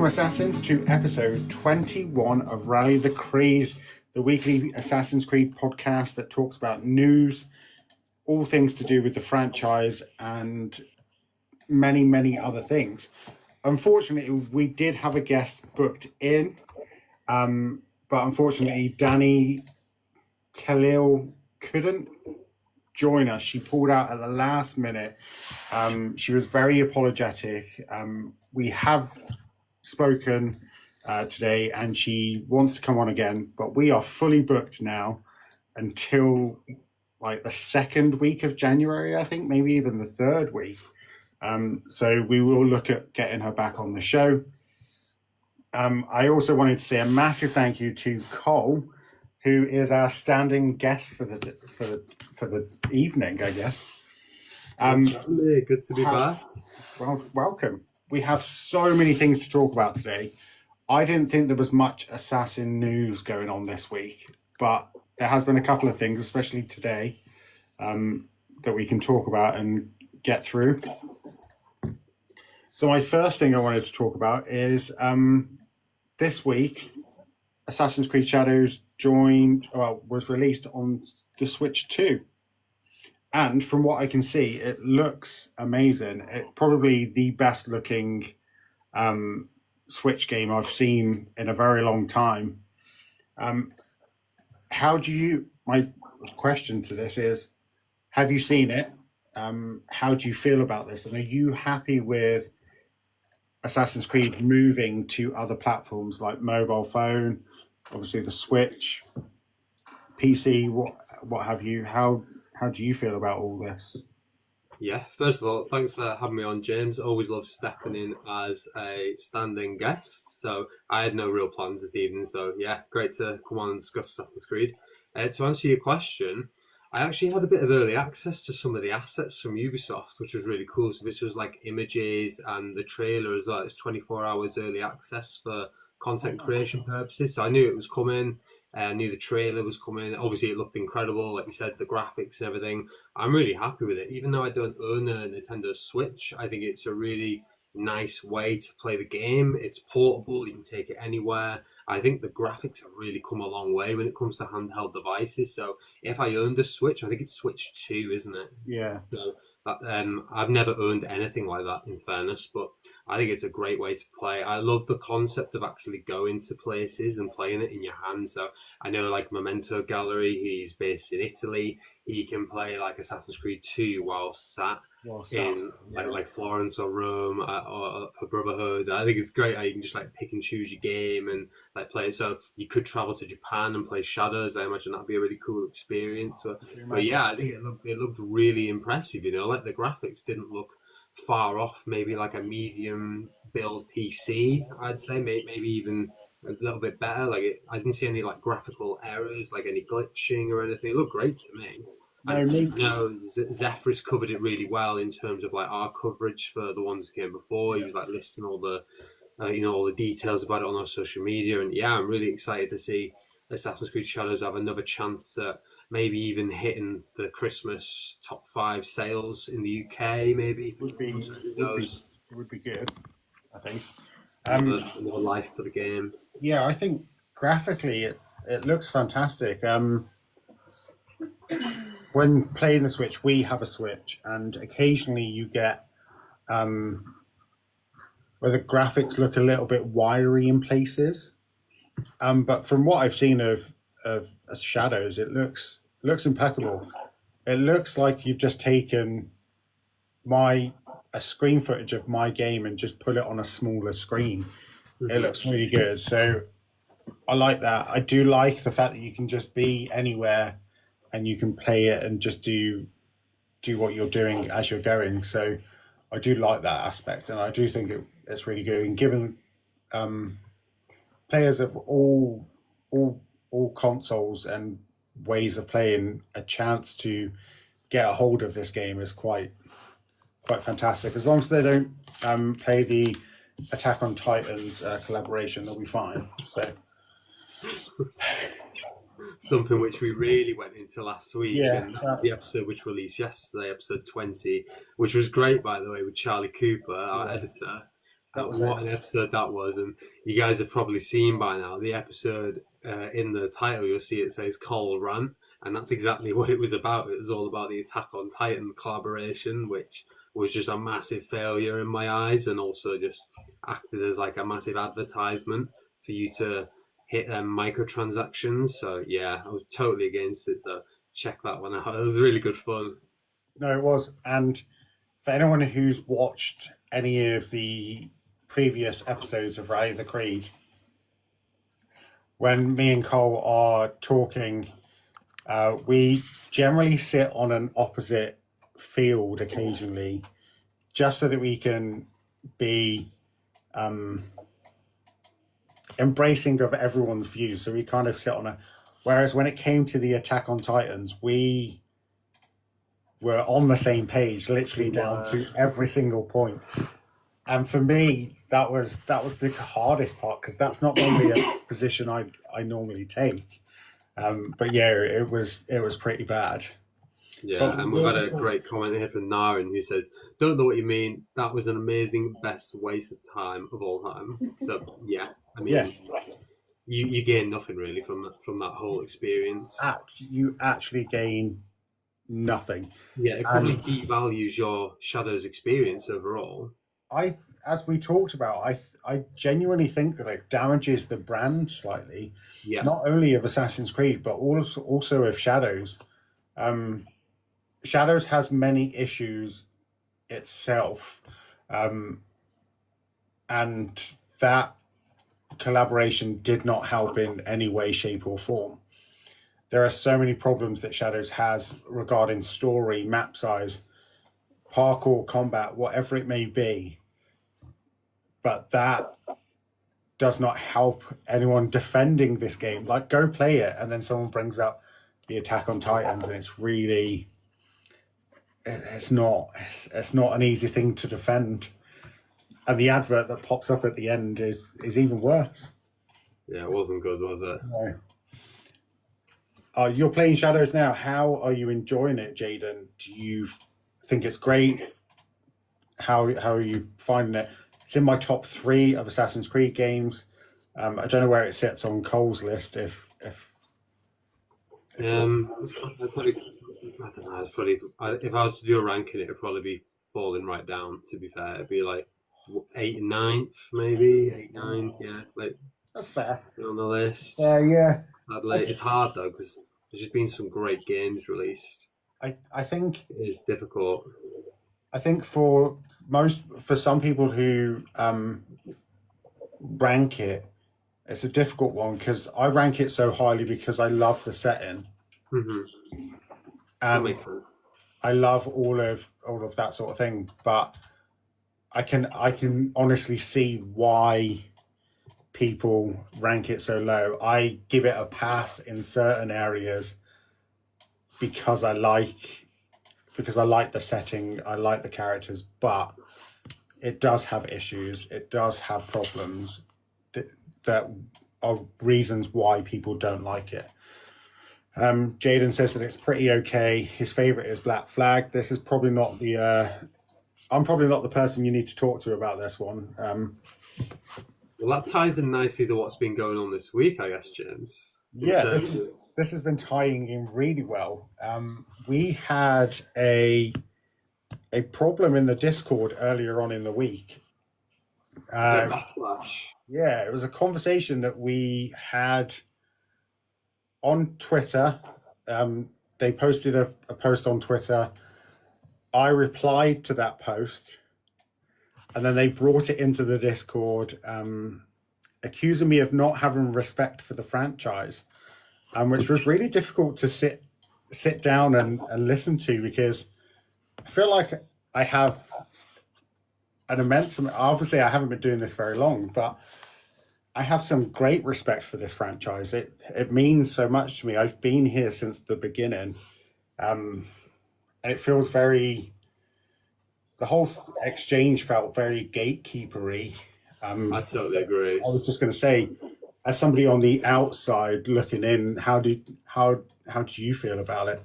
Welcome, Assassins, to episode 21 of Rally the Creed, the weekly Assassin's Creed podcast that talks about news, all things to do with the franchise, and many, many other things. Unfortunately, we did have a guest booked in, but unfortunately, Danny Khalil couldn't join us. She pulled out at the last minute. She was very apologetic. We have spoken today and she wants to come on again, but we are fully booked now until like the second week of January, I think, maybe even the third week. So we will look at getting her back on the show. I also wanted to say a massive thank you to Cole, who is our standing guest for the evening, I guess. Good to be back. Well, welcome. We have so many things to talk about today. I didn't think there was much Assassin news going on this week, but there has been a couple of things, especially today, that we can talk about and get through. So my first thing I wanted to talk about is this week, Assassin's Creed Shadows was released on the Switch 2. And from what I can see, it looks amazing. It's probably the best looking Switch game I've seen in a very long time. My question to this is, have you seen it? How do you feel about this? And are you happy with Assassin's Creed moving to other platforms like mobile phone, obviously the Switch, PC, what have you? How do you feel about all this? Yeah, first of all, thanks for having me on, James. Always love stepping in as a standing guest. So I had no real plans this evening. So yeah, great to come on and discuss Assassin's Creed. To answer your question, I actually had a bit of early access to some of the assets from Ubisoft, which was really cool. So this was like images and the trailer as well. It's 24 hours early access for content creation purposes. So I knew it was coming. I knew the trailer was coming. Obviously, it looked incredible. Like you said, the graphics and everything. I'm really happy with it. Even though I don't own a Nintendo Switch, I think it's a really nice way to play the game. It's portable. You can take it anywhere. I think the graphics have really come a long way when it comes to handheld devices. So if I owned a Switch, I think it's Switch 2, isn't it? Yeah. So I've never owned anything like that, in fairness, but I think it's a great way to play. I love the concept of actually going to places and playing it in your hand. So I know like Memento Gallery, he's based in Italy. He can play like Assassin's Creed 2 while sat in like Florence or Rome or for Brotherhood. I think it's great how you can just like pick and choose your game and like play it. So you could travel to Japan and play Shadows. I imagine that'd be a really cool experience. But yeah, I think it looked really impressive. You know, like the graphics didn't look far off. Maybe like a medium build PC, I'd say. Maybe even a little bit better. I didn't see any like graphical errors, like any glitching or anything. It looked great to me. Zephyrus covered it really well in terms of like our coverage for the ones that came before. He was like listing all the all the details about it on our social media, and yeah, I'm really excited to see Assassin's Creed Shadows have another chance at maybe even hitting the Christmas top 5 sales in the UK. Maybe it would be good, I think. Another life for the game. Yeah, I think graphically it looks fantastic. When playing the Switch, we have a Switch, and occasionally you get where the graphics look a little bit wiry in places. But from what I've seen of Shadows, it looks impeccable. It looks like you've just taken a screen footage of my game and just put it on a smaller screen. It looks really good. So I like that. I do like the fact that you can just be anywhere and you can play it and just do what you're doing as you're going. So I do like that aspect, and I do think it's really good. And given players of all consoles and ways of playing a chance to get a hold of this game is quite fantastic. As long as they don't play the Attack on Titans collaboration, they'll be fine. So something which we really went into last week. Yeah, and the episode which released yesterday, episode 20, which was great, by the way, with Charlie Cooper, our editor. What an episode that was. And you guys have probably seen by now the episode in the title, you'll see it says Cole Run. And that's exactly what it was about. It was all about the Attack on Titan collaboration, which was just a massive failure in my eyes, and also just acted as like a massive advertisement for you to hit microtransactions. So yeah, I was totally against it. So check that one out. It was really good fun. No, it was. And for anyone who's watched any of the previous episodes of Rally the Creed, when me and Cole are talking, we generally sit on an opposite field occasionally, just so that we can be embracing of everyone's views. So we kind of sit on a... Whereas when it came to the Attack on Titans, we were on the same page, literally down to every single point. And for me, that was the hardest part, because that's not normally a position I normally take. But yeah, it was pretty bad. Yeah, and we've had a great comment here from Naren who says, "Don't know what you mean. That was an amazing, best waste of time of all time." So yeah, I mean, you gain nothing really from that whole experience. You actually gain nothing. Yeah, it probably devalues your Shadows experience overall. As we talked about, I genuinely think that it damages the brand slightly. Yeah. Not only of Assassin's Creed, but also of Shadows. Shadows has many issues itself, and that collaboration did not help in any way, shape, or form. There are so many problems that Shadows has regarding story, map size, parkour, combat, whatever it may be. But that does not help anyone defending this game. Like, go play it, and then someone brings up the Attack on Titans, and it's really... It's not an easy thing to defend. And the advert that pops up at the end is even worse. Yeah, it wasn't good, was it? No. You're playing Shadows now. How are you enjoying it, Jaden? Do you think it's great? How are you finding it? It's in my top 3 of Assassin's Creed games. I don't know where it sits on Cole's list. It's probably, I don't know. It's probably, if I was to do a ranking, it'd probably be falling right down. To be fair, it'd be like 8th and 9th, maybe 8, 9. Yeah, like that's fair on the list. Yeah. It's hard though, because there's just been some great games released. I think it's difficult. I think for some people who rank it, it's a difficult one, because I rank it so highly because I love the setting. Mm-hmm. And I love all of that sort of thing, but I can honestly see why people rank it so low. I give it a pass in certain areas because I like the setting, I like the characters, but it does have issues. It does have problems that are reasons why people don't like it. Jaden says that it's pretty okay. His favorite is Black Flag. This is probably not I'm probably not the person you need to talk to about this one. Well, that ties in nicely to what's been going on this week, I guess, James. Yeah, this has been tying in really well. We had a problem in the Discord earlier on in the week. Backlash. Yeah, it was a conversation that we had on Twitter. They posted a post on Twitter. I replied to that post, and then they brought it into the Discord, accusing me of not having respect for the franchise, which was really difficult to sit down and listen to, because I feel like I have an immense... Obviously, I haven't been doing this very long, but I have some great respect for this franchise. It means so much to me. I've been here since the beginning. And it feels the whole exchange felt very gatekeepery. I totally agree. I was just going to say, as somebody on the outside looking in, how do you feel about it?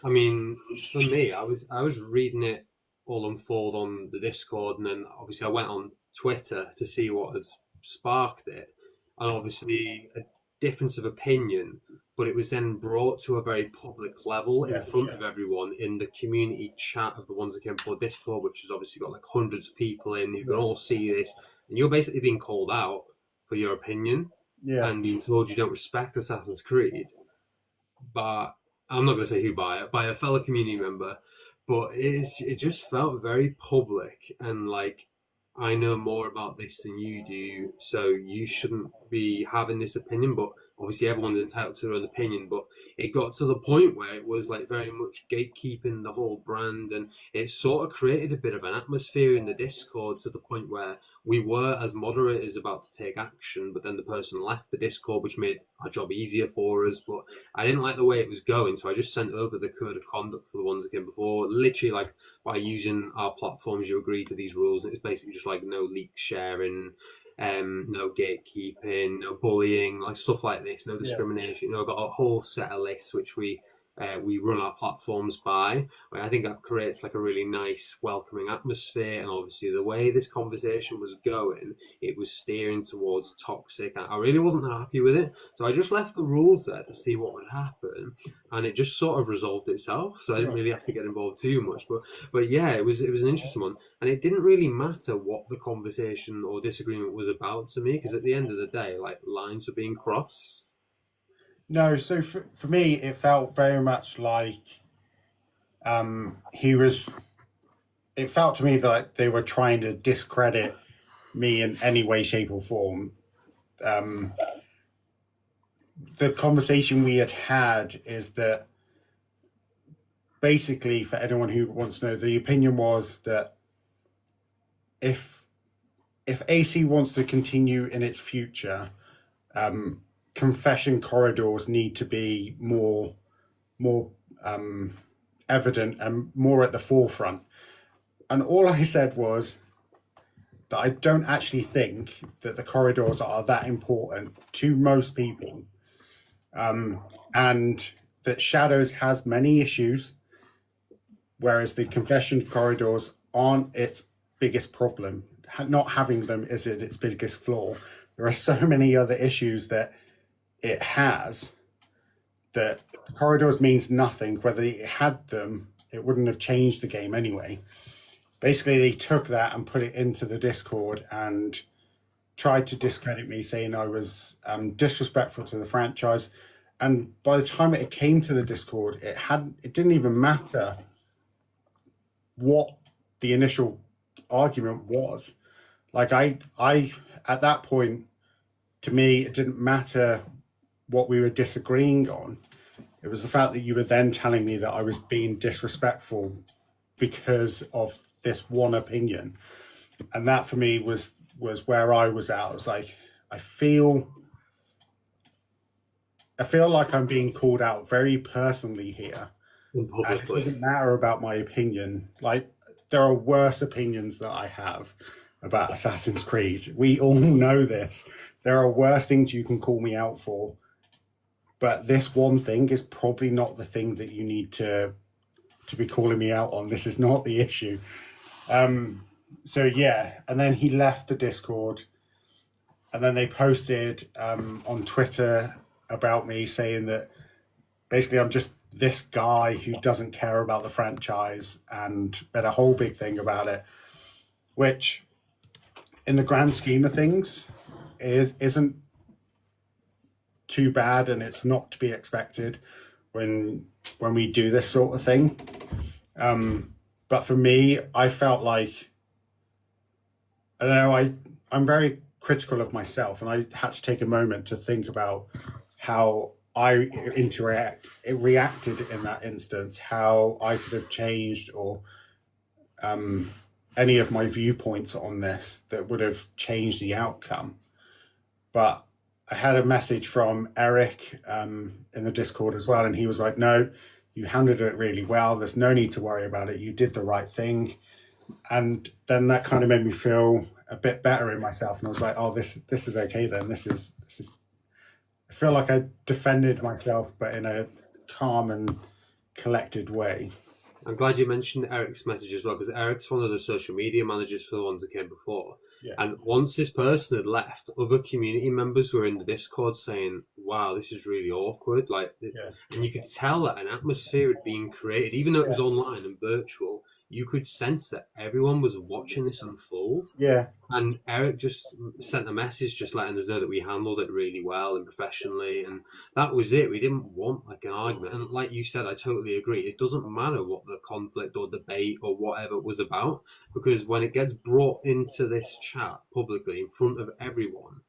I mean, for me, I was reading it all unfold on the Discord, and then obviously I went on Twitter to see what had sparked it, and obviously a difference of opinion, but it was then brought to a very public level in front of everyone in the community chat of the ones that came before Discord, which has obviously got like hundreds of people in who can all see this, and you're basically being called out for your opinion and being told you don't respect Assassin's Creed. But I'm not going to say who by a fellow community member, but it just felt very public and like, I know more about this than you do, so you shouldn't be having this opinion. But obviously, everyone's entitled to their own opinion. But it got to the point where it was like very much gatekeeping the whole brand, and it sort of created a bit of an atmosphere in the Discord to the point where we were, as moderators, about to take action, but then the person left the Discord, which made our job easier for us. But I didn't like the way it was going, so I just sent over the code of conduct for the ones that came before, literally like, by using our platforms, you agree to these rules. And it was basically just like no leak sharing, no gatekeeping, no bullying, like stuff like this, no discrimination. I've got a whole set of lists which we run our platforms by. I think that creates like a really nice, welcoming atmosphere. And obviously, the way this conversation was going, it was steering towards toxic. I really wasn't happy with it, so I just left the rules there to see what would happen, and it just sort of resolved itself. So I didn't really have to get involved too much. But yeah, it was an interesting one, and it didn't really matter what the conversation or disagreement was about to me, because at the end of the day, like, lines were being crossed. No, so for me, it felt very much like it felt to me that they were trying to discredit me in any way, shape, or form. The conversation we had is that basically, for anyone who wants to know, the opinion was that if AC wants to continue in its future, confession corridors need to be more evident and more at the forefront. And all I said was that I don't actually think that the corridors are that important to most people, and that Shadows has many issues, whereas the confession corridors aren't its biggest problem. Not having them is its biggest flaw. There are so many other issues that it has that the corridors means nothing. Whether it had them, it wouldn't have changed the game anyway. Basically, they took that and put it into the Discord and tried to discredit me, saying I was disrespectful to the franchise. And by the time it came to the Discord, it didn't even matter what the initial argument was. Like I at that point, to me, it didn't matter what we were disagreeing on. It was the fact that you were then telling me that I was being disrespectful because of this one opinion. And that for me was where I was at. I was like, I feel like I'm being called out very personally here. And it doesn't matter about my opinion. Like, there are worse opinions that I have about Assassin's Creed. We all know this. There are worse things you can call me out for. But this one thing is probably not the thing that you need to be calling me out on. This is not the issue. So yeah, and then he left the Discord, and then they posted on Twitter about me saying that basically I'm just this guy who doesn't care about the franchise, and made a whole big thing about it, which in the grand scheme of things isn't too bad, and it's not to be expected when we do this sort of thing. But for me, I felt like, I don't know, I'm very critical of myself, and I had to take a moment to think about how I reacted in that instance, how I could have changed, or any of my viewpoints on this that would have changed the outcome. But I had a message from Eric in the Discord as well, and he was like, no, you handled it really well. There's no need to worry about it. You did the right thing. And then that kind of made me feel a bit better in myself. And I was like, oh, this is okay then. This is, I feel like I defended myself, but in a calm and collected way. I'm glad you mentioned Eric's message as well, because Eric's one of the social media managers for the ones that came before. Yeah. And once this person had left, other community members were in the Discord saying, "Wow, this is really awkward." And you could tell that an atmosphere had been created, even though it was online and virtual. You could sense that everyone was watching this unfold. Yeah. And Eric just sent a message just letting us know that we handled it really well and professionally, and that was it. We didn't want like an argument. And like you said, I totally agree. It doesn't matter what the conflict or debate or whatever was about, because when it gets brought into this chat publicly in front of everyone,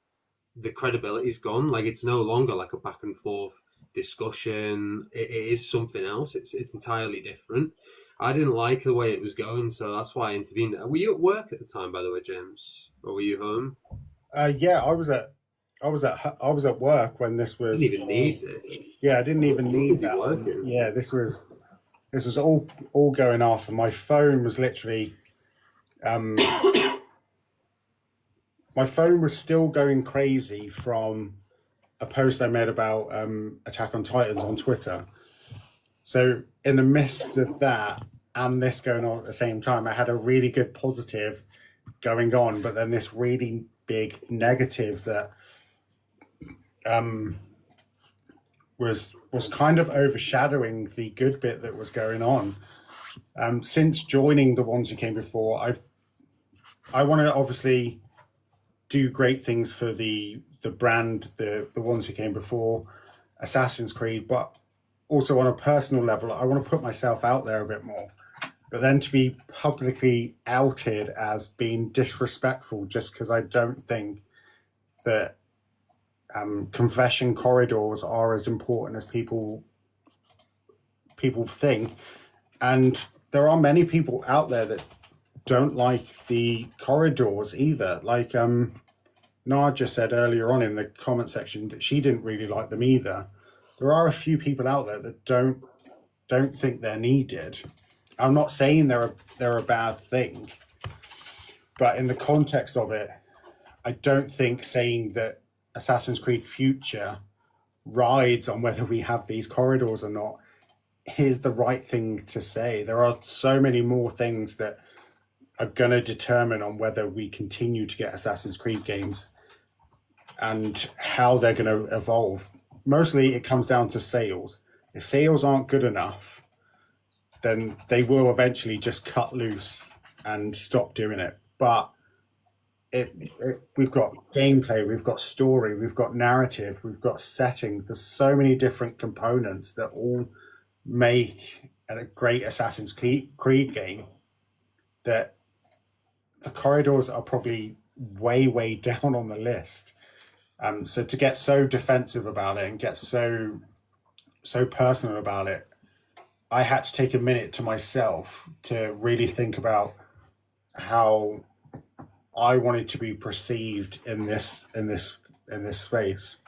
the credibility's gone. Like, it's no longer like a back and forth discussion. It is something else. It's entirely different. I didn't like the way it was going, so that's why I intervened. Were you at work at the time, by the way, James, or were you home? Yeah, I was at work when this was. Didn't even need it. Yeah, I didn't even need that. Working. Yeah, this was all going off, and my phone was literally. My phone was still going crazy from a post I made about Attack on Titans on Twitter. So in the midst of that and this going on at the same time, I had a really good positive going on, but then this really big negative that was kind of overshadowing the good bit that was going on. Since joining the ones who came before, I want to obviously do great things for the brand, the ones who came before, Assassin's Creed, but also on a personal level, I want to put myself out there a bit more. But then to be publicly outed as being disrespectful just because I don't think that confession corridors are as important as people think. And there are many people out there that don't like the corridors either. Like Naja said earlier on in the comment section that she didn't really like them either. There are a few people out there that don't think they're needed. I'm not saying they're a bad thing, but in the context of it, I don't think saying that Assassin's Creed Future rides on whether we have these corridors or not is the right thing to say. There are so many more things that are going to determine on whether we continue to get Assassin's Creed games and how they're going to evolve. Mostly it comes down to sales. If sales aren't good enough, then they will eventually just cut loose and stop doing it. But we've got gameplay, we've got story, we've got narrative, we've got setting. There's so many different components that all make a great Assassin's Creed game that the corridors are probably way down on the list. So to get so defensive about it and get so personal about it, I had to take a minute to myself to really think about how I wanted to be perceived in this space.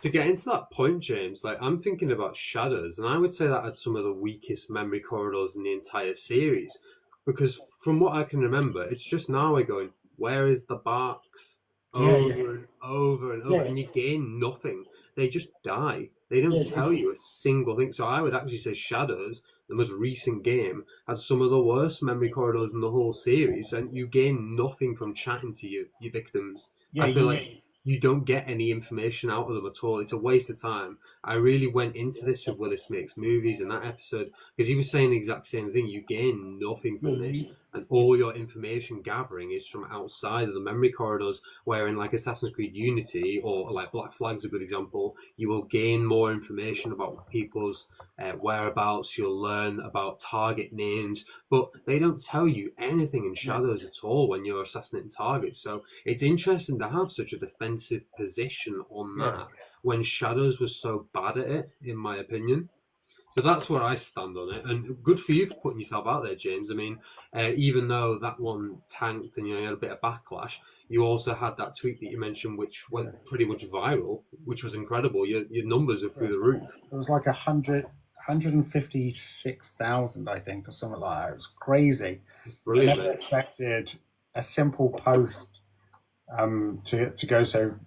To get into that point, James, like, I'm thinking about Shadows, and I would say that had some of the weakest memory corridors in the entire series, because from what I can remember, it's just now we're going, where is the box? Over and over and over, and you gain nothing. They just die. They don't tell you a single thing. So I would actually say Shadows, the most recent game, has some of the worst memory corridors in the whole series, and you gain nothing from chatting to your victims. I feel like you don't get any information out of them at all. It's a waste of time. I really went into this with Willis Makes Movies in that episode, because he was saying the exact same thing. You gain nothing from this, and all your information gathering is from outside of the memory corridors, where in like Assassin's Creed Unity or like Black Flag's a good example, you will gain more information about people's whereabouts. You'll learn about target names, but they don't tell you anything in Shadows at all when you're assassinating targets. So it's interesting to have such a defensive position on that when Shadows was so bad at it, in my opinion. So that's where I stand on it, and good for you for putting yourself out there, James. I mean, even though that one tanked and you had a bit of backlash, you also had that tweet that you mentioned, which went pretty much viral, which was incredible. Your numbers are through the roof. It was like 156,000, I think, or something like that. It was crazy. Brilliant. I never expected a simple post to go so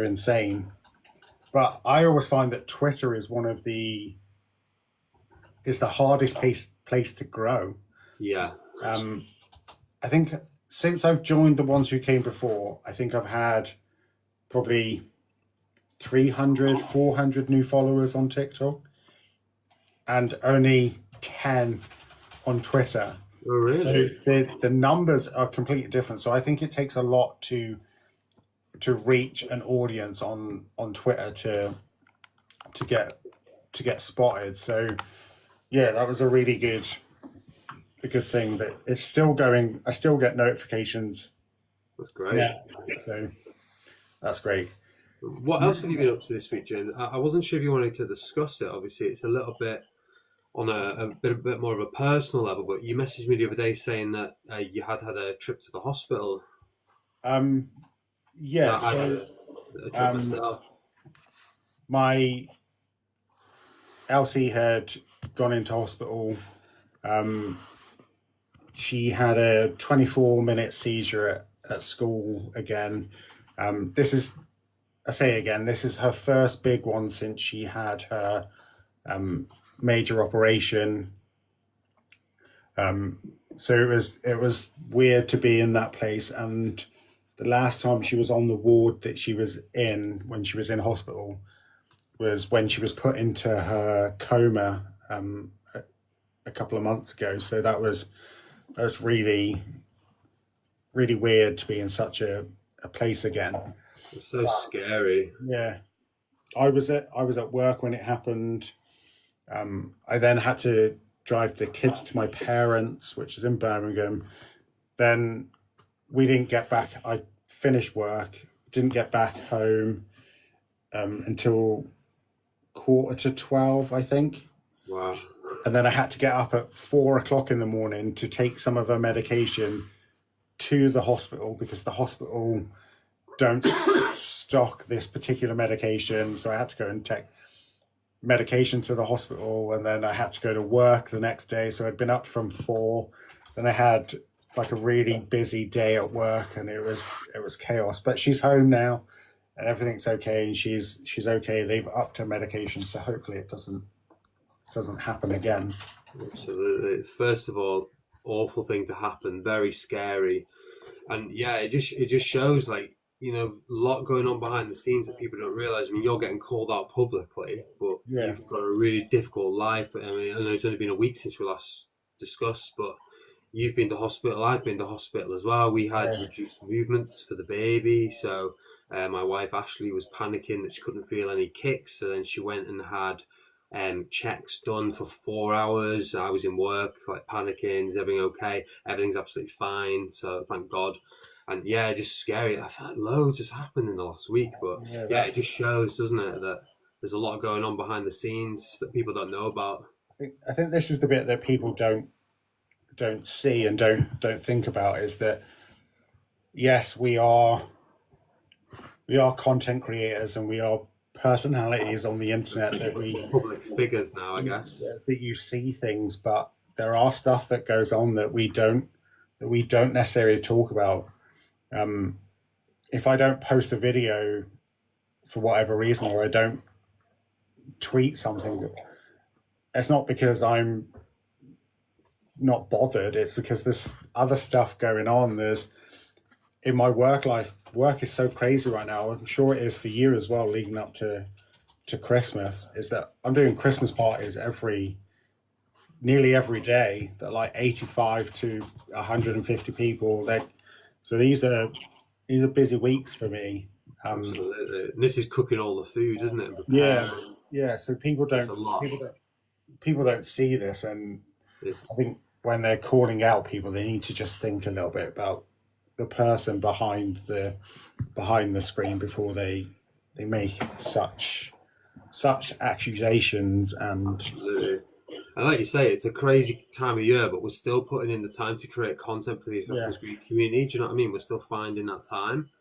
insane. But I always find that Twitter is one of the is the hardest place to grow. Yeah. I think since I've joined the ones who came before, I think I've had probably 300, 400 new followers on TikTok and only 10 on Twitter. Oh, really? So the numbers are completely different. So I think it takes a lot to reach an audience on Twitter to get spotted. So yeah, that was a good thing. But it's still going. I still get notifications. That's great. Yeah. So that's great. What else have you been up to this week, James? I wasn't sure if you wanted to discuss it. Obviously, it's a little bit on a bit more of a personal level, but you messaged me the other day saying that you had a trip to the hospital. Yeah, I had a trip myself. My Elsie had gone into hospital. She had a 24-minute seizure at school again. This is her first big one since she had her major operation. So it was weird to be in that place. And the last time she was on the ward that she was in when she was in hospital was when she was put into her coma a couple of months ago. So that was really, really weird to be in such a place again. It's so scary. Yeah. I was at work when it happened. I then had to drive the kids to my parents, which is in Birmingham. Then we didn't get back. I finished work, didn't get back home until 11:45, I think. Wow. And then I had to get up at 4:00 in the morning to take some of her medication to the hospital because the hospital don't stock this particular medication. So I had to go and take medication to the hospital, and then I had to go to work the next day. So I'd been up from 4. Then I had like a really busy day at work, and it was chaos. But she's home now, and everything's okay, and she's okay. They've upped her medication, so hopefully it doesn't happen again. Absolutely. First of all, awful thing to happen, very scary, and yeah, it just shows like, you know, a lot going on behind the scenes that people don't realise. I mean, you're getting called out publicly, but you've got a really difficult life. I mean, I know it's only been a week since we last discussed, but you've been to hospital, I've been to hospital as well. We had reduced movements for the baby, so my wife Ashley was panicking that she couldn't feel any kicks, so then she went and had checks done for 4 hours. I was in work, like panicking, is everything okay? Everything's absolutely fine, so thank God. And yeah, just scary. I felt like loads has happened in the last week, but yeah, it just shows, doesn't it, that there's a lot going on behind the scenes that people don't know about. I think this is the bit that people don't see and don't think about, is that yes, we are content creators and we are personalities on the internet, that we public figures now, I guess, that you see things, but there are stuff that goes on that we don't necessarily talk about. If I don't post a video for whatever reason, or I don't tweet something, it's not because I'm not bothered. It's because there's other stuff going on. There's, in my work life, work is so crazy right now. I'm sure it is for you as well, leading up to Christmas, is that I'm doing Christmas parties nearly every day. That like 85 to 150 people. So these are busy weeks for me. Absolutely. And this is cooking all the food, isn't it? Yeah. So people don't see this, and I think when they're calling out people, they need to just think a little bit about the person behind the screen before they make such accusations. And absolutely. And like you say, it's a crazy time of year, but we're still putting in the time to create content for the Assassin's Creed community. Do you know what I mean? We're still finding that time.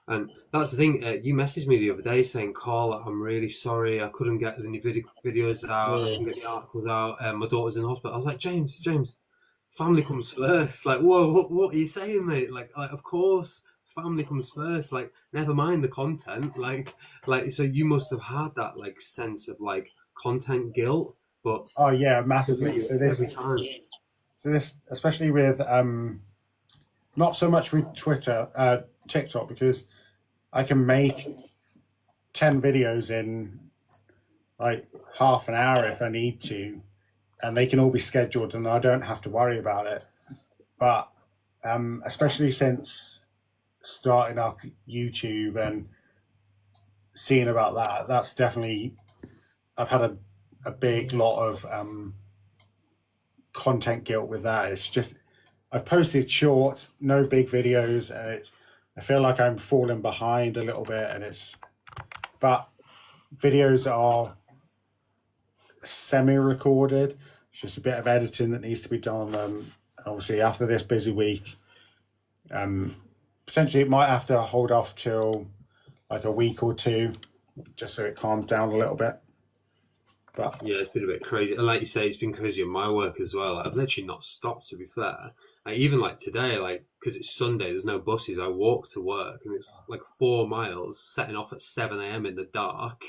And that's the thing. You messaged me the other day saying, Carl, I'm really sorry. I couldn't get any videos out. I couldn't get the articles out. My daughter's in the hospital. I was like, James, family comes first. Like, whoa, what are you saying, mate? Like, of course, family comes first. Like, never mind the content. Like, so you must have had that, like, sense of, like, content guilt but Oh yeah, massively. every time. So this, especially with not so much with TikTok, because I can make 10 videos in like half an hour if I need to, and they can all be scheduled, and I don't have to worry about it. But especially since starting up YouTube and seeing about that, that's definitely, I've had a big lot of content guilt with that. It's just, I've posted shorts, no big videos, and I feel like I'm falling behind a little bit, but videos are semi-recorded. It's just a bit of editing that needs to be done. Obviously, after this busy week, potentially it might have to hold off till like a week or two, just so it calms down a little bit. But yeah, it's been a bit crazy. And like you say, it's been crazy in my work as well. I've literally not stopped, to be fair. Even like today, because it's Sunday, there's no buses. I walk to work, and it's like 4 miles, setting off at 7 a.m. in the dark.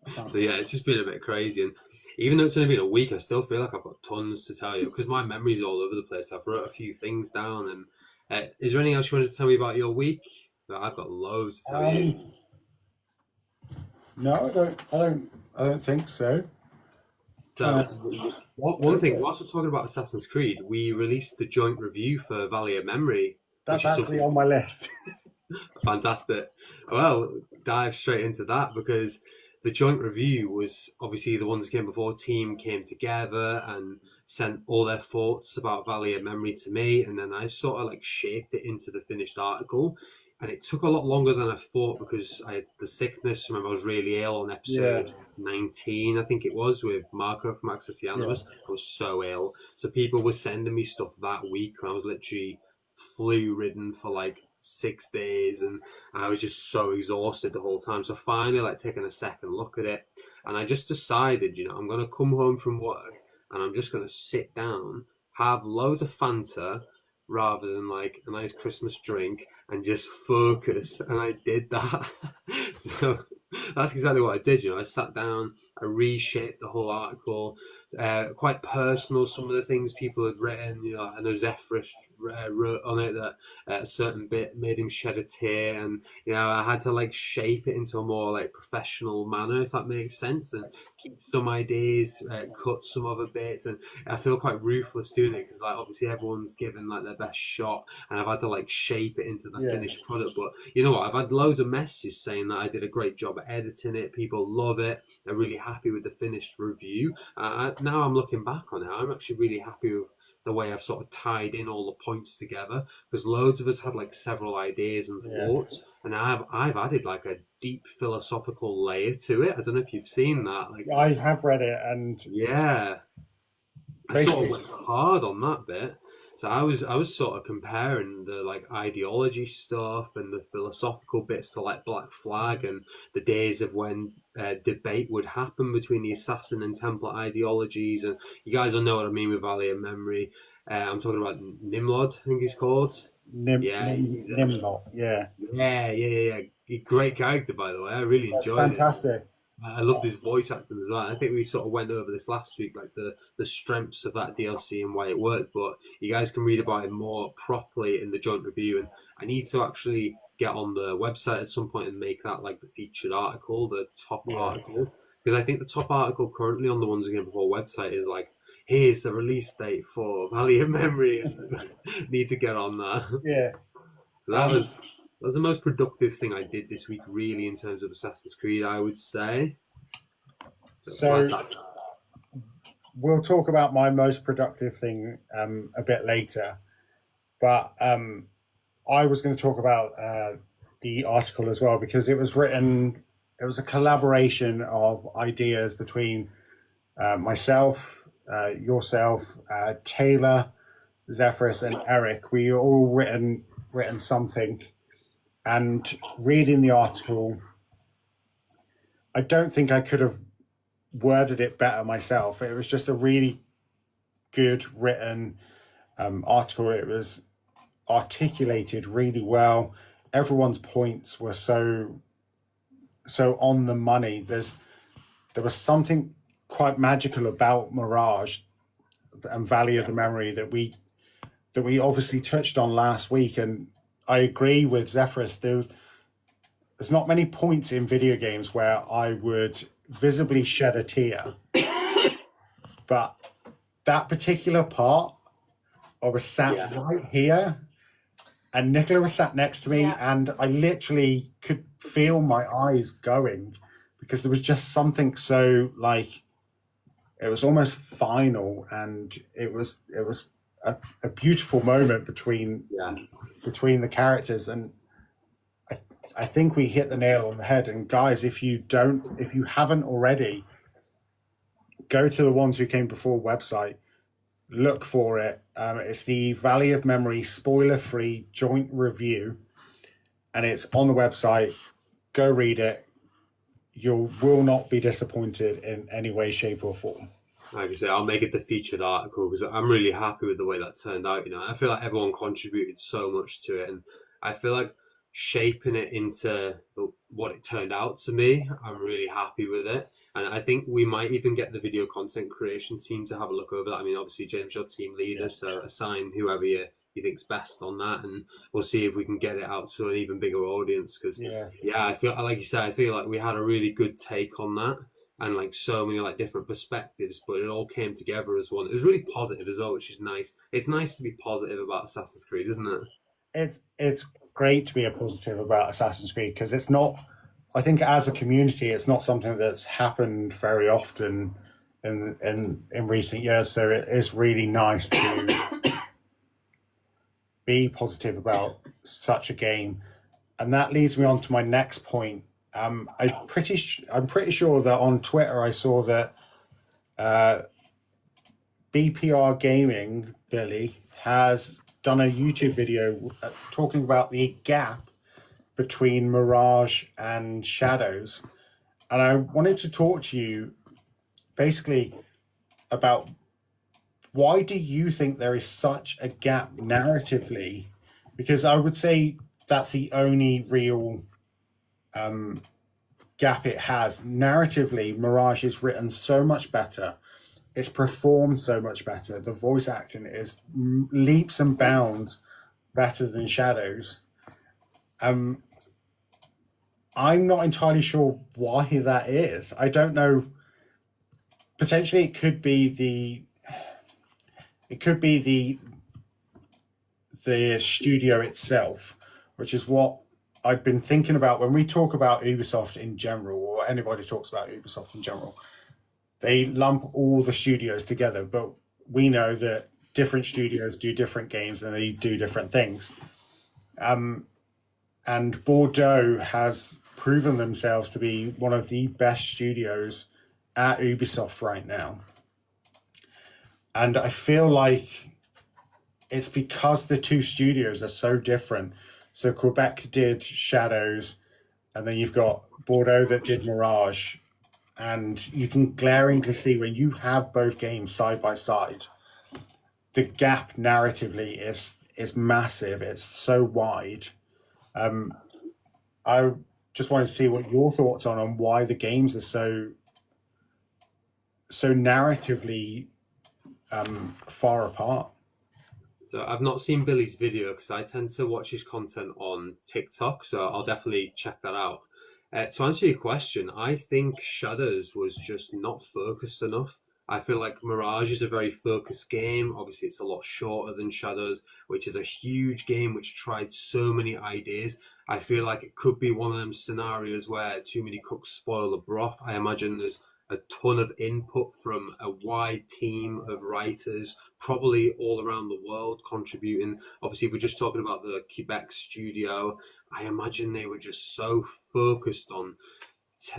So yeah, it's just been a bit crazy. And even though it's only been a week, I still feel like I've got tons to tell you, because my memory's all over the place. I've wrote a few things down. And is there anything else you wanted to tell me about your week? I've got loads to tell you. No, I don't think so. So, one thing, whilst we're talking about Assassin's Creed, we released the joint review for Valley of Memory. That's actually on my list. Fantastic. Well, dive straight into that, because the joint review was obviously the ones that came before. Team came together and sent all their thoughts about Valley of Memory to me, and then I sort of like shaped it into the finished article. And it took a lot longer than I thought, because I had the sickness. Remember, I was really ill on episode 19, I think it was, with Marco from Access to Animus. I was so ill. So people were sending me stuff that week, and I was literally flu-ridden for like 6 days, and I was just so exhausted the whole time. So finally, like, taking a second look at it, and I just decided, I'm going to come home from work, and I'm just going to sit down, have loads of Fanta, rather than like a nice Christmas drink, and just focus. And I did that. So that's exactly what I did. I sat down, I reshaped the whole article, quite personal. Some of the things people had written, I know Zephyrus wrote on it that a certain bit made him shed a tear, and I had to like shape it into a more like professional manner, if that makes sense, and keep some ideas, cut some other bits. And I feel quite ruthless doing it, because like obviously everyone's given like their best shot, and I've had to like shape it into the finished product. But you know what, I've had loads of messages saying that I did a great job at editing it. People love it, they're really happy with the finished review. Now I'm looking back on it, I'm actually really happy with the way I've sort of tied in all the points together, because loads of us had like several ideas and thoughts, and I've added like a deep philosophical layer to it. I don't know if you've seen that. Like, I have read it, and I sort of went hard on that bit. So I was sort of comparing the like ideology stuff and the philosophical bits to like Black Flag, and the days of when debate would happen between the assassin and Templar ideologies. And you guys will know what I mean with Valley of Memory. I'm talking about Nimlod, I think he's called. Nimlod, yeah. Great character, by the way. I really enjoyed it. Fantastic. I loved his voice acting as well. I think we sort of went over this last week, like the strengths of that DLC and why it worked. But you guys can read about it more properly in the joint review. And I need to actually get on the website at some point and make that like the featured article, the top article. Because I think the top article currently on the Ones Again Before website is like, here's the release date for Valley of Memory. Need to get on that. Yeah. So that was the most productive thing I did this week, really, in terms of Assassin's Creed, I would say. So we'll talk about my most productive thing a bit later. But I was going to talk about the article as well, because it was a collaboration of ideas between myself, yourself, Taylor, Zephyrus, and Eric. We all written something. And reading the article, I don't think I could have worded it better myself. It was just a really good written article. It was articulated really well. Everyone's points were so on the money. There was something quite magical about Mirage and Valley of the Memory that we obviously touched on last week. And I agree with Zephyrus. There's not many points in video games where I would visibly shed a tear, but that particular part, I was sat right here, and Nicola was sat next to me, and I literally could feel my eyes going, because there was just something so, like, it was almost final, and it was a beautiful moment between the characters. And I think we hit the nail on the head. And guys, if you haven't already, go to the Ones Who Came Before website, look for it. It's the Valley of Memory spoiler-free joint review, and it's on the website. Go read it. You will not be disappointed in any way, shape, or form. Like I say, I'll make it the featured article, because I'm really happy with the way that turned out. I feel like everyone contributed so much to it, and I feel like shaping it into what it turned out to be, I'm really happy with it. And I think we might even get the video content creation team to have a look over that. I mean, obviously, James, your team leader, so assign whoever you think's best on that, and we'll see if we can get it out to an even bigger audience. Because I feel like you said, I feel like we had a really good take on that, and like so many like different perspectives, but it all came together as one. It was really positive as well, which is nice. It's nice to be positive about Assassin's Creed, isn't it? It's great to be a positive about Assassin's Creed, because it's not, I think as a community, it's not something that's happened very often in recent years. So it is really nice to be positive about such a game. And that leads me on to my next point. I'm pretty sure that on Twitter I saw that BPR Gaming, Billy, has done a YouTube video talking about the gap between Mirage and Shadows. And I wanted to talk to you basically about, why do you think there is such a gap narratively? Because I would say that's the only real gap it has. Narratively, Mirage is written so much better. It's performed so much better. The voice acting is leaps and bounds better than Shadows. I'm not entirely sure why that is. I don't know. Potentially, it could be the studio itself, which is what I've been thinking about when we talk about Ubisoft in general, or anybody talks about Ubisoft in general. They lump all the studios together, but we know that different studios do different games and they do different things. And Bordeaux has proven themselves to be one of the best studios at Ubisoft right now. And I feel like it's because the two studios are so different. So Quebec did Shadows, and then you've got Bordeaux that did Mirage. And you can glaringly see when you have both games side by side, the gap narratively is massive. It's so wide. I just wanted to see what your thoughts are on why the games are so narratively far apart. So I've not seen Billy's video, because I tend to watch his content on TikTok, so I'll definitely check that out. To answer your question, I think Shadows was just not focused enough. I feel like Mirage is a very focused game. Obviously, it's a lot shorter than Shadows, which is a huge game which tried so many ideas. I feel like it could be one of them scenarios where too many cooks spoil the broth. I imagine there's a ton of input from a wide team of writers, probably all around the world, contributing. Obviously, if we're just talking about the Quebec studio, I imagine they were just so focused on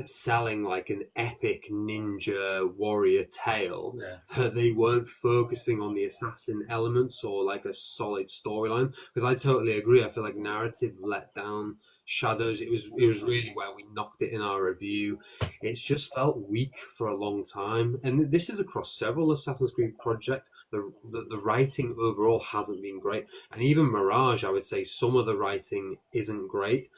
selling like an epic ninja warrior tale that they weren't focusing on the assassin elements or like a solid storyline. Because I totally agree. I feel like narrative let down Shadows. It was really where we knocked it in our review. It's just felt weak for a long time, and this is across several Assassin's Creed projects. The writing overall hasn't been great, and even Mirage, I would say some of the writing isn't great.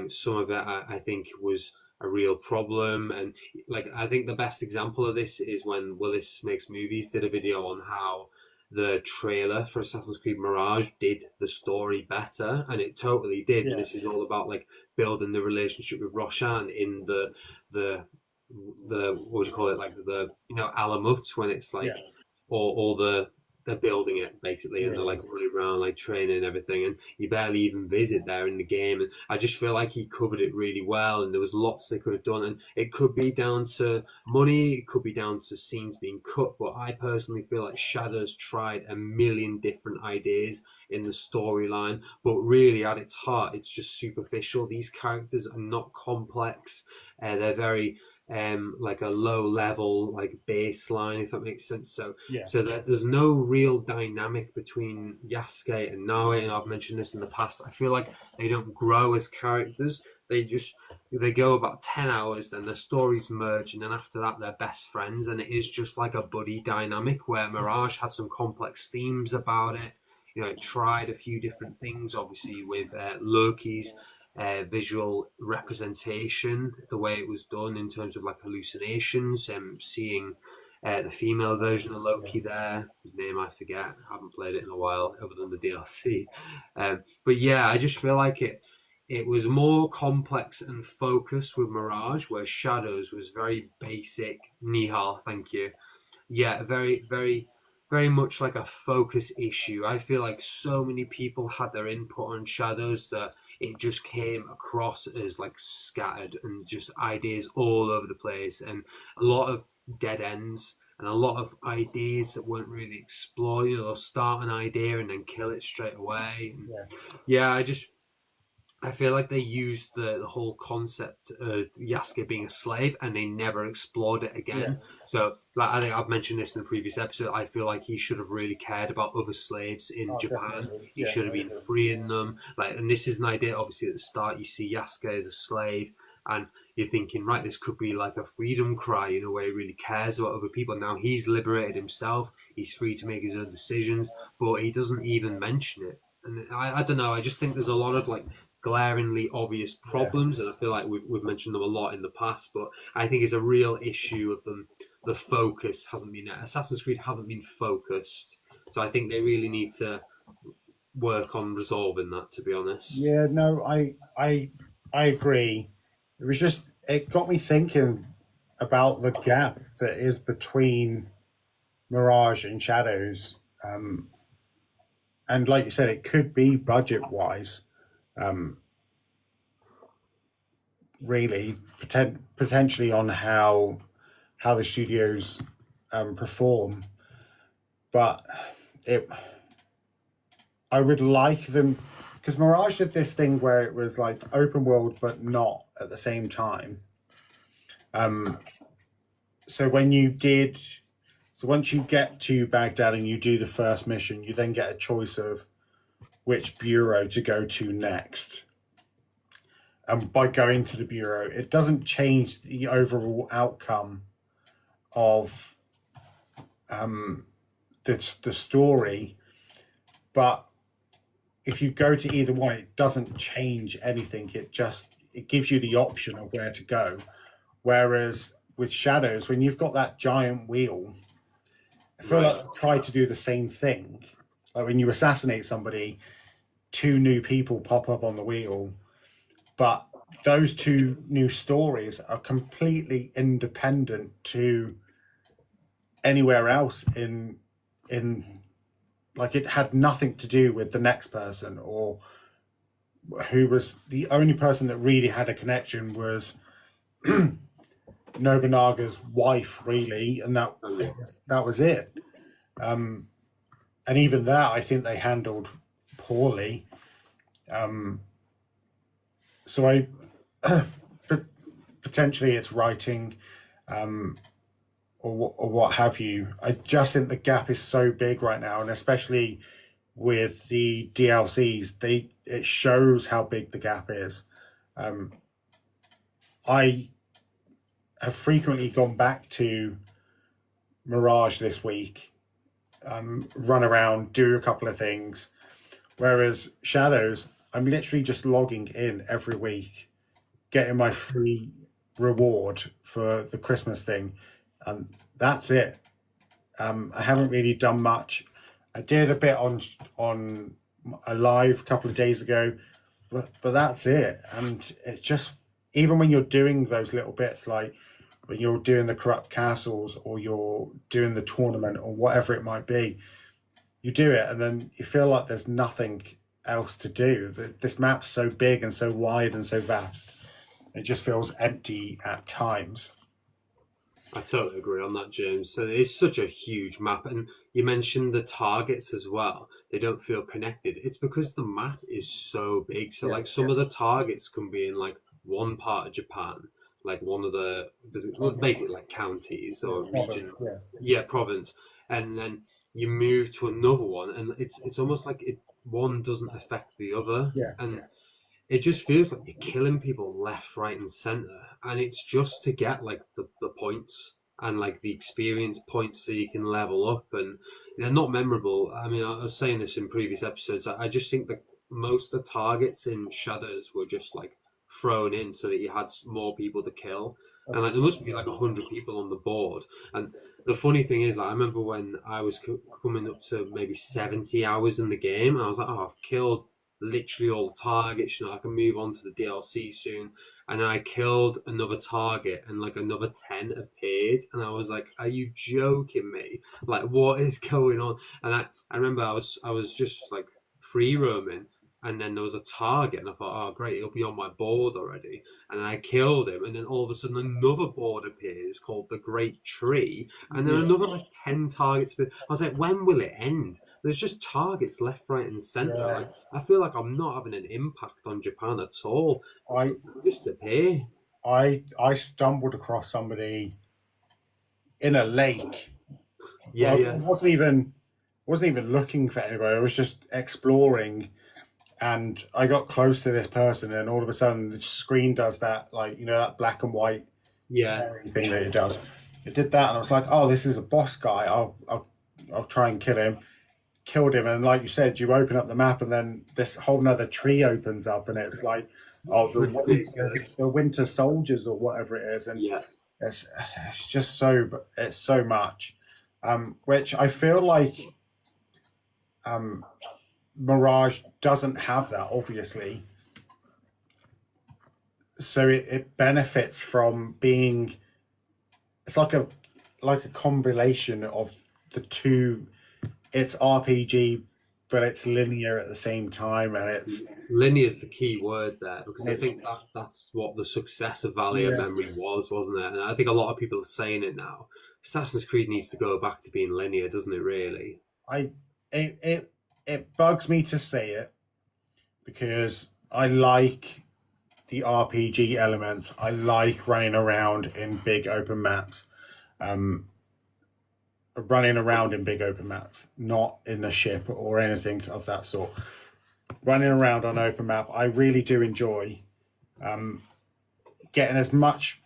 Some of it I think was a real problem. And like, I think the best example of this is when Willis Makes Movies did a video on how the trailer for Assassin's Creed Mirage did the story better, and it totally did. And Yeah. this is all about like building the relationship with Roshan in the what would you call it, like the Alamut, when it's like Yeah. all they're building it basically, and they're like running around like training and everything, and you barely even visit there in the game. And I just feel like he covered it really well, and there was lots they could have done, and it could be down to money, it could be down to scenes being cut, but I personally feel like Shadows tried a million different ideas in the storyline, but really at its heart it's just superficial. These characters are not complex, they're very like a low level like baseline, if that makes sense. So there's no real dynamic between Yasuke and Naoe, and I've mentioned this in the past. I feel like they don't grow as characters. They go about 10 hours and their stories merge, and then after that they're best friends, and it is just like a buddy dynamic, where Mirage had some complex themes about it. It tried a few different things, obviously with Loki's visual representation, the way it was done in terms of like hallucinations, seeing the female version of Loki there, whose name I forget, I haven't played it in a while other than the DLC. But yeah, I just feel like it was more complex and focused with Mirage, where Shadows was very basic. Nihal, thank you. Yeah, very, very, very much like a focus issue. I feel like so many people had their input on Shadows that it just came across as like scattered and just ideas all over the place, and a lot of dead ends and a lot of ideas that weren't really explored. They'll start an idea and then kill it straight away. And yeah, I feel like they used the whole concept of Yasuke being a slave, and they never explored it again. Yeah. So, like, I think I've mentioned this in the previous episode. I feel like he should have really cared about other slaves in Japan. Definitely. He should have been freeing them. Like, and this is an idea. Obviously, at the start, you see Yasuke as a slave, and you're thinking, right, this could be like a freedom cry, where he really cares about other people. Now he's liberated himself. He's free to make his own decisions, but he doesn't even mention it. And I don't know. I just think there's a lot of like glaringly obvious problems, and I feel like we've mentioned them a lot in the past, but I think it's a real issue of them. The focus hasn't been there. Assassin's Creed hasn't been focused, so I think they really need to work on resolving that, to be honest. Yeah, no, I agree. It got me thinking about the gap that is between Mirage and Shadows, and like you said, it could be budget wise. Really, potentially on how the studios perform, but I would like them, because Mirage did this thing where it was like open world but not at the same time. So once you get to Baghdad and you do the first mission, you then get a choice of which bureau to go to next. And by going to the bureau, it doesn't change the overall outcome of the story. But if you go to either one, it doesn't change anything. It gives you the option of where to go. Whereas with Shadows, when you've got that giant wheel, I feel like I tried to do the same thing. Like when you assassinate somebody, 2 new people pop up on the wheel, but those 2 new stories are completely independent to anywhere else in like it had nothing to do with the next person, or who was the only person that really had a connection was Nobunaga's wife, really, and that was it. And even that, I think they handled poorly. So I potentially it's writing, or what have you. I just think the gap is so big right now, and especially with the DLCs, it shows how big the gap is. I have frequently gone back to Mirage this week, run around, do a couple of things, whereas Shadows, I'm literally just logging in every week, getting my free reward for the Christmas thing, and that's it. I haven't really done much. I did a bit on a live a couple of days ago, but that's it. And it's just, even when you're doing those little bits, like when you're doing the corrupt castles or you're doing the tournament or whatever it might be, you do it and then you feel like there's nothing else to do. This map's so big and so wide and so vast, it just feels empty at times. I totally agree on that, James. So it's such a huge map, and you mentioned the targets as well. They don't feel connected. It's because the map is so big. So like some of the targets can be in like one part of Japan, like one of the basically like counties or region, province, and then you move to another one, and it's almost like one doesn't affect the other, and it just feels like you're killing people left, right, and centre, and it's just to get like the points and like the experience points so you can level up, and they're not memorable. I mean, I was saying this in previous episodes. I just think that most of the targets in Shadows were just like thrown in so that you had more people to kill, and like there must be like 100 people on the board. And the funny thing is, like, I remember when I was coming up to maybe 70 hours in the game, I was like, oh, I've killed literally all the targets, I can move on to the DLC soon. And then I killed another target and like another 10 appeared, and I was like, are you joking me? Like, what is going on? And I remember I was just like free roaming, and then there was a target, and I thought, oh great, he'll be on my board already. And I killed him, and then all of a sudden another board appears called the Great Tree, and then another like 10 targets. I was like, when will it end? There's just targets left, right, and centre. Like, I feel like I'm not having an impact on Japan at all. I just appear. I stumbled across somebody in a lake. I wasn't even looking for anybody. I was just exploring, and I got close to this person, and all of a sudden the screen does that, like, that black and white thing that it does. It did that, and I was like, oh, this is a boss guy. I'll try and kill him. Killed him, and like you said, you open up the map, and then this whole nother tree opens up, and it's like, oh, the winter soldiers or whatever it is, and it's just so much, which I feel like Mirage doesn't have that, obviously. So it benefits from being, it's like a combination of the two. It's RPG, but it's linear at the same time, and it's linear is the key word there, because I think that's what the success of Valley of Memory was, wasn't it? And I think a lot of people are saying it now. Assassin's Creed needs to go back to being linear, doesn't it? Really, it bugs me to say it, because I like the RPG elements. I like running around in big open maps. Running around in big open maps, not in a ship or anything of that sort. Running around on open map, I really do enjoy. Getting as much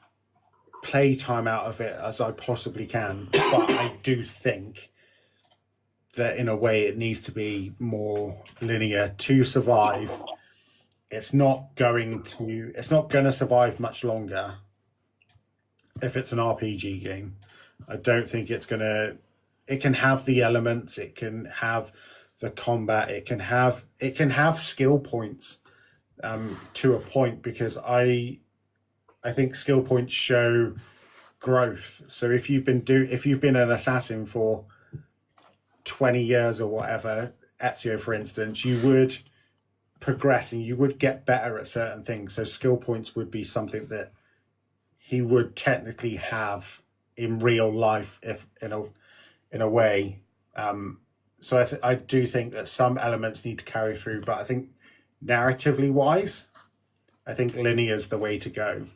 play time out of it as I possibly can, but I do think that in a way it needs to be more linear to survive. It's not going to survive much longer if it's an RPG game. I don't think it's going to. It can have the elements, it can have the combat, it can have skill points to a point, because I think skill points show growth. So if you've been an assassin for 20 years or whatever, Ezio for instance, you would progress and you would get better at certain things. So skill points would be something that he would technically have in real life, if in a way. So I do think that some elements need to carry through, but I think narratively wise, I think linear is the way to go.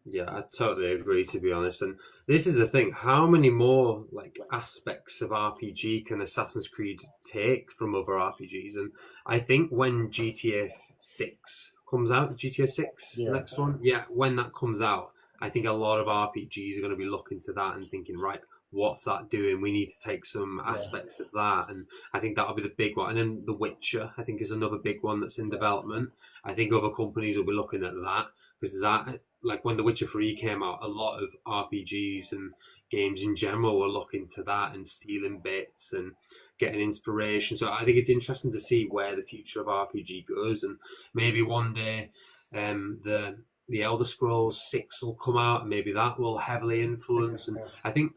Yeah, I totally agree, to be honest. And this is the thing: how many more like aspects of RPG can Assassin's Creed take from other RPGs? And I think when GTA 6 comes out, GTA 6 next one, when that comes out, I think a lot of RPGs are going to be looking to that and thinking, right, what's that doing? We need to take some aspects of that. And I think that'll be the big one. And then The Witcher, I think, is another big one that's in development. I think other companies will be looking at that, because that like when The Witcher 3 came out, a lot of RPGs and games in general were looking to that and stealing bits and getting inspiration. So I think it's interesting to see where the future of RPG goes, and maybe one day the Elder Scrolls 6 will come out, and maybe that will heavily influence. And I think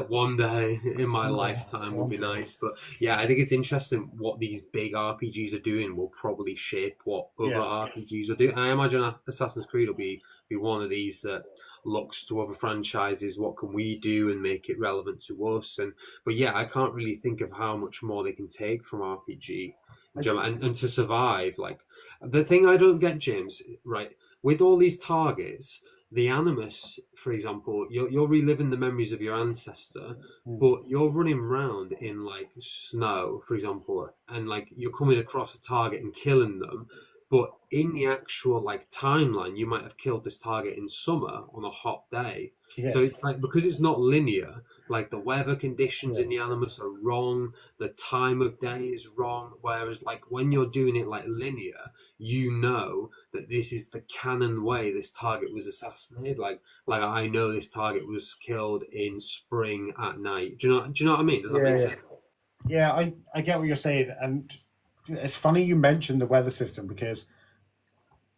one day in my lifetime would be nice. But yeah, I think it's interesting what these big RPGs are doing will probably shape what other RPGs will do. And I imagine Assassin's Creed will be one of these that looks to other franchises, what can we do and make it relevant to us. But yeah, I can't really think of how much more they can take from RPG. And to survive, like, the thing I don't get, James, right, with all these targets, the Animus, for example, you're reliving the memories of your ancestor, but you're running around in like snow, for example, and like you're coming across a target and killing them. But in the actual like timeline, you might have killed this target in summer on a hot day. Yeah. So it's like, because it's not linear, like the weather conditions in the Animus are wrong, the time of day is wrong. Whereas like when you're doing it like linear, you know that this is the canon way this target was assassinated. Like I know this target was killed in spring at night. Do you know what I mean? Does that make sense? Yeah, I get what you're saying, and it's funny you mentioned the weather system, because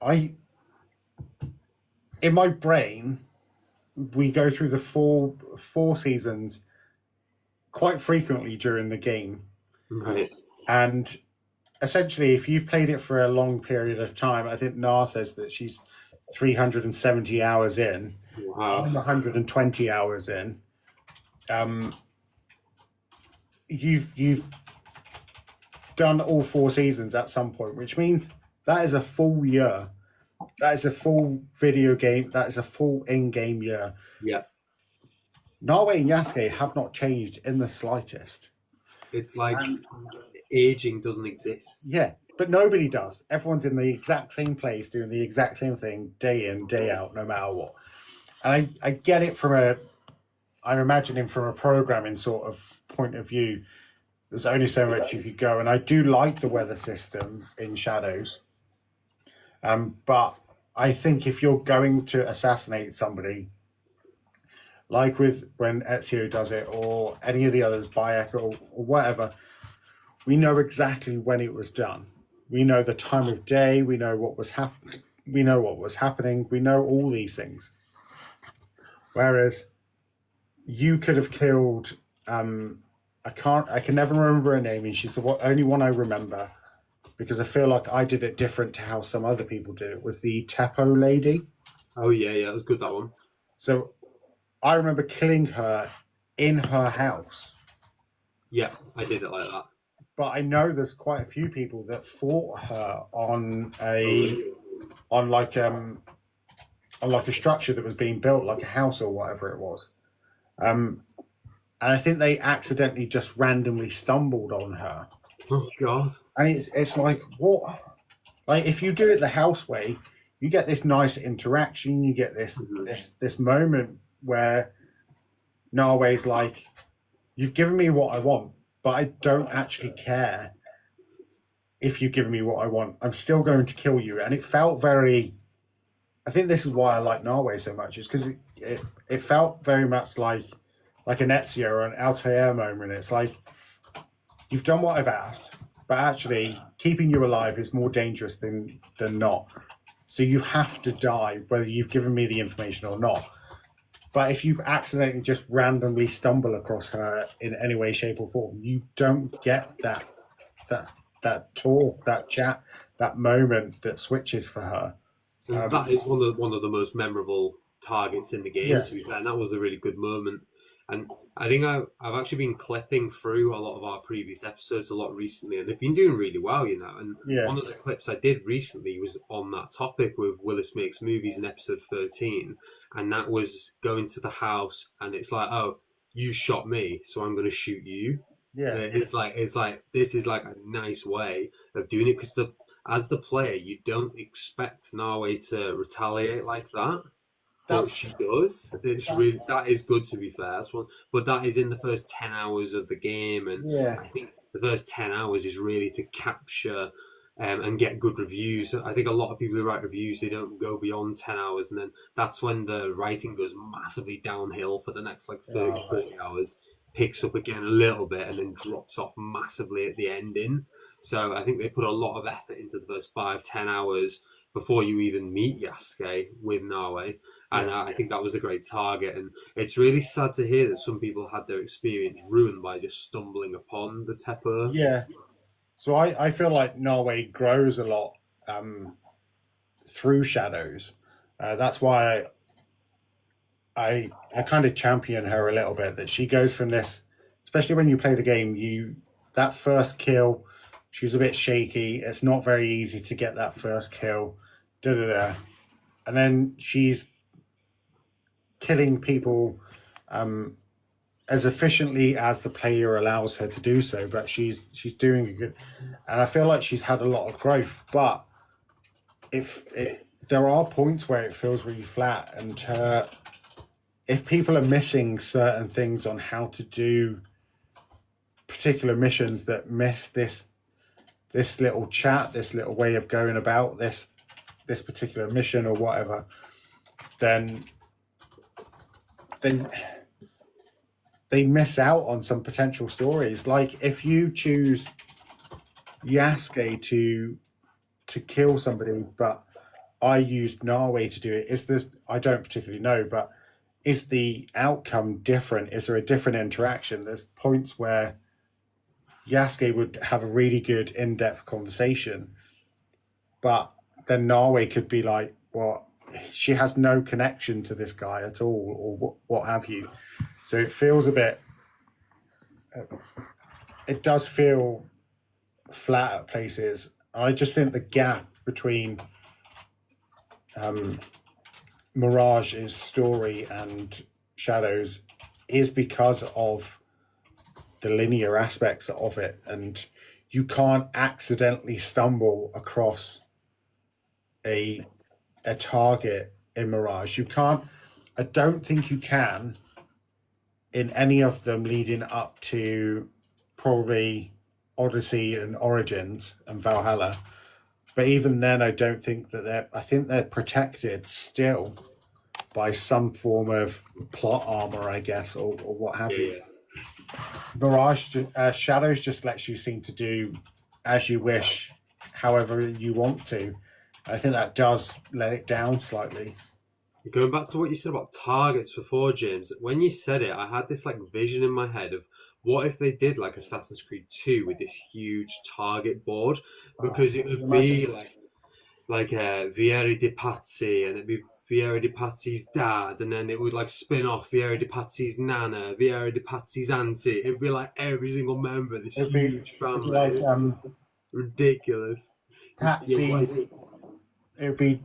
in my brain, we go through the four seasons quite frequently during the game. Right. And essentially, if you've played it for a long period of time, I think Nar says that she's 370 hours in. Wow. I'm 120 hours in. You've done all four seasons at some point, which means that is a full year. That is a full video game. That is a full in-game year. Yeah. Narwe and Yasuke have not changed in the slightest. It's like aging doesn't exist. Yeah, but nobody does. Everyone's in the exact same place, doing the exact same thing, day in, day out, no matter what. And I get it I'm imagining from a programming sort of point of view, there's only so much you could go. And I do like the weather system in Shadows. But I think if you're going to assassinate somebody, like when Ezio does it, or any of the others, Bayek or whatever, we know exactly when it was done. We know the time of day. We know what was happening. We know what was happening. We know all these things. Whereas you could have killed. I can never remember her name, and she's the only one I remember, because I feel like I did it different to how some other people did it. Was the Teppo lady? Oh yeah, it was good, that one. So I remember killing her in her house. Yeah, I did it like that. But I know there's quite a few people that fought her on a structure that was being built, like a house or whatever it was. And I think they accidentally just randomly stumbled on her. Oh God! And it's like, what? Like, if you do it the house way, you get this nice interaction. You get this moment where Narwe's like, "You've given me what I want, but I don't actually care if you've given me what I want. I'm still going to kill you." And it felt very. I think this is why I like Narwe so much, is because it felt very much like an Ezio or an Altair moment. It's like, you've done what I've asked, but actually keeping you alive is more dangerous than not. So you have to die, whether you've given me the information or not. But if you've accidentally just randomly stumble across her in any way, shape, or form, you don't get that talk, that chat, that moment that switches for her. That is one of the most memorable targets in the game, to be fair, and that was a really good moment. And I think I've actually been clipping through a lot of our previous episodes a lot recently, and they've been doing really well, you know. And one of the clips I did recently was on that topic with Willis Makes Movies in episode 13, and that was going to the house, and it's like, oh, you shot me, so I'm going to shoot you. Yeah, it's like this is like a nice way of doing it, because as the player, you don't expect Narwe to retaliate like that. But she does. That is good, to be fair. But that is in the first 10 hours of the game, and I think the first 10 hours is really to capture and get good reviews. I think a lot of people who write reviews, they don't go beyond 10 hours, and then that's when the writing goes massively downhill for the next like 30, 40 hours, picks up again a little bit, and then drops off massively at the ending. So I think they put a lot of effort into the first 5-10 hours before you even meet Yasuke with Nawe. And I think that was a great target. And it's really sad to hear that some people had their experience ruined by just stumbling upon the Tepper. Yeah. So I feel like Norway grows a lot through Shadows. That's why I kind of champion her a little bit, that she goes from this, especially when you play the game, that first kill, she's a bit shaky. It's not very easy to get that first kill. And then she's killing people as efficiently as the player allows her to do so, but she's doing a good, and I feel like she's had a lot of growth. But there are points where it feels really flat, and if people are missing certain things on how to do particular missions that miss this little chat, this little way of going about this particular mission or whatever, then they miss out on some potential stories. Like if you choose Yasuke to kill somebody, but I used Nawe to do it, I don't particularly know, but is the outcome different? Is there a different interaction? There's points where Yasuke would have a really good in-depth conversation, but then Nawe could be like, what? She has no connection to this guy at all, or what have you. So it feels a bit, it does feel flat at places. I just think the gap between Mirage's story and Shadows is because of the linear aspects of it, and you can't accidentally stumble across a target in Mirage. You can't, I don't think you can in any of them leading up to probably Odyssey and Origins and Valhalla. But even then, I don't think that I think they're protected still by some form of plot armor, I guess, or what have you. Mirage, Shadows just lets you seem to do as you wish, however you want to. I think that does let it down slightly. Going back to what you said about targets before, James, when you said it, I had this like vision in my head of what if they did like Assassin's Creed 2 with this huge target board, because it would be like Vieri di Pazzi, and it'd be Vieri di Pazzi's dad, and then it would like spin off Vieri di Pazzi's nana, Vieri di Pazzi's auntie. It'd be like every single member of this huge family. Like ridiculous. Patsy's. It would be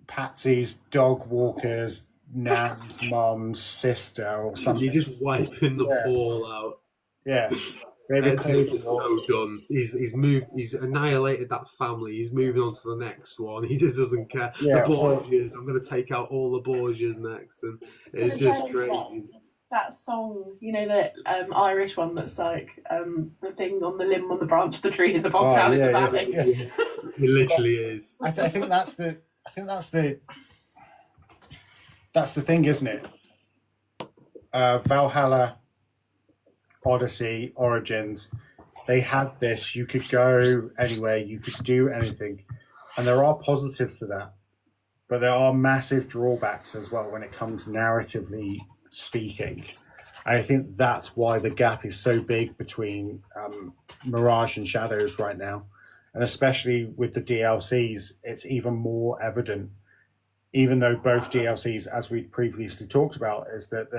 Patsy's dog walker's nan's mum's sister or something. You're just wiping the ball out. Yeah. Maybe it's so done. He's moved. He's annihilated that family. He's moving on to the next one. He just doesn't care. Yeah, the Borgias. I'm going to take out all the Borgias next, and it's just crazy. That song, you know, that Irish one that's like the thing on the limb on the branch of the tree in the bog down in the valley. Yeah. It literally is. I think that's the thing, isn't it? Valhalla, Odyssey, Origins, they had this. You could go anywhere, you could do anything, and there are positives to that, but there are massive drawbacks as well when it comes narratively speaking. And I think that's why the gap is so big between Mirage and Shadows right now, and especially with the DLCs, it's even more evident. Even though both DLCs, as we previously talked about, is that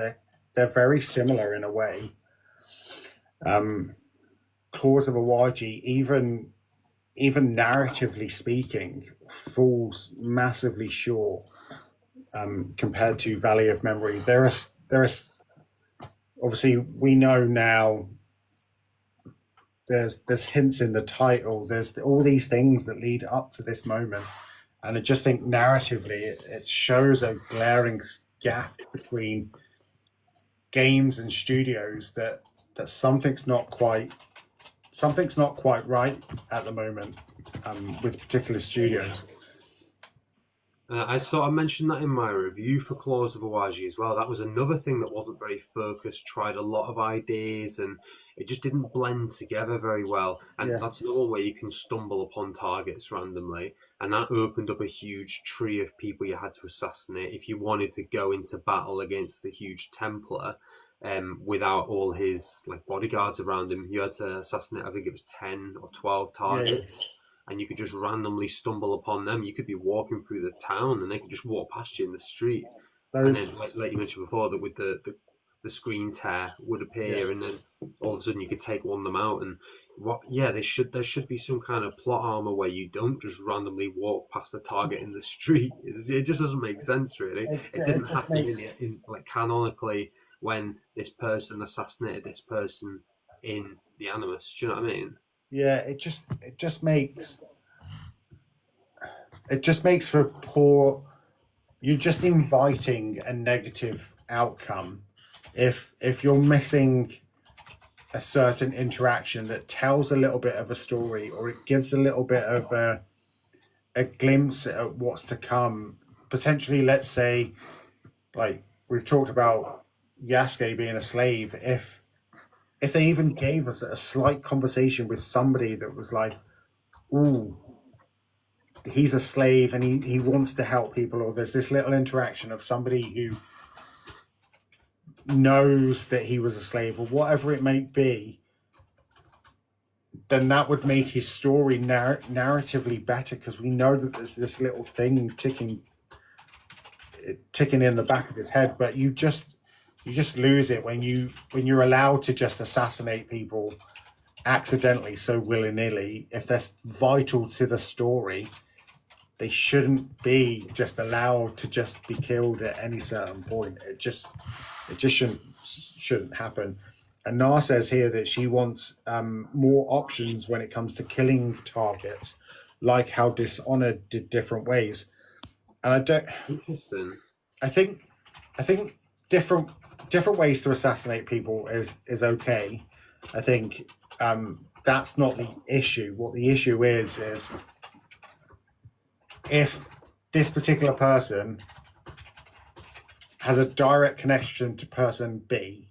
they're very similar in a way. Claws of Awaji, even narratively speaking, falls massively short compared to Valley of Memory. There are obviously, we know now. There's hints in the title. There's all these things that lead up to this moment, and I just think narratively it shows a glaring gap between games and studios that something's not quite right at the moment. with particular studios. I sort of mentioned that in my review for Claws of Awaji as well. That was another thing that wasn't very focused, tried a lot of ideas, and it just didn't blend together very well. And that's another way you can stumble upon targets randomly. And that opened up a huge tree of people you had to assassinate if you wanted to go into battle against the huge Templar. Without all his bodyguards around him, you had to assassinate, I think it was 10 or 12 targets. Yeah. And you could just randomly stumble upon them. You could be walking through the town and they could just walk past you in the street. And then, like you mentioned before, that with the screen tear would appear, and then all of a sudden you could take one of them out. And there should be some kind of plot armor where you don't just randomly walk past the target in the street. It just doesn't make sense, really. It didn't happen in canonically when this person assassinated this person in the Animus. Do you know what I mean? Yeah, it just makes for poor. You're just inviting a negative outcome if you're missing a certain interaction that tells a little bit of a story, or it gives a little bit of a glimpse at what's to come. Potentially, let's say, like we've talked about Yasuke being a slave. If they even gave us a slight conversation with somebody that was like, ooh, he's a slave and he wants to help people, or there's this little interaction of somebody who knows that he was a slave, or whatever it may be, then that would make his story narratively better, because we know that there's this little thing ticking in the back of his head. But you just lose it when you're allowed to just assassinate people accidentally, so willy-nilly. If that's vital to the story, they shouldn't be just allowed to just be killed at any certain point. It just shouldn't happen. And Nar says here that she wants more options when it comes to killing targets, like how Dishonored did different ways. And I don't. Interesting. I think different ways to assassinate people is okay. I think that's not the issue. What the issue is if this particular person has a direct connection to person B,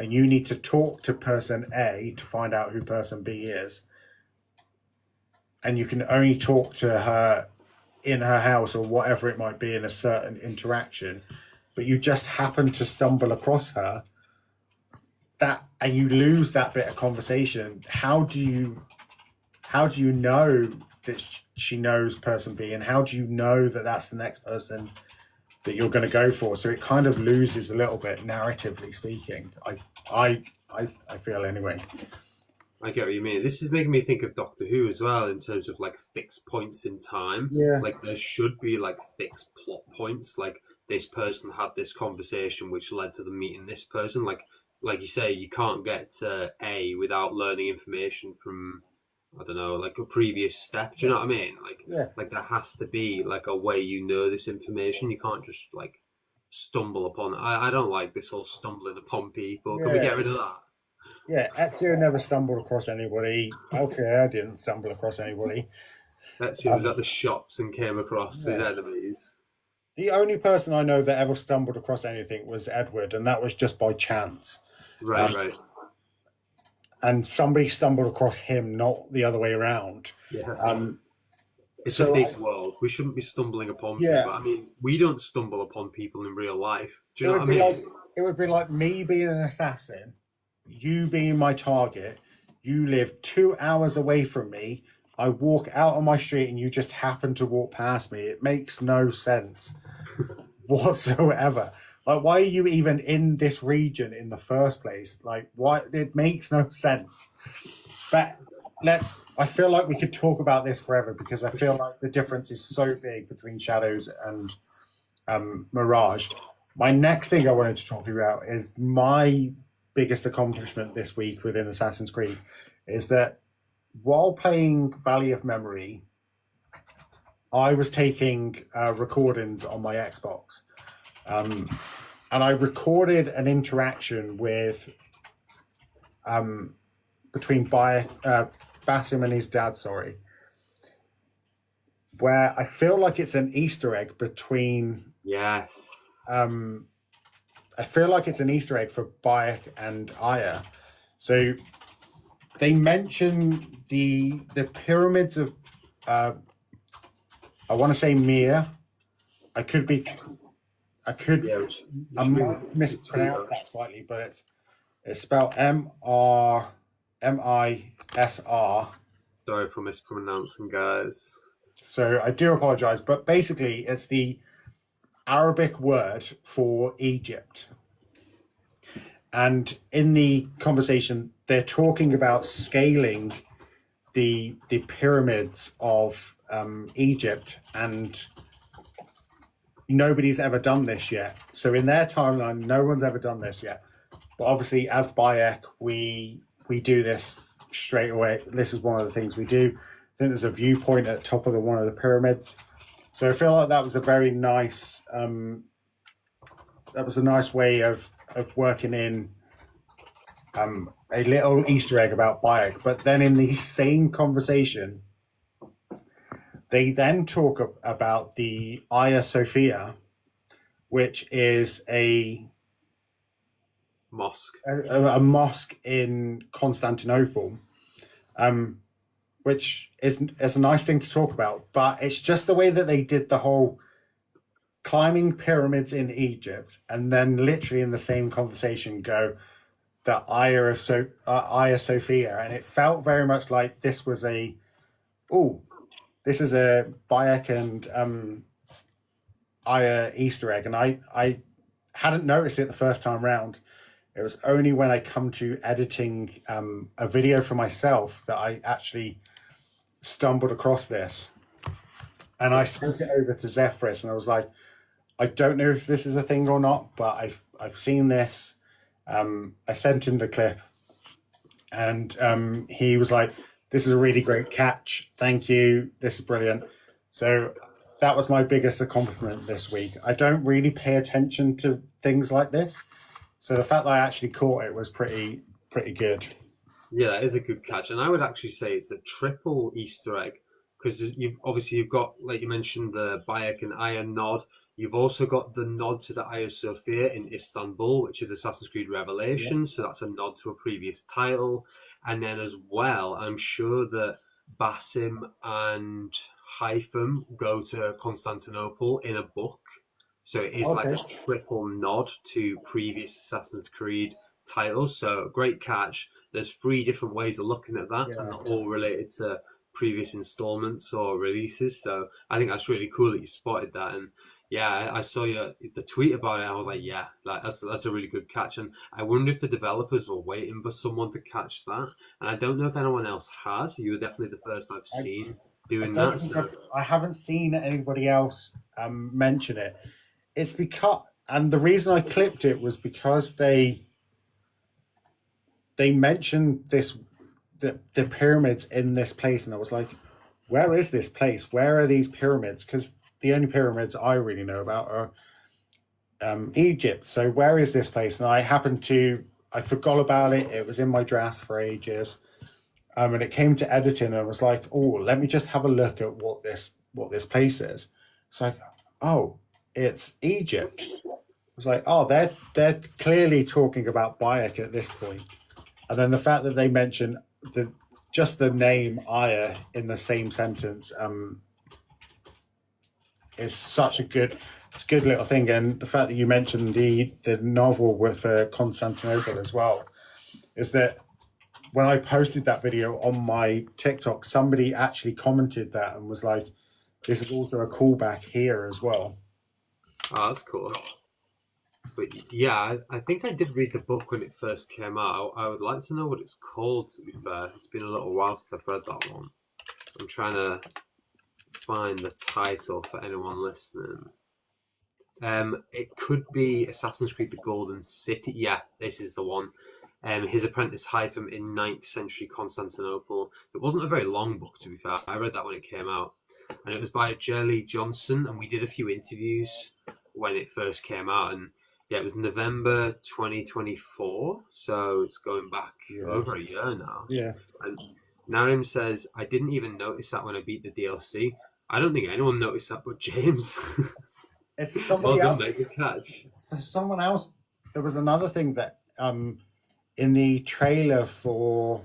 and you need to talk to person A to find out who person B is, and you can only talk to her in her house or whatever it might be in a certain interaction, but you just happen to stumble across her, and you lose that bit of conversation. How do you know that she knows person B, and how do you know that that's the next person that you're going to go for? So it kind of loses a little bit, narratively speaking. I feel anyway. I get what you mean. This is making me think of Doctor Who as well, in terms of fixed points in time. Yeah. There should be fixed plot points. This person had this conversation which led to them meeting this person. Like you say, you can't get to A without learning information from, I don't know, a previous step. Do you know what I mean? There has to be a way this information. You can't just stumble upon it. I don't like this whole stumbling upon people. Can we get rid of that? Yeah, Ezio never stumbled across anybody. Altair didn't stumble across anybody. Ezio was at the shops and came across his enemies. The only person I know that ever stumbled across anything was Edward, and that was just by chance. Right. And somebody stumbled across him, not the other way around. Yeah. It's a big world. We shouldn't be stumbling upon people. I mean, we don't stumble upon people in real life. Do you know what I mean? It would be like me being an assassin, you being my target. You live 2 hours away from me. I walk out on my street and you just happen to walk past me. It makes no sense whatsoever. Why are you even in this region in the first place? Why? It makes no sense. But I feel like we could talk about this forever, because I feel like the difference is so big between Shadows and Mirage. My next thing I wanted to talk about is my biggest accomplishment this week within Assassin's Creed, is that while playing Valley of Memory, I was taking recordings on my Xbox. And I recorded an interaction with between Basim and his dad, where I feel like it's an Easter egg between. Yes. I feel like it's an Easter egg for Bayek and Aya. So they mention the pyramids of. I want to say Mir. I might mispronounce that slightly, but it's spelled MISR. Sorry for mispronouncing, guys. So I do apologize, but basically it's the Arabic word for Egypt. And in the conversation, they're talking about scaling the pyramids of Egypt, and nobody's ever done this yet. So in their timeline, no one's ever done this yet. But obviously, as Bayek, we do this straight away. This is one of the things we do. I think there's a viewpoint at the top of one of the pyramids. So I feel like that was a very nice. That was a nice way of working in a little Easter egg about Bayek. But then in the same conversation, they then talk about the Hagia Sophia, which is a mosque. A mosque in Constantinople, which is a nice thing to talk about. But it's just the way that they did the whole climbing pyramids in Egypt, and then literally in the same conversation go the Hagia Sophia, and it felt very much like this was this is a Bayek and Aya Easter egg, and I hadn't noticed it the first time round. It was only when I come to editing a video for myself that I actually stumbled across this, and I sent it over to Zephyrus, and I was like, I don't know if this is a thing or not, but I've seen this. I sent him the clip, and he was like, this is a really great catch. Thank you. This is brilliant. So that was my biggest accomplishment this week. I don't really pay attention to things like this. So the fact that I actually caught it was pretty good. Yeah, that is a good catch. And I would actually say it's a triple Easter egg, because you've got, like you mentioned, the Bayek and Aya nod. You've also got the nod to the Hagia Sophia in Istanbul, which is Assassin's Creed Revelations. Yeah. So that's a nod to a previous title. And then as well, I'm sure that Basim and Hytham go to Constantinople in a book. So it is like a triple nod to previous Assassin's Creed titles. So great catch. There's 3 different ways of looking at that, and they're all related to previous installments or releases. So I think that's really cool that you spotted that. And yeah, I saw the tweet about it. I was like, yeah, that's a really good catch. And I wonder if the developers were waiting for someone to catch that. And I don't know if anyone else has. You were definitely the first I've seen doing that. So. I haven't seen anybody else mention it. It's because, and the reason I clipped it was because they mentioned the pyramids in this place, and I was like, where is this place? Where are these pyramids? Because the only pyramids I really know about are Egypt. So where is this place? And I forgot about it. It was in my drafts for ages. And it came to editing, and I was like, oh, let me just have a look at what this place is. It's like, oh, it's Egypt. I was like, oh, they're clearly talking about Bayek at this point. And then the fact that they mention just the name Aya in the same sentence is such a good little thing. And the fact that you mentioned the novel with Constantinople as well is that when I posted that video on my TikTok, somebody actually commented that and was like, this is also a callback here as well. Oh, that's cool. But yeah, I think I did read the book when it first came out. I would like to know what it's called, to be fair. It's been a little while since I've read that one. I'm trying to find the title for anyone listening. It could be Assassin's Creed: The Golden City. Yeah, this is the one. His apprentice Hytham in 9th century Constantinople. It wasn't a very long book, to be fair. I read that when it came out. And it was by Jerry Johnson, and we did a few interviews when it first came out. And yeah, it was November 2024, so it's going back over a year now. Yeah. And Narim says, I didn't even notice that when I beat the DLC. I don't think anyone noticed that but James. It's Well somebody done, else. mate. Good catch. So someone else. There was another thing that in the trailer for,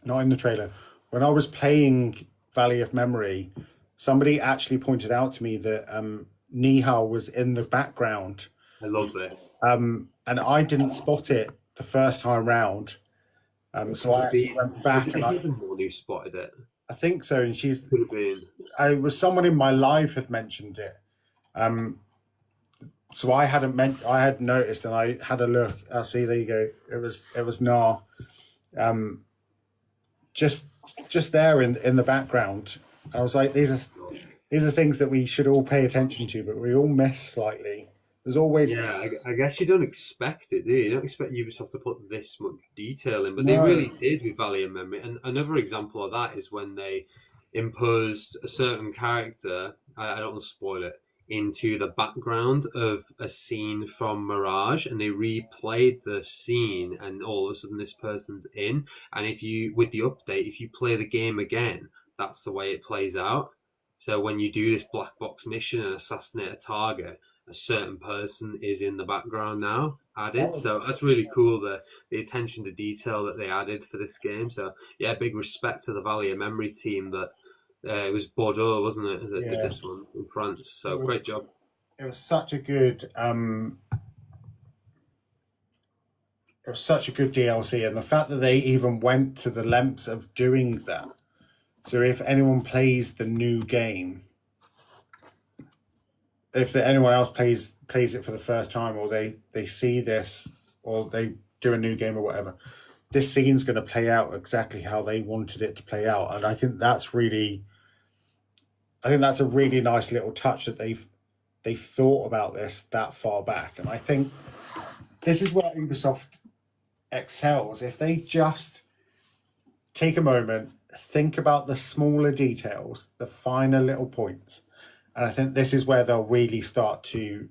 not in the trailer, when I was playing Valley of Memory, somebody actually pointed out to me that Nihal was in the background. I love this. And I didn't spot it the first time round. So I actually went back Was it and the hidden one who spotted it? I think so. And Could have been. I was someone in my live had mentioned it. So I had noticed, and I had a look. I see. There you go. It was Nar. Just there in the background. I was like, these are things that we should all pay attention to, but we all miss slightly. There's always I guess you don't expect it, do you? You don't expect Ubisoft to put this much detail in, but they No. really did with Valley of Memory. And another example of that is when they imposed a certain character, I don't want to spoil it, into the background of a scene from Mirage, and they replayed the scene, and all of a sudden this person's in. And if you, with the update, if you play the game again, that's the way it plays out. So when you do this black box mission and assassinate a target, a certain person is in the background now added. So that's really cool, the attention to detail that they added for this game. So yeah, big respect to the Valley of Memory team that it was Bordeaux, wasn't it, that did this one in France. So great job. It was such a good DLC, and the fact that they even went to the lengths of doing that. So if anyone plays the new game, if anyone else plays it for the first time, or they see this, or they do a new game or whatever, this scene's going to play out exactly how they wanted it to play out. And I think that's a really nice little touch that they've thought about this that far back. And I think this is where Ubisoft excels. If they just take a moment, think about the smaller details, the finer little points, and I think this is where they'll really start to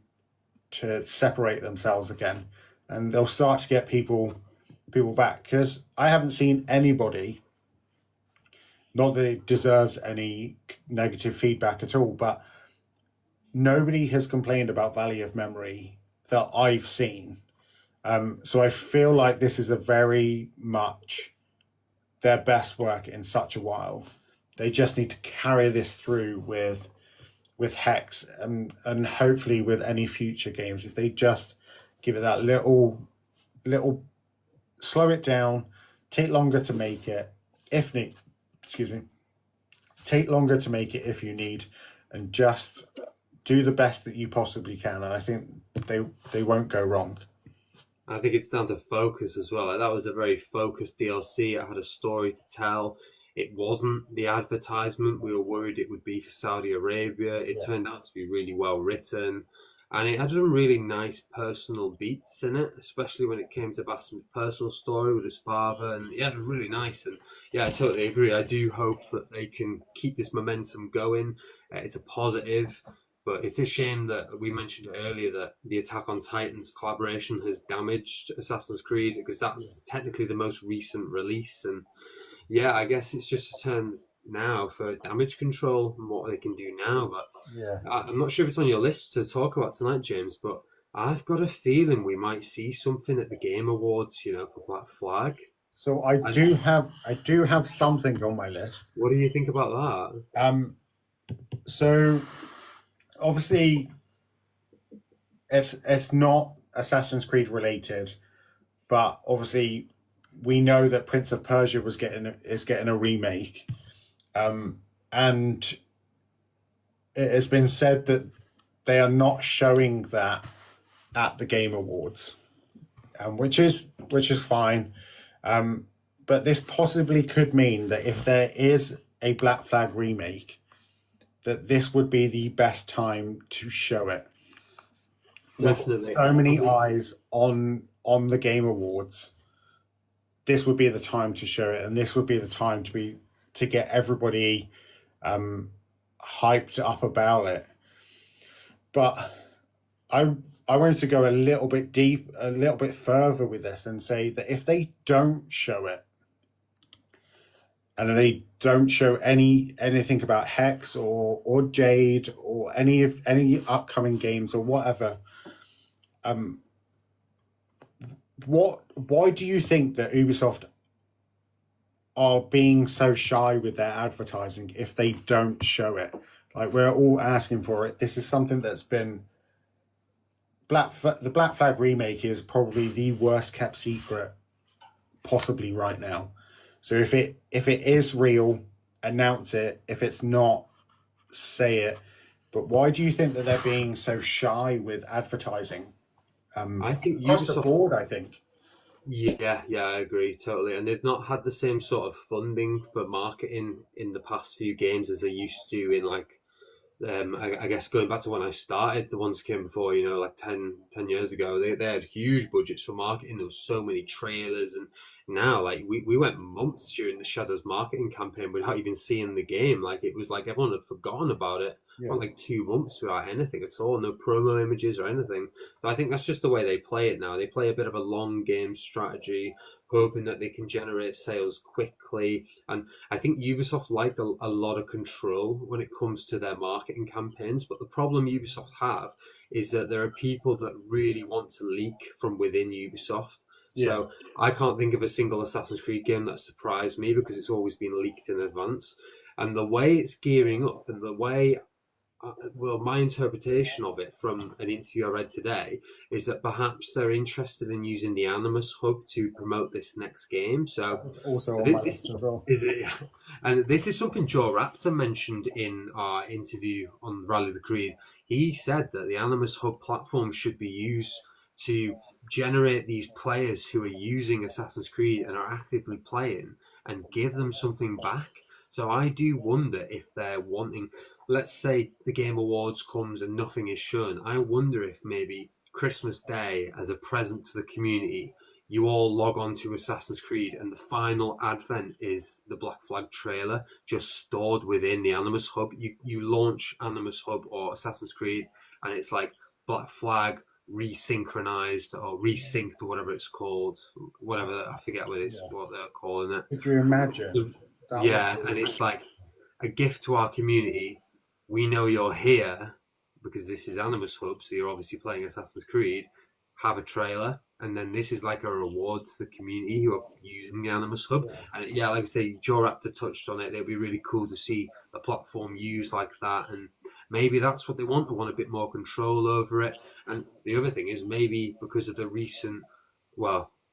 separate themselves again, and they'll start to get people back. Because I haven't seen anybody, not that it deserves any negative feedback at all, but nobody has complained about Valley of Memory that I've seen. So I feel like this is a very much their best work in such a while. They just need to carry this through with Hex and hopefully with any future games. If they just give it that little slow it down, take longer to make it if need, take longer to make it if you need, and just do the best that you possibly can. And I think they won't go wrong. I think it's down to focus as well. Like, that was a very focused DLC. It had a story to tell. It wasn't the advertisement we were worried it would be for Saudi Arabia. It turned out to be really well written. And it had some really nice personal beats in it, especially when it came to Bassum's personal story with his father. And yeah, it was really nice. And yeah, I totally agree. I do hope that they can keep this momentum going. It's a positive. But it's a shame that we mentioned earlier that the Attack on Titans collaboration has damaged Assassin's Creed, because that's technically the most recent release. And yeah, I guess it's just a turn now for damage control and what they can do now. But I'm not sure if it's on your list to talk about tonight, James, but I've got a feeling we might see something at the Game Awards, for Black Flag. So I do have something on my list. What do you think about that? So obviously it's not Assassin's Creed related, but obviously we know that Prince of Persia is getting a remake, and it has been said that they are not showing that at the Game Awards, which is fine, but this possibly could mean that if there is a Black Flag remake, that this would be the best time to show it. Definitely. With so many eyes on the Game Awards, this would be the time to show it, and this would be the time to get everybody hyped up about it. But I wanted to go a little bit further with this and say that if they don't show it, and they don't show anything about Hex or Jade or any upcoming games or whatever. Why do you think that Ubisoft are being so shy with their advertising if they don't show it? Like, we're all asking for it. This is something that's been the Black Flag remake is probably the worst kept secret possibly right now. So if it is real, announce it. If it's not, say it. But why do you think that they're being so shy with advertising? I think Across the Ubisoft. board, I think. Yeah, I agree totally. And they've not had the same sort of funding for marketing in the past few games as they used to in like I guess going back to when I started, the ones came before, like 10 years ago, they had huge budgets for marketing. There was so many trailers, and now like we went months during the Shadows marketing campaign without even seeing the game. Like it was like everyone had forgotten about it. Yeah. Went like 2 months without anything at all, no promo images or anything. So I think that's just the way they play it now. They play a bit of a long game strategy, hoping that they can generate sales quickly. And I think Ubisoft liked a lot of control when it comes to their marketing campaigns. But the problem Ubisoft have is that there are people that really want to leak from within Ubisoft. Yeah. So I can't think of a single Assassin's Creed game that surprised me because it's always been leaked in advance. And the way it's gearing up and the way my interpretation of it from an interview I read today is that perhaps they're interested in using the Animus Hub to promote this next game. So it's also on my list as well. Is it? And this is something Joe Raptor mentioned in our interview on Rally the Creed. He said that the Animus Hub platform should be used to generate these players who are using Assassin's Creed and are actively playing and give them something back. So I do wonder if they're wanting, let's say the Game Awards comes and nothing is shown. I wonder if maybe Christmas Day, as a present to the community, you all log on to Assassin's Creed and the final advent is the Black Flag trailer just stored within the Animus Hub. You launch Animus Hub or Assassin's Creed and it's like Black Flag resynchronized or resynced or whatever it's called. Whatever, I forget what they're calling it. Could you imagine? And it's like a gift to our community. We know you're here because this is Animus Hub, so you're obviously playing Assassin's Creed. Have a trailer, and then this is like a reward to the community who are using the Animus Hub. And like I say, Joe Raptor touched on it. It'd be really cool to see the platform used like that, and maybe that's what they want. They want a bit more control over it. And the other thing is maybe because of the recent,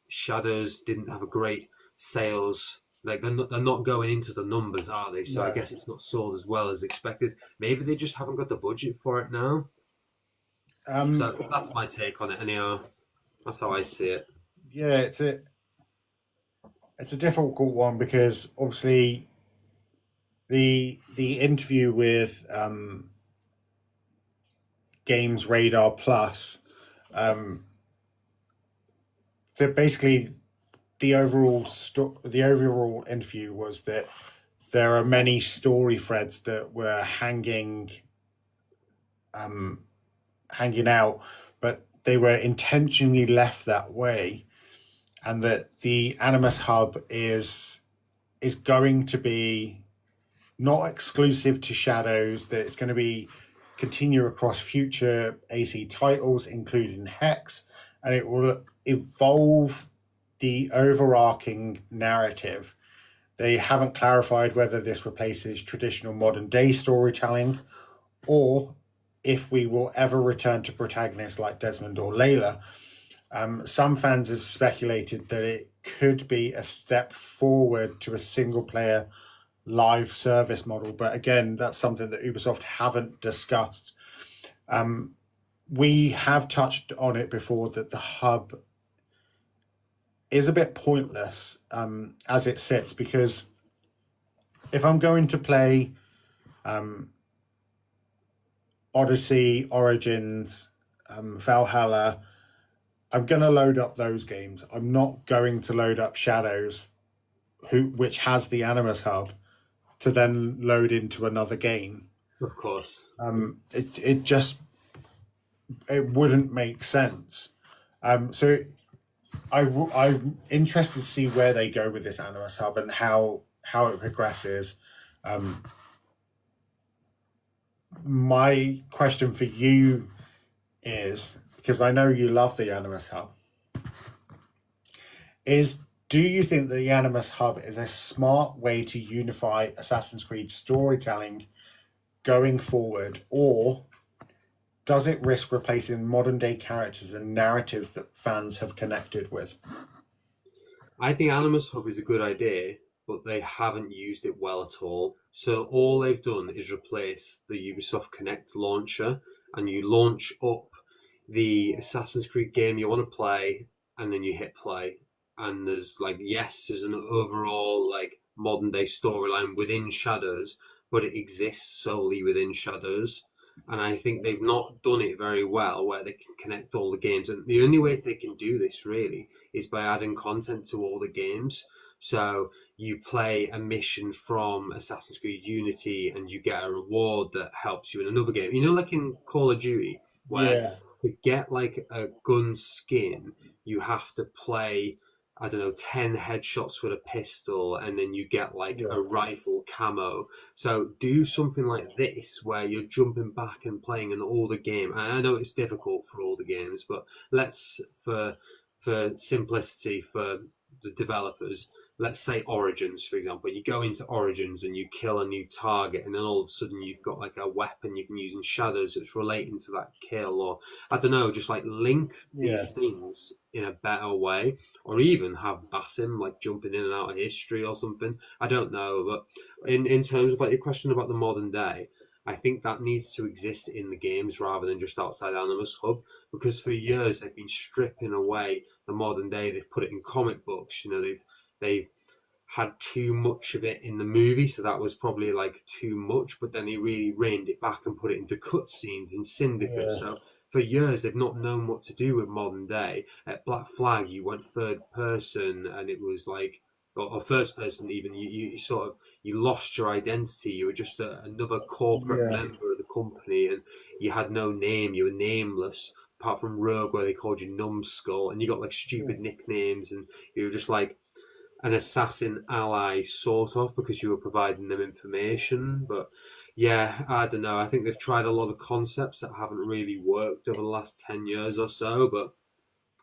Shadows didn't have a great sales. Like they're not going into the numbers, are they? So I guess it's not sold as well as expected. Maybe they just haven't got the budget for it now. So that's my take on it. Anyhow, that's how I see it. Yeah, it's a difficult one because obviously the interview with Games Radar Plus, basically the overall interview was that there are many story threads that were hanging out, but they were intentionally left that way, and that the Animus Hub is going to be not exclusive to Shadows, that it's going to be continue across future AC titles, including Hex, and it will evolve the overarching narrative. They haven't clarified whether this replaces traditional modern day storytelling or if we will ever return to protagonists like Desmond or Layla. Some fans have speculated that it could be a step forward to a single player live service model, but again, that's something that Ubisoft haven't discussed. We have touched on it before that the hub is a bit pointless as it sits, because if I'm going to play Odyssey, Origins, Valhalla, I'm going to load up those games. I'm not going to load up Shadows, which has the Animus Hub, to then load into another game. Of course. It wouldn't make sense. So I'm interested to see where they go with this Animus Hub and how how it progresses. My question for you is, because I know you love the Animus Hub, do you think the Animus Hub is a smart way to unify Assassin's Creed storytelling going forward, or does it risk replacing modern day characters and narratives that fans have connected with? I think Animus Hub is a good idea, but they haven't used it well at all. So all they've done is replace the Ubisoft Connect launcher, and you launch up the Assassin's Creed game you want to play, and then you hit play. And there's there's an overall modern day storyline within Shadows, but it exists solely within Shadows. And I think they've not done it very well where they can connect all the games. And the only way they can do this really is by adding content to all the games. So you play a mission from Assassin's Creed Unity and you get a reward that helps you in another game. Like in Call of Duty, where to get a gun skin, you have to play, I don't know, 10 headshots with a pistol, and then you get a rifle camo. So do something like this where you're jumping back and playing an older game. And I know it's difficult for all the games, but let's, for simplicity for the developers, let's say Origins, for example. You go into Origins and you kill a new target, and then all of a sudden you've got a weapon you can use in Shadows that's relating to that kill, or I don't know, just link these things in a better way, or even have Basim jumping in and out of history or something. I don't know, but in terms of your question about the modern day, I think that needs to exist in the games rather than just outside Animus Hub, because for years they've been stripping away the modern day. They've put it in comic books. They've had too much of it in the movie, so that was probably too much. But then they really reined it back and put it into cutscenes in Syndicate. Yeah. So for years they've not known what to do with modern day. At Black Flag, you went third person, and it was or first person even. You sort of lost your identity. You were just another corporate member of the company, and you had no name. You were nameless, apart from Rogue, where they called you Numbskull, and you got stupid nicknames, and you were just an assassin ally, sort of, because you were providing them information. But yeah, I don't know. I think they've tried a lot of concepts that haven't really worked over the last 10 years or so. But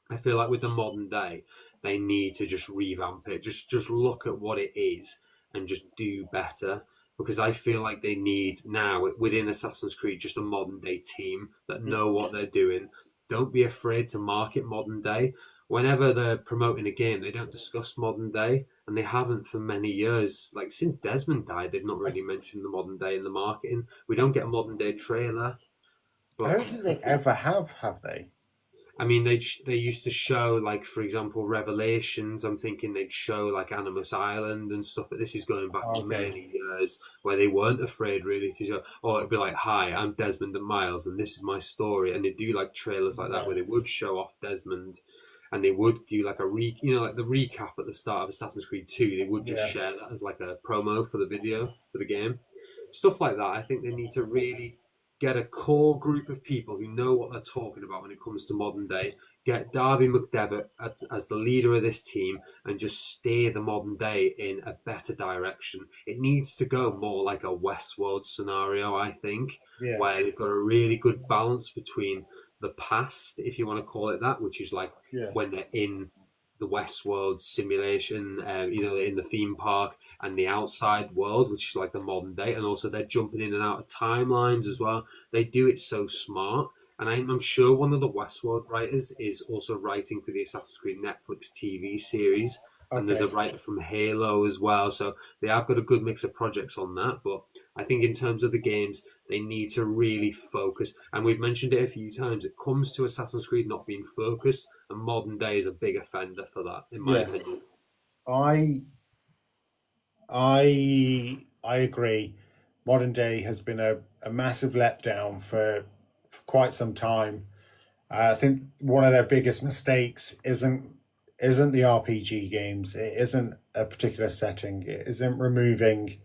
I feel with the modern day, they need to just revamp it. Just look at what it is and just do better. Because I feel they need now, within Assassin's Creed, just a modern day team that know what they're doing. Don't be afraid to market modern day. Whenever they're promoting a game, they don't discuss modern day, and they haven't for many years. Since Desmond died, they've not really mentioned the modern day in the marketing. We don't get a modern day trailer. But I don't think they ever have they? I mean, they used to show, for example, Revelations. I'm thinking they'd show, Animus Island and stuff, but this is going back many years where they weren't afraid, really, to show, it'd be hi, I'm Desmond and Miles, and this is my story. And they do, trailers like that where they would show off Desmond, and they would do, the recap at the start of Assassin's Creed 2, they would just share that as, a promo for the video, for the game. Stuff like that. I think they need to really get a core group of people who know what they're talking about when it comes to modern day. Get Darby McDevitt as the leader of this team and just steer the modern day in a better direction. It needs to go more like a Westworld scenario, I think, where they've got a really good balance between the past, if you want to call it that, which is when they're in the Westworld simulation, in the theme park, and the outside world, which is the modern day, and also they're jumping in and out of timelines as well. They do it so smart, and I'm sure one of the Westworld writers is also writing for the Assassin's Creed Netflix TV series, and there's a writer from Halo as well, so they have got a good mix of projects on that. But I think in terms of the games, they need to really focus, and we've mentioned it a few times, it comes to Assassin's Creed not being focused, and modern day is a big offender for that, in my opinion. I agree. Modern day has been a massive letdown for quite some time. I think one of their biggest mistakes isn't the RPG games. It isn't a particular setting. It isn't removing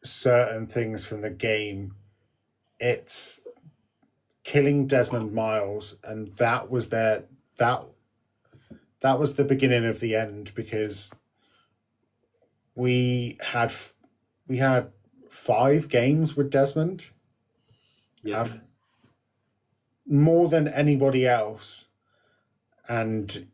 certain things from the game. It's killing Desmond Miles, and that was the beginning of the end, because we had 5 games with Desmond. Yeah. More than anybody else, and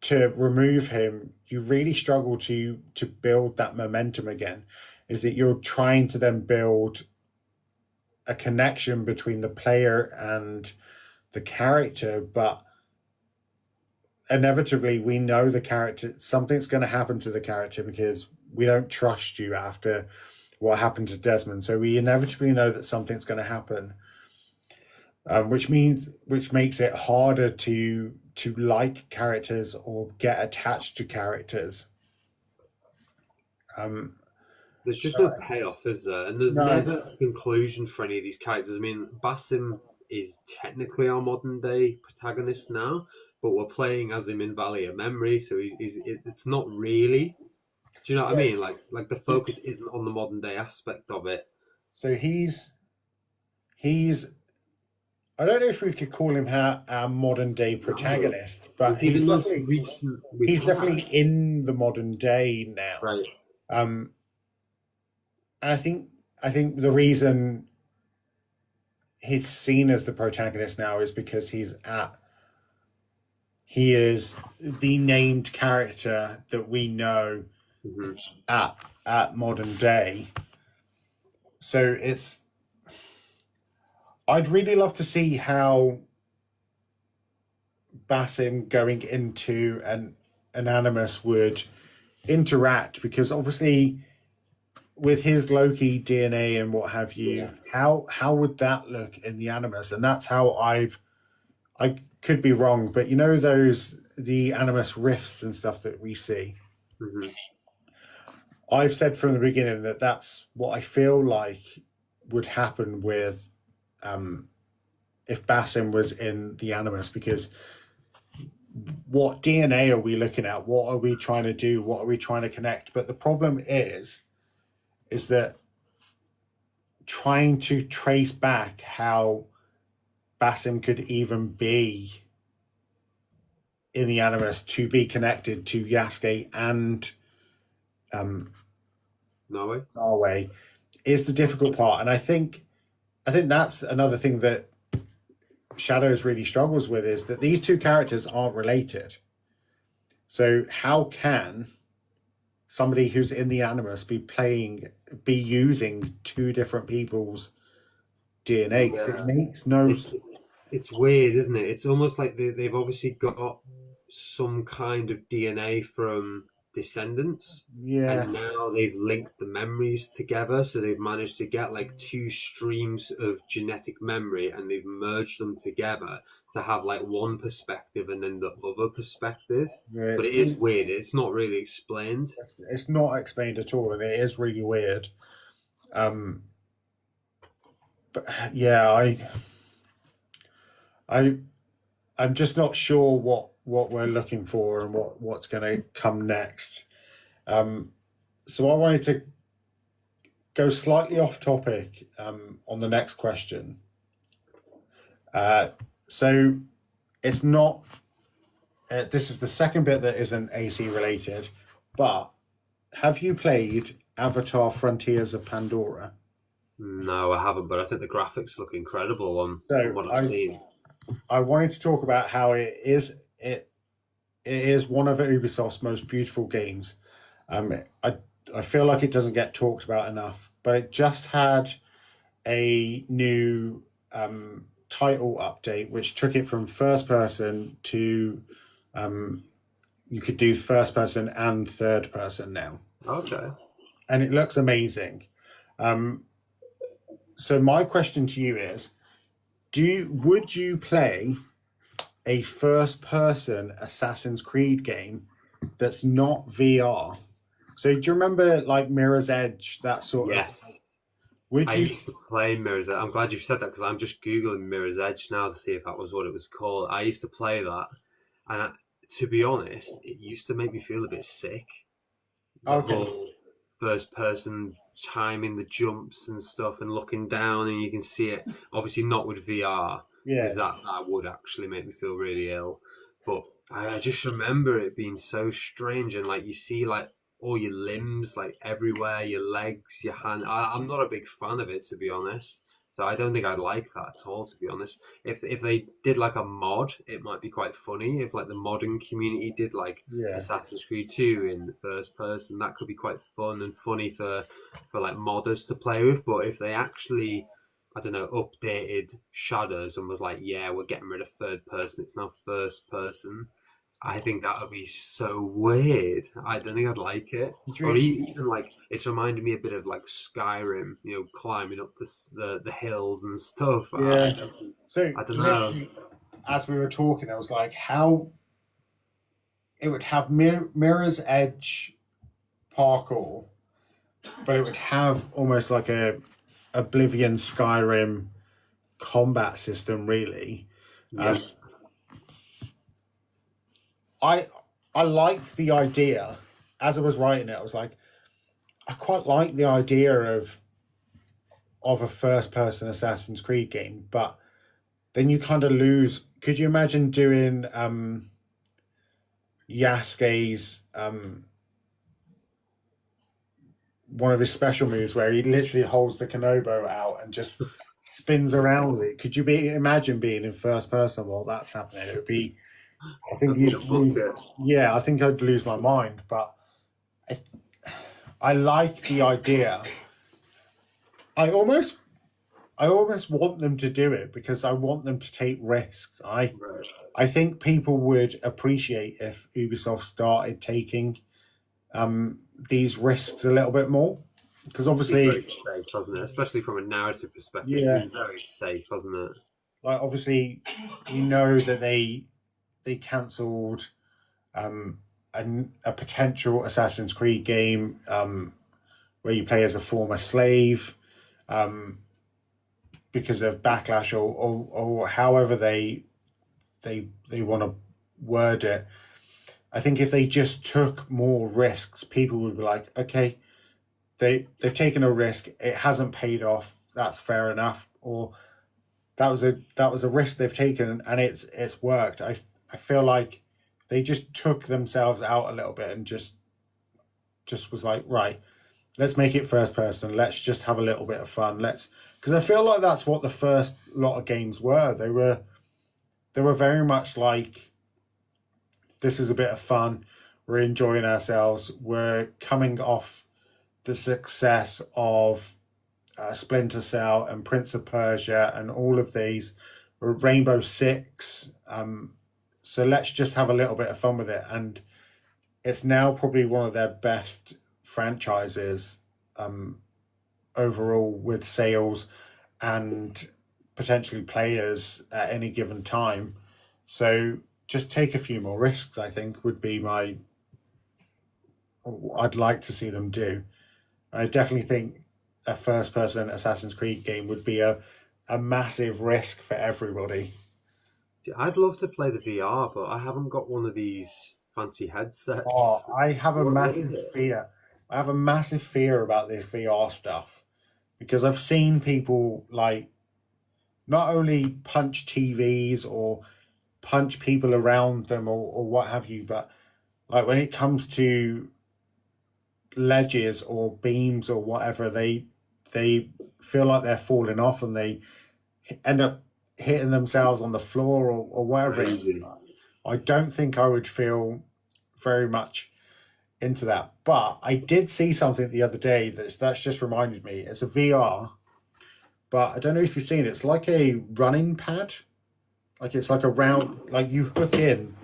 to remove him, you really struggle to build that momentum again. Is that you're trying to then build a connection between the player and the character, but inevitably we know the character, something's going to happen to the character because we don't trust you after what happened to Desmond. So we inevitably know that something's going to happen, which makes it harder to like characters or get attached to characters. There's just no payoff, is there? And there's never a conclusion for any of these characters. I mean, Basim is technically our modern day protagonist now, but we're playing as him in Valley of Memory, so it's not really. Do you know what I mean? Like the focus isn't on the modern day aspect of it. So he's I don't know if we could call him our modern day protagonist, but he's definitely in the modern day now. Right. I think the reason he's seen as the protagonist now is because he is the named character that we know at modern day. So I'd really love to see how Basim going into an Animus would interact, because obviously with his Loki DNA and what have you, how would that look in the Animus? And that's how I could be wrong, but you know the Animus rifts and stuff that we see. I've said from the beginning that that's what I feel like would happen with if Basim was in the Animus, because what DNA are we looking at? What are we trying to do? What are we trying to connect? But the problem is that trying to trace back how Basim could even be in the Animus to be connected to Yasuke and Norway is the difficult part. And I think that's another thing that Shadows really struggles with, is that these two characters aren't related. So how can somebody who's in the Animus be using two different people's DNA? Because it makes no sense. It's weird, isn't it? It's almost like they've obviously got some kind of DNA from descendants, and now they've linked the memories together, so they've managed to get like two streams of genetic memory, and they've merged them together to have like one perspective and then the other perspective. But it is weird. It's not really explained. It's not explained at all, and it is really weird. But yeah, I'm just not sure what we're looking for and what's going to come next. So I wanted to go slightly off topic on the next question. So it's not. This is the second bit that isn't AC related, but have you played Avatar: Frontiers of Pandora? No, I haven't, but I think the graphics look incredible on what I've seen. I wanted to talk about how it is one of Ubisoft's most beautiful games. I feel like it doesn't get talked about enough, but it just had a new title update which took it from first person to you could do first person and third person now. Okay. And it looks amazing. So my question to you is, would you play a first-person Assassin's Creed game that's not VR? So do you remember like Mirror's Edge, that sort of? Yes. I used to play Mirror's Edge. I'm glad you've said that, because I'm just Googling Mirror's Edge now to see if that was what it was called. I used to play that, and to be honest, it used to make me feel a bit sick. Okay. First-person timing the jumps and stuff and looking down, and you can see it. Obviously not with VR, because that would actually make me feel really ill. But I just remember it being so strange, and like you see like all your limbs like everywhere, your legs, your hand. I'm not a big fan of it, to be honest. So I don't think I'd like that at all, to be honest. If they did like a mod, it might be quite funny. If like the modding community did like Yeah. Assassin's Creed 2 in the first person, that could be quite fun and funny for like modders to play with. But if they actually, I don't know, updated Shadows and was like, yeah, we're getting rid of third person, it's now first person, I think that would be so weird. I don't think I'd like it. Or even like, it's reminded me a bit of like Skyrim, you know, climbing up the hills and stuff. Yeah. I don't know. As we were talking, I was like, how it would have Mirror's Edge parkour, but it would have almost like a Oblivion Skyrim combat system, really. Yeah. I like the idea. As I was writing it, I was like, I quite like the idea of a first-person Assassin's Creed game, but then you kind of lose. Could you imagine doing Yasuke's one of his special moves where he literally holds the Konobo out and just spins around with it? Could you imagine being in first person while that's happening? It would be. I think you'd lose. Yeah, I think I'd lose my mind. But I like the idea. I almost want them to do it because I want them to take risks. I think people would appreciate if Ubisoft started taking these risks a little bit more, because obviously, it's very safe, hasn't it? Especially from a narrative perspective, it's very safe, hasn't it? Like obviously, you know that they cancelled a potential Assassin's Creed game where you play as a former slave because of Backlash or however they want to word it. I think if they just took more risks, people would be like, okay, they've taken a risk, it hasn't paid off, that's fair enough, or that was a risk they've taken and it's worked. I feel like they just took themselves out a little bit and just was like, right, let's make it first person. Let's just have a little bit of fun. Because I feel like that's what the first lot of games were. They were very much like, this is a bit of fun. We're enjoying ourselves. We're coming off the success of Splinter Cell and Prince of Persia and all of these, Rainbow Six. So let's just have a little bit of fun with it. And it's now probably one of their best franchises overall, with sales and potentially players at any given time. So just take a few more risks, I think, would be I'd like to see them do. I definitely think a first-person Assassin's Creed game would be a massive risk for everybody. I'd love to play the VR, but I haven't got one of these fancy headsets. Oh, I have a massive fear. I have a massive fear about this VR stuff because I've seen people like not only punch TVs or punch people around them or what have you, but like when it comes to ledges or beams or whatever, they feel like they're falling off and they end up hitting themselves on the floor or wherever it is. I don't think I would feel very much into that. But I did see something the other day that's just reminded me. It's a VR, but I don't know if you've seen it. It's like a running pad. Like it's like a round, like you hook in,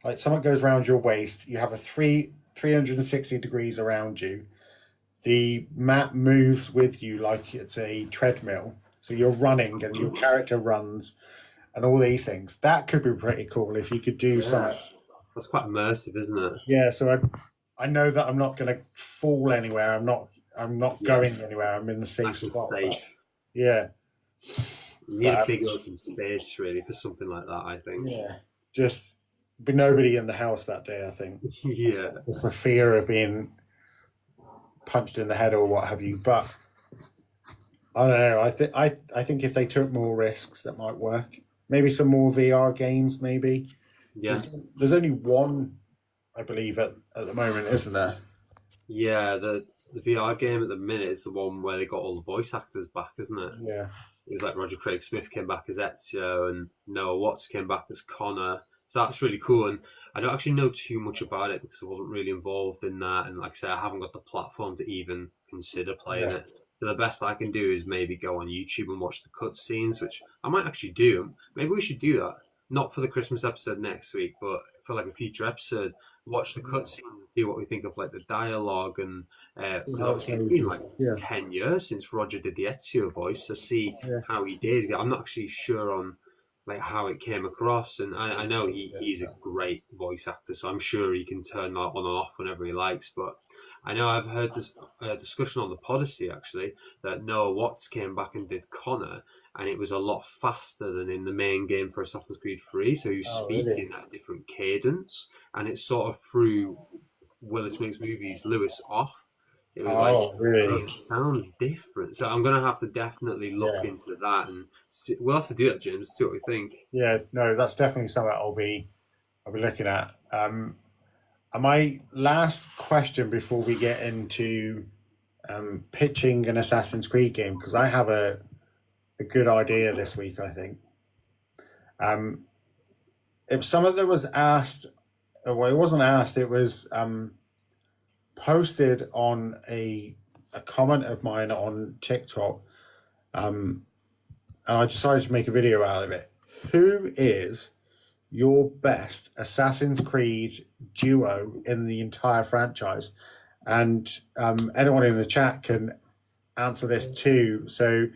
like something goes around your waist. You have a 360 degrees around you. The mat moves with you like it's a treadmill. So you're running and your character runs and all these things. That could be pretty cool if you could do something. That's quite immersive, isn't it? Yeah, so I know that I'm not going to fall anywhere. I'm not going anywhere. I'm in the safe spot. Yeah. You need a big open space, really, for something like that, I think. Yeah. Just be nobody in the house that day, I think. Yeah. Just for fear of being punched in the head or what have you. But I don't know. I think if they took more risks, that might work. Maybe some more VR games, maybe. Yeah. There's only one, I believe, at the moment, isn't there? Yeah, the VR game at the minute is the one where they got all the voice actors back, isn't it? Yeah. It was like Roger Craig Smith came back as Ezio and Noah Watts came back as Connor. So that's really cool. And I don't actually know too much about it because I wasn't really involved in that. And like I say, I haven't got the platform to even consider playing Yeah. it. So the best I can do is maybe go on YouTube and watch the cutscenes, which I might actually do. Maybe we should do that. Not for the Christmas episode next week, but for like a future episode, watch the cutscenes and see what we think of like the dialogue and because how it's obviously gonna it's be. been like Yeah. 10 years since Roger did the Ezio voice, so see Yeah. how he did. I'm not actually sure on like how it came across, and I know he's a great voice actor, so I'm sure he can turn that on and off whenever he likes. But I know I've heard this discussion on the Podyssey actually that Noah Watts came back and did Connor, and it was a lot faster than in the main game for Assassin's Creed 3. So he was speaking at a different cadence, and it sort of threw Willis Makes Movies Lewis off. It was really? it sounds different. So I'm gonna have to definitely look into that, and see, we'll have to do that, James. See what we think. Yeah, no, that's definitely something I'll be looking at. And my last question before we get into pitching an Assassin's Creed game, because I have a good idea this week, I think. If someone that was asked, well, it wasn't asked, it was posted on a comment of mine on TikTok, and I decided to make a video out of it. Who is your best Assassin's Creed duo in the entire franchise? And anyone in the chat can answer this too. So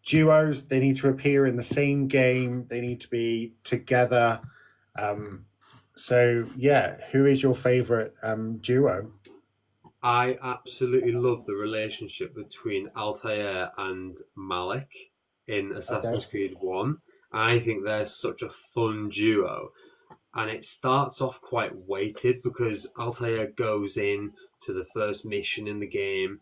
duos, they need to appear in the same game. They need to be together. So yeah, who is your favorite duo? I absolutely love the relationship between Altair and Malik in Assassin's Creed 1. I think they're such a fun duo. And it starts off quite weighted because Altair goes in to the first mission in the game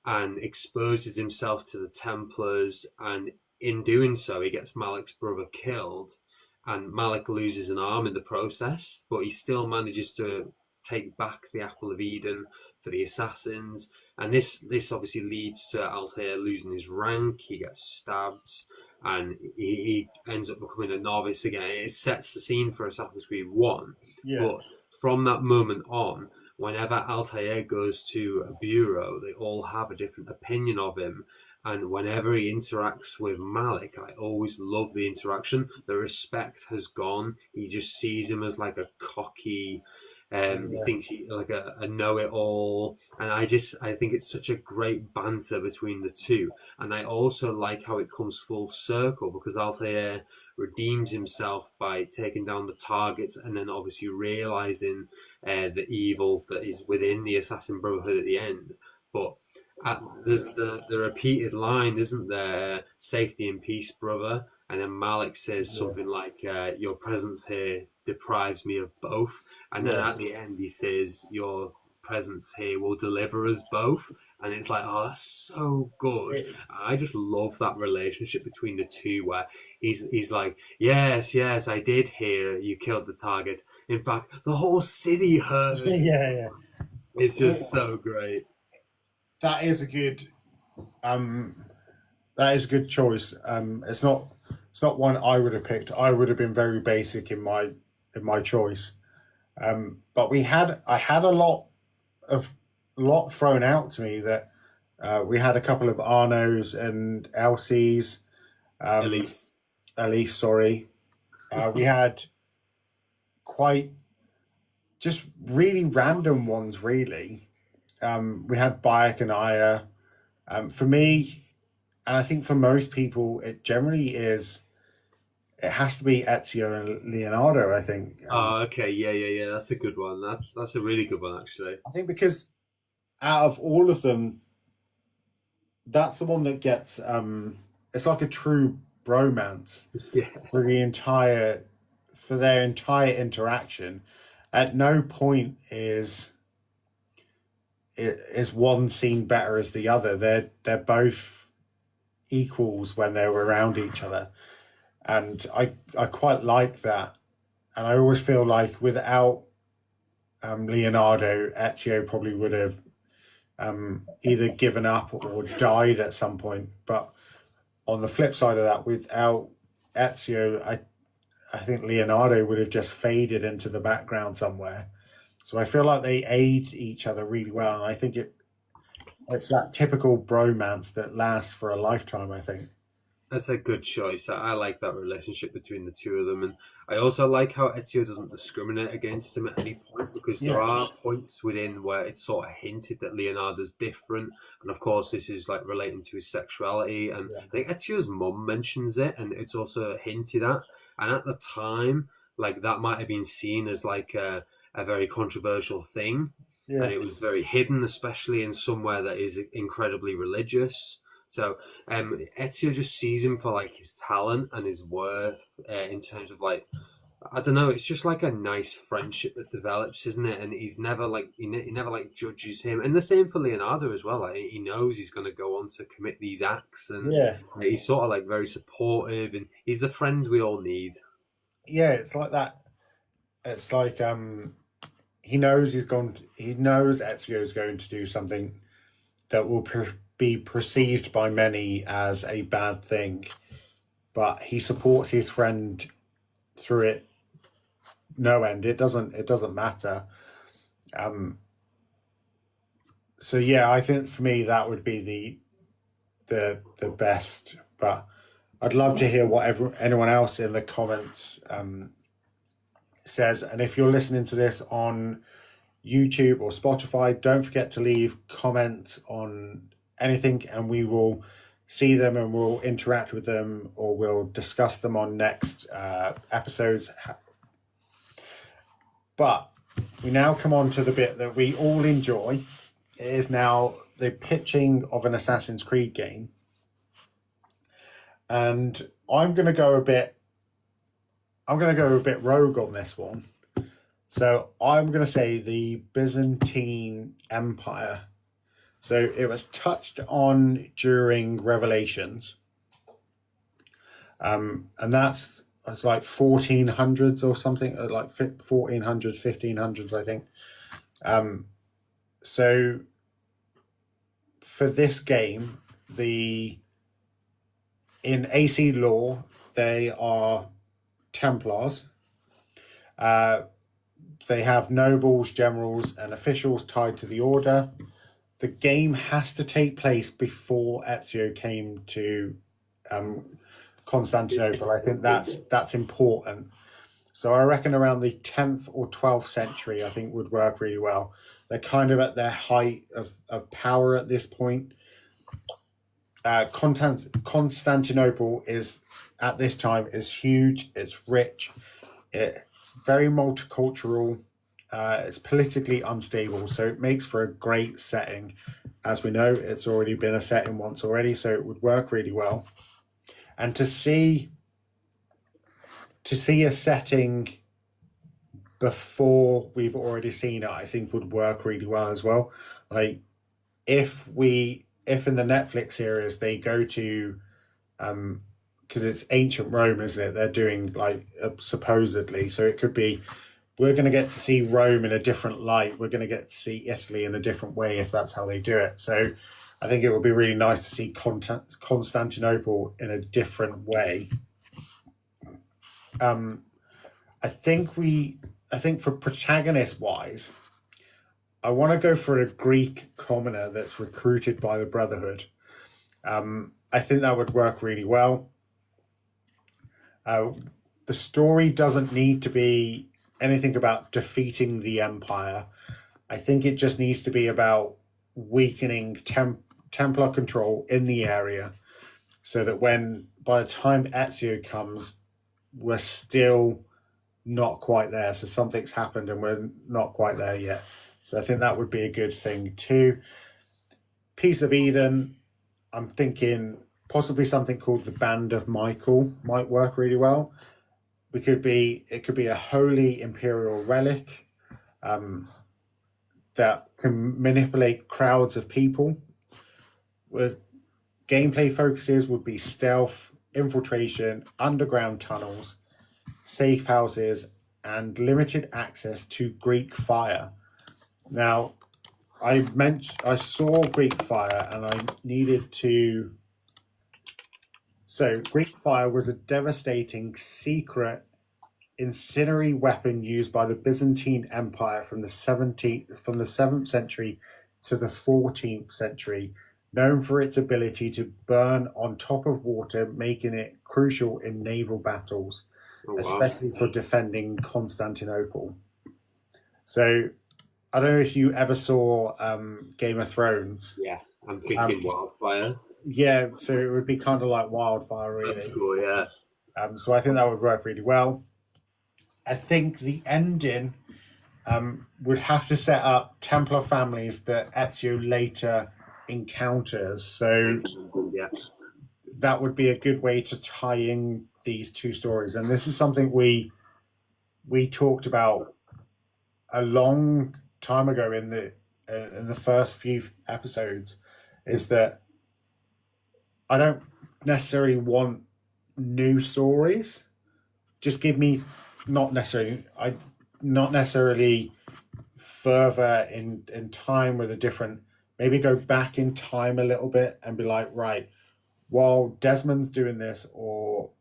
and exposes himself to the Templars, and in doing so he gets Malik's brother killed, and Malik loses an arm in the process, but he still manages to take back the Apple of Eden for the assassins. And this obviously leads to Altair losing his rank. He gets stabbed, and he ends up becoming a novice again. It sets the scene for Assassin's Creed 1. Yeah. But from that moment on, whenever Altair goes to a bureau, they all have a different opinion of him. And whenever he interacts with Malik, I always love the interaction. The respect has gone. He just sees him as like a cocky, he thinks he like a know-it-all, and I think it's such a great banter between the two. And I also like how it comes full circle because Altair redeems himself by taking down the targets and then obviously realizing the evil that is within the Assassin Brotherhood at the end. But there's the repeated line, isn't there? Safety and peace, brother. And then Malik says something like, your presence here deprives me of both. And then at the end, he says, your presence here will deliver us both. And it's like, oh, that's so good. I just love that relationship between the two where he's like, yes, I did hear you killed the target. In fact, the whole city heard. Yeah. It's just so great. That is a good choice. It's not one I would have picked. I would have been very basic in my choice. But I had a lot thrown out to me that we had a couple of Arnos and Elsie's. Elise, sorry. We had quite just really random ones, really. We had Bayek and Aya. For me, and I think for most people, it generally is. It has to be Ezio and Leonardo, I think. Okay, yeah. That's a good one. That's a really good one, actually. I think because out of all of them, that's the one that gets. It's like a true bromance for their entire interaction. At no point is one scene better as the other. They're both equals when they're around each other, and I quite like that. And I always feel like without Leonardo, Ezio probably would have either given up or died at some point. But on the flip side of that, without Ezio, I think Leonardo would have just faded into the background somewhere. So I feel like they aid each other really well, and I think it's that typical bromance that lasts for a lifetime, I think. That's a good choice. I like that relationship between the two of them, and I also like how Ezio doesn't discriminate against him at any point, because there are points within where it's sort of hinted that Leonardo's different, and of course this is like relating to his sexuality, and I think Ezio's mum mentions it, and it's also hinted at, and at the time, like that might have been seen as like a very controversial thing, and it was very hidden, especially in somewhere that is incredibly religious. So Ezio just sees him for like his talent and his worth in terms of like, I don't know, it's just like a nice friendship that develops, isn't it? And he's never like he never like judges him, and the same for Leonardo as well. Like he knows he's going to go on to commit these acts, and he's sort of like very supportive, and he's the friend we all need. Yeah, it's like that. It's like he knows he knows Ezio's going to do something that will be perceived by many as a bad thing, but he supports his friend through it no end. It doesn't matter. So yeah, I think for me that would be the best, but I'd love to hear what anyone else in the comments says. And if you're listening to this on YouTube or Spotify, don't forget to leave comments on anything, and we will see them and we'll interact with them, or we'll discuss them on next episodes. But we now come on to the bit that we all enjoy. It is now the pitching of an Assassin's Creed game, and I'm going to go a bit rogue on this one. So I'm going to say the Byzantine Empire. So it was touched on during Revelations, and it's like 1400s or something, like 1400s, 1500s, I think. So for this game, in AC law, they are Templars. They have nobles, generals, and officials tied to the order. The game has to take place before Ezio came to Constantinople. I think that's important. So I reckon around the 10th or 12th century, I think would work really well. They're kind of at their height of power at this point. Constantinople is at this time is huge. It's rich. It's very multicultural. It's politically unstable, so it makes for a great setting. As we know, it's already been a setting once already, so it would work really well. And to see a setting before we've already seen it, I think would work really well as well. Like if in the Netflix series they go to because it's ancient Rome, isn't it? They're doing like supposedly, so it could be we're going to get to see Rome in a different light. We're going to get to see Italy in a different way if that's how they do it. So I think it would be really nice to see Constantinople in a different way. I think for protagonist wise, I want to go for a Greek commoner that's recruited by the Brotherhood. I think that would work really well. The story doesn't need to be anything about defeating the Empire. I think it just needs to be about weakening Templar control in the area, so that by the time Ezio comes, we're still not quite there. So something's happened and we're not quite there yet. So I think that would be a good thing too. Piece of Eden, I'm thinking possibly something called the Band of Michael might work really well. It could be a holy imperial relic that can manipulate crowds of people. With gameplay focuses would be stealth, infiltration, underground tunnels, safe houses, and limited access to Greek fire. Now, I saw Greek fire and I needed to. So, Greek fire was a devastating secret incendiary weapon used by the Byzantine Empire from the 7th century to the 14th century, known for its ability to burn on top of water, making it crucial in naval battles, especially for defending Constantinople. So, I don't know if you ever saw Game of Thrones. Yeah, I'm thinking wildfire. Yeah, so it would be kind of like wildfire, really. That's cool, yeah. So I think that would work really well. I think the ending would have to set up Templar families that Ezio later encounters. So that would be a good way to tie in these two stories. And this is something we talked about a long time ago in the first few episodes, is that I don't necessarily want new stories. Just give me not necessarily further in time with a different, maybe go back in time a little bit and be like, right, while Desmond's doing this or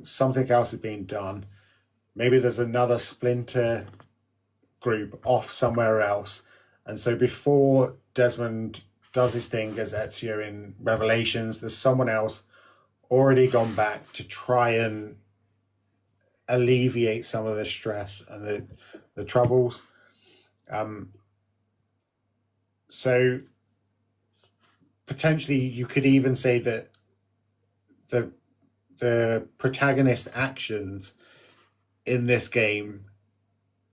something else is being done, maybe there's another splinter group off somewhere else. And so before Desmond does his thing as Ezio in Revelations, there's someone else already gone back to try and alleviate some of the stress and the troubles. So potentially you could even say that the protagonist actions in this game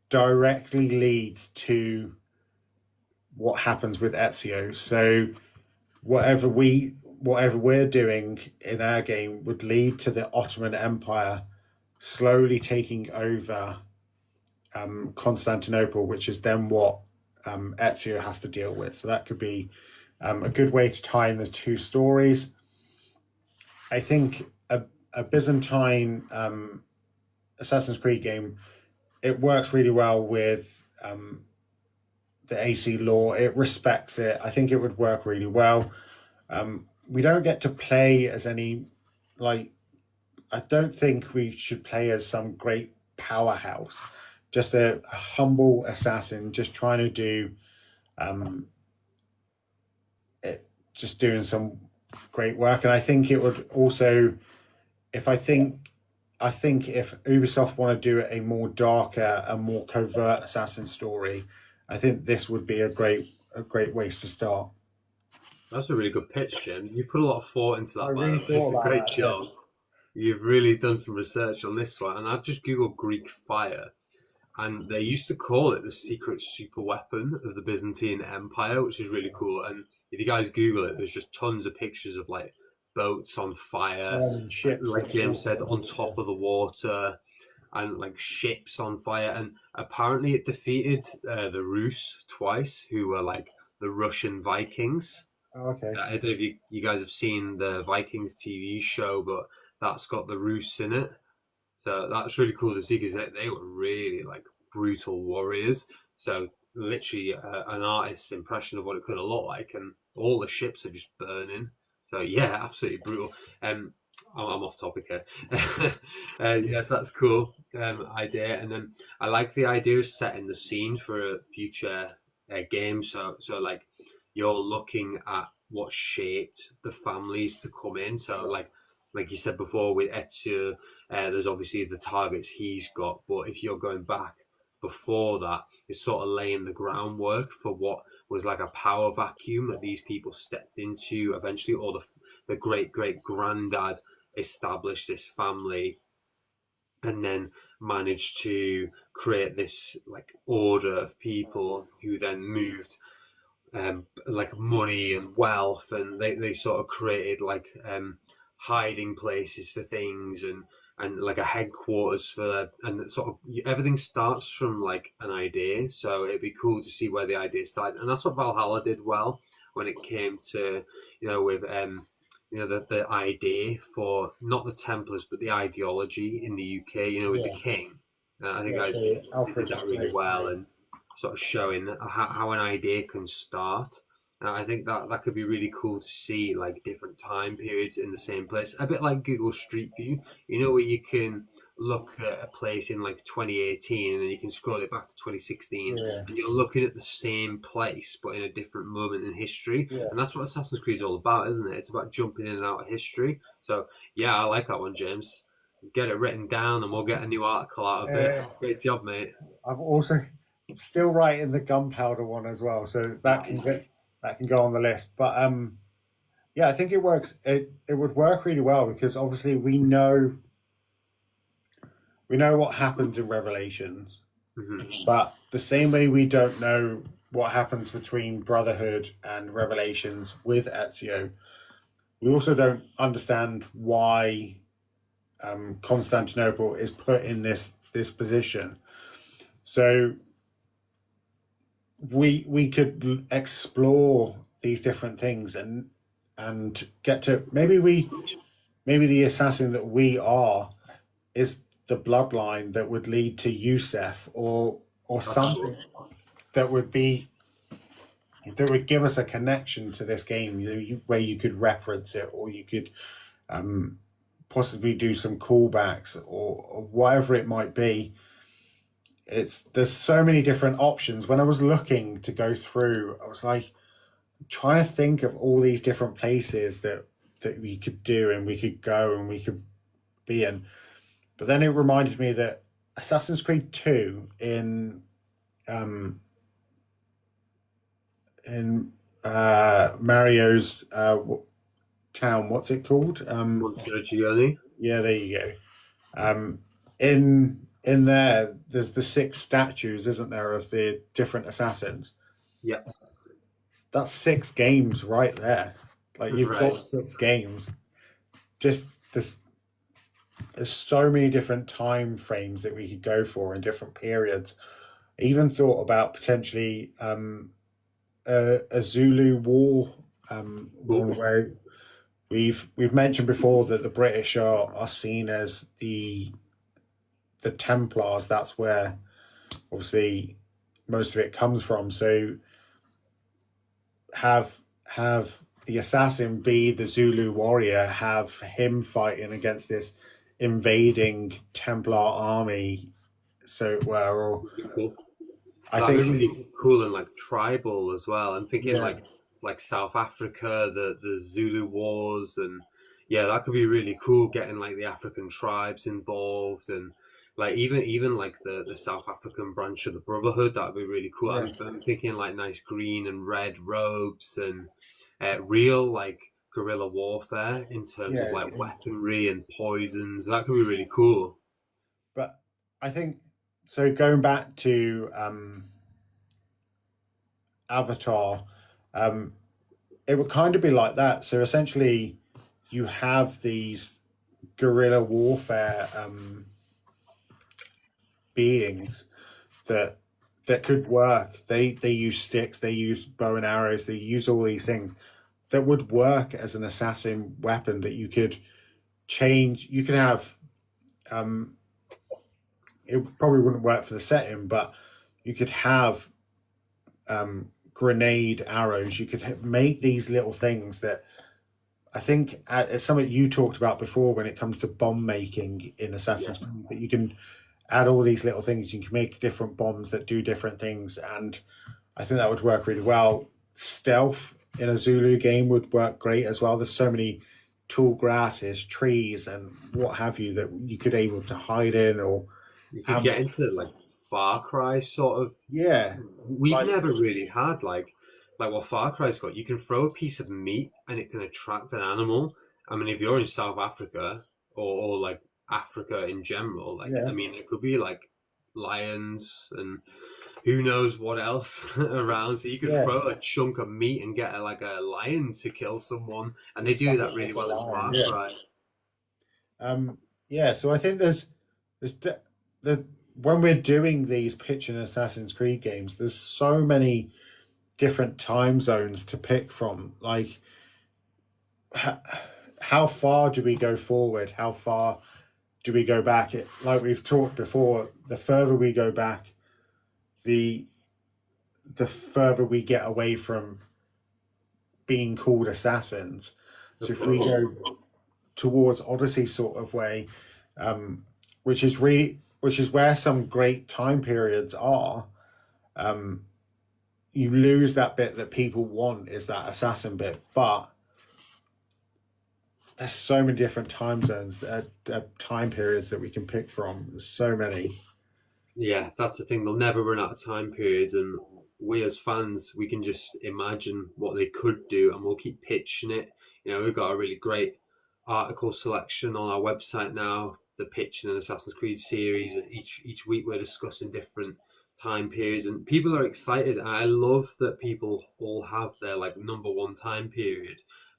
directly leads to what happens with Ezio. So whatever we're doing in our game would lead to the Ottoman Empire slowly taking over Constantinople, which is then what Ezio has to deal with. So that could be a good way to tie in the two stories. I think a Byzantine Assassin's Creed game, it works really well with the AC lore. It respects it. I think it would work really well. We don't get to play as any, like, I don't think we should play as some great powerhouse. Just a humble assassin, just trying to do, just doing some great work. And I think it would also, if Ubisoft want to do a more darker and more covert assassin story, I think this would be a great ways to start. That's a really good pitch, James. You've put a lot of thought into that. I really thought it's a great job. Yeah. You've really done some research on this one, and I've just googled Greek fire, and they used to call it the secret super weapon of the Byzantine Empire, which is really cool. And if you guys Google it, there's just tons of pictures of like boats on fire, ships, like James said, on top of the water, and like ships on fire. And apparently, it defeated the Rus twice, who were like the Russian Vikings. Oh, okay. I don't know if you guys have seen the Vikings TV show, but that's got the Rus in it. So that's really cool to see, because they were really like brutal warriors. So literally an artist's impression of what it could have looked like, and all the ships are just burning. So yeah, absolutely brutal. I'm off topic here. Yes, that's cool idea. And then I like the idea of setting the scene for a future game. So like you're looking at what shaped the families to come in. So like you said before with Ezio, there's obviously the targets he's got, but if you're going back before that, it's sort of laying the groundwork for what was like a power vacuum that these people stepped into eventually, or the great granddad established this family and then managed to create this like order of people who then moved like money and wealth, and they sort of created like hiding places for things and like a headquarters for, and sort of everything starts from like an idea. So it'd be cool to see where the idea started, and that's what Valhalla did well when it came to, with the idea for not the Templars but the ideology in the UK, with the king. I think Yeah, so did Alfred that really well, and sort of showing how an idea can start. And I think that could be really cool to see, like different time periods in the same place, a bit like Google Street View. You know, where you can look at a place in like 2018 and then you can scroll it back to 2016 yeah, and you're looking at the same place but in a different moment in history. yeah. And that's what Assassin's Creed is all about, isn't it? It's about jumping in and out of history. So yeah, I like that one, James. Get it written down and we'll get a new article out of it. Great job, mate. I've also still writing the gunpowder one as well, so that can go on the list. But yeah, I think it works. It would work really well because obviously we know what happens in Revelations, but the same way we don't know what happens between Brotherhood and Revelations with Ezio, we also don't understand why Constantinople is put in this position. So we could explore these different things and get to maybe the assassin that we are is the bloodline that would lead to Yusef or something that would give us a connection to this game, where you could reference it, or you could possibly do some callbacks or whatever it might be. There's so many different options. When I was looking to go through, I was like trying to think of all these different places that we could do and we could go and we could be in. But then it reminded me that Assassin's Creed 2 in Mario's town, what's it called? Monteriggioni. Yeah, there you go. In there's the 6 statues, isn't there, of the different assassins? Yeah. That's 6 games right there. Like, you've got 6 games. Just this. There's so many different time frames that we could go for in different periods. I even thought about potentially a Zulu war, where we've mentioned before that the British are seen as the Templars. That's where obviously most of it comes from. So have the assassin be the Zulu warrior, have him fighting against this invading Templar army. So or cool. I think really cool and like tribal as well. I'm thinking like South Africa, the Zulu wars, and yeah, that could be really cool. Getting like the African tribes involved, and like even like the South African branch of the Brotherhood. That'd be really cool. Yeah. I'm thinking like nice green and red robes and real like guerrilla warfare in terms of like weaponry and poisons. That could be really cool. But I think so. Going back to Avatar, it would kind of be like that. So essentially, you have these guerrilla warfare beings that could work. They use sticks, they use bow and arrows, they use all these things that would work as an assassin weapon that you could change. You could have it probably wouldn't work for the setting, but you could have grenade arrows. You could make these little things that I think it's something you talked about before when it comes to bomb making in Assassin's Creed, that you can add all these little things. You can make different bombs that do different things, and I think that would work really well. Stealth in a Zulu game would work great as well. There's so many tall grasses, trees, and what have you that you could able to hide in, or you could get into like Far Cry sort of. Yeah, we've never really had like what Far Cry's got. You can throw a piece of meat and it can attract an animal. I mean, if you're in South Africa or like Africa in general, like I mean, it could be like lions and who knows what else around. So you could throw a chunk of meat and get a lion to kill someone, and they do that really well in Far Cry. So I think there's when we're doing these pitching Assassin's Creed games, there's so many different time zones to pick from. Like, how far do we go forward? How far do we go back? Like we've talked before, the further we go back, the further we get away from being called assassins. So if we go towards Odyssey sort of way, which is where some great time periods are, you lose that bit that people want, is that assassin bit. But there's so many different time zones, time periods that we can pick from. There's so many. Yeah, that's the thing. They'll never run out of time periods, and we as fans, we can just imagine what they could do, and we'll keep pitching it. You know, we've got a really great article selection on our website now, the pitching an Assassin's Creed series. Each week we're discussing different time periods, and people are excited. I love that people all have their like number one time period,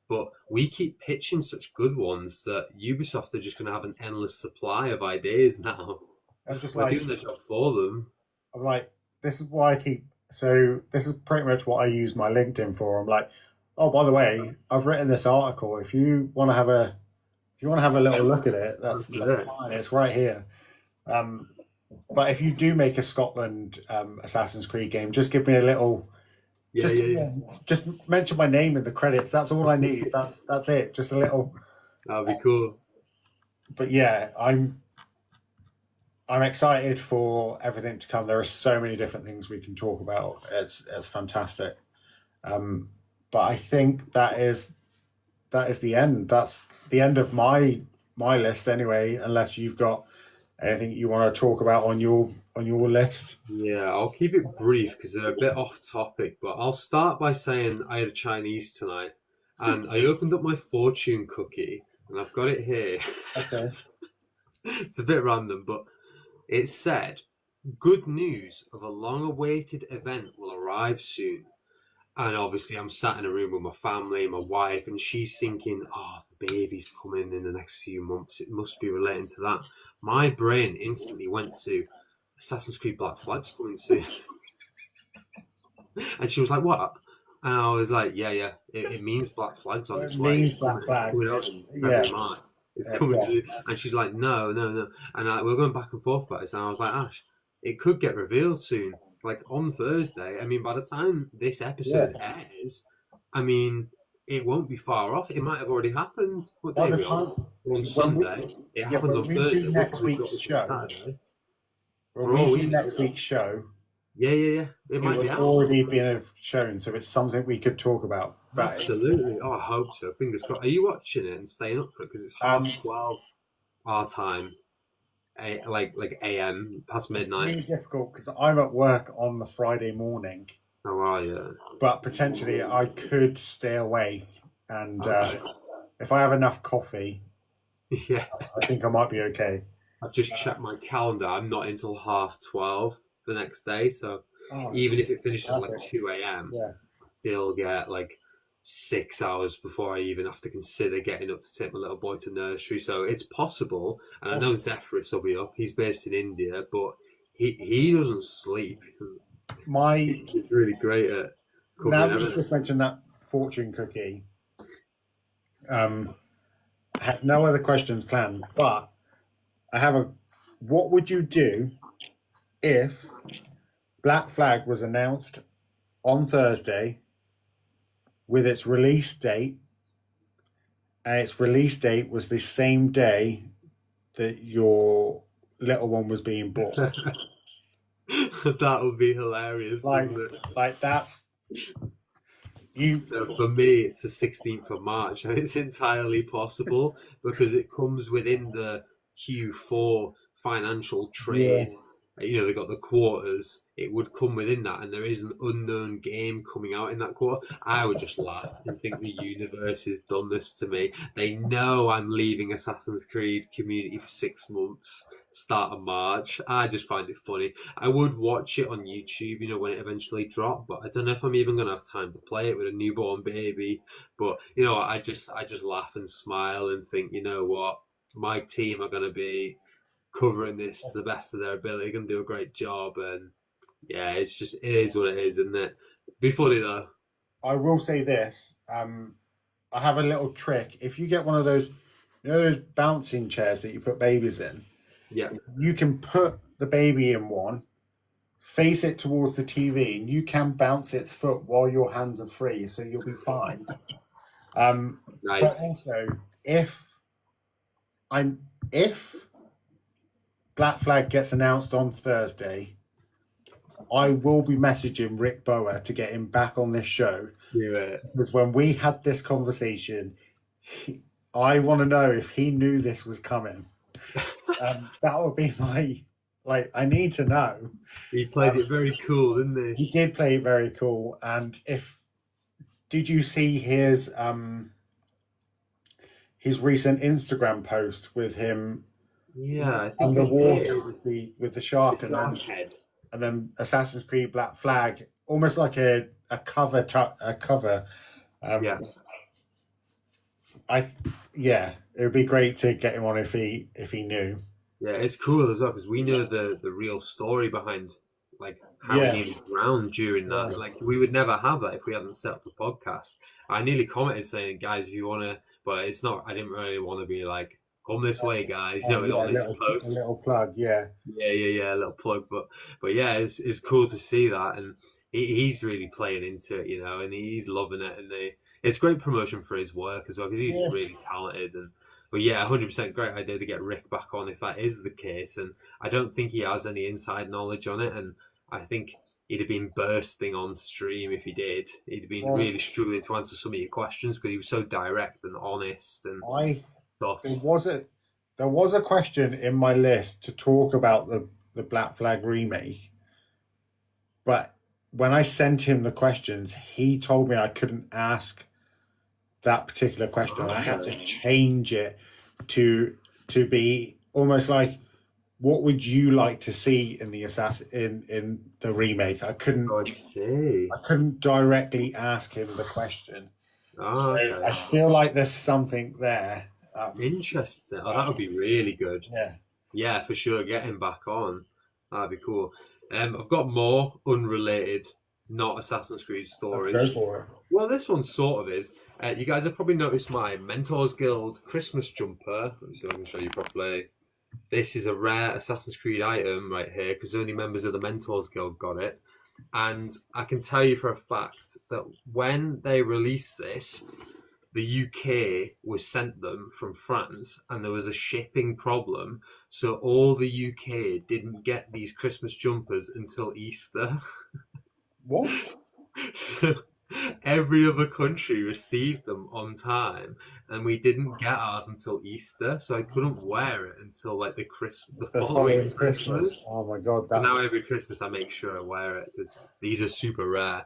but we keep pitching such good ones that Ubisoft are just going to have an endless supply of ideas now. I'm just We're doing the job for them. I'm like, this is why I keep. So this is pretty much what I use my LinkedIn for. I'm like, oh, by the way, I've written this article. If you want to have a little look at it, that's fine. It's right here. But if you do make a Scotland Assassin's Creed game, just give me a little. Just mention my name in the credits. That's all I need. That's it. Just a little. That'd be cool. But yeah, I'm excited for everything to come. There are so many different things we can talk about. It's fantastic. But I think that is the end. That's the end of my list anyway, unless you've got anything you want to talk about on your list. Yeah, I'll keep it brief because they're a bit off topic, but I'll start by saying I had a Chinese tonight, and I opened up my fortune cookie, and I've got it here. Okay. It's a bit random, but it said, "Good news of a long-awaited event will arrive soon." And obviously I'm sat in a room with my family, my wife, and she's thinking, oh, the baby's coming in the next few months. It must be relating to that. My brain instantly went to Assassin's Creed Black Flag's coming soon. And she was like, what? And I was like, yeah, it means Black Flag's on its way. It means Black Flag. It's coming soon. And she's like, no. And we're going back and forth about this. And I was like, Ash, it could get revealed soon. Like on Thursday. I mean, by the time this episode airs, I mean, it won't be far off. It might have already happened. What day are we on Sunday. It happens on Thursday. Do next week's show. When we do next week's show. Yeah. It might be already been shown, so it's something we could talk about. Absolutely. Oh, I hope so. Fingers crossed. Are you watching it and staying up for it? Because it's 12:30 our time. Like AM past midnight. It's really difficult because I'm at work on the Friday morning. How are you? But potentially I could stay awake, and if I have enough coffee, I think I might be okay. I've just checked my calendar. I'm not until 12:30 the next day, so even if it finishes at like 2 a.m, still get like 6 hours before I even have to consider getting up to take my little boy to nursery. So it's possible, and I know Zephyrus will be up. He's based in India, but he doesn't sleep. He's really great at cooking. Now that you just mentioned that fortune cookie, I have no other questions planned, but I have what would you do if Black Flag was announced on Thursday with its release date, and its release date was the same day that your little one was being born? That would be hilarious. Like that's you. So for me, it's the 16th of March, and it's entirely possible because it comes within the Q4 financial trade. You know, they got the quarters. It would come within that, and there is an unknown game coming out in that quarter. I would just laugh and think the universe has done this to me. They know I'm leaving Assassin's Creed community for 6 months, start of March. I just find it funny. I would watch it on YouTube, you know, when it eventually dropped, but I don't know if I'm even going to have time to play it with a newborn baby. But, you know, I just laugh and smile and think, you know what, my team are going to be covering this to the best of their ability, going to do a great job, and yeah, it is what it is, isn't it? Be funny though. I will say this, I have a little trick. If you get one of those You know those bouncing chairs that you put babies in? Yeah. You can put the baby in one, face it towards the TV, and you can bounce its foot while your hands are free, so you'll be fine. Nice. But also, if Black Flag gets announced on Thursday, I will be messaging Rick Bower to get him back on this show. Yeah. Because when we had this conversation, I want to know if he knew this was coming. That would be my, I need to know. He played it very cool, didn't he? He did play it very cool. And did you see his recent Instagram post with him? Yeah, I think underwater with the shark, head. And then Assassin's Creed Black Flag, almost like a cover. It would be great to get him on if he knew. Yeah, it's cool as well because we know the real story behind how he nearly drowned during that. Yeah. Like we would never have that if we hadn't set up the podcast. I nearly commented saying, "Guys, if you want to," but it's not. I didn't really want to be like, "Come this way, guys." A little plug, yeah, a little plug. But yeah, it's cool to see that, and he's really playing into it, and he's loving it, and it's great promotion for his work as well because he's really talented. But yeah, 100% great idea to get Rick back on if that is the case. And I don't think he has any inside knowledge on it. And I think he'd have been bursting on stream if he did. He'd have been really struggling to answer some of your questions because he was so direct and honest and stuff. There was a question in my list to talk about the Black Flag remake. But when I sent him the questions, he told me I couldn't ask that particular question. I had to change it to be almost like, what would you like to see in the in the remake? I couldn't directly ask him the question. So I feel like there's something there. Interesting. That would be really good. Yeah, for sure. Get him back on. That'd be cool. I've got more unrelated, not Assassin's Creed stories. Go for it. Well, this one sort of is. You guys have probably noticed my Mentors Guild Christmas jumper. Let me see if I can show you properly. This is a rare Assassin's Creed item right here because only members of the Mentors Guild got it. And I can tell you for a fact that when they released this, the UK was sent them from France and there was a shipping problem. So all the UK didn't get these Christmas jumpers until Easter. What? So every other country received them on time and we didn't get ours until Easter. So I couldn't wear it until the following Christmas. Oh my God. So now every Christmas I make sure I wear it because these are super rare.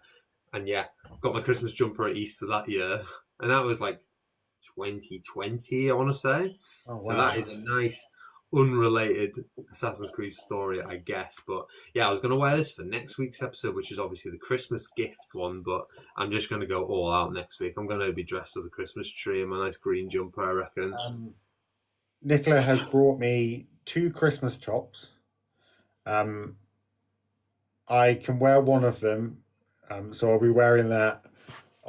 And yeah, got my Christmas jumper at Easter that year. And that was 2020, I want to say. Oh, wow. So that is a nice, unrelated Assassin's Creed story, I guess. But yeah, I was going to wear this for next week's episode, which is obviously the Christmas gift one. But I'm just going to go all out next week. I'm going to be dressed as a Christmas tree in my nice green jumper, I reckon. Nicola has brought me 2 Christmas tops. I can wear one of them. So I'll be wearing that.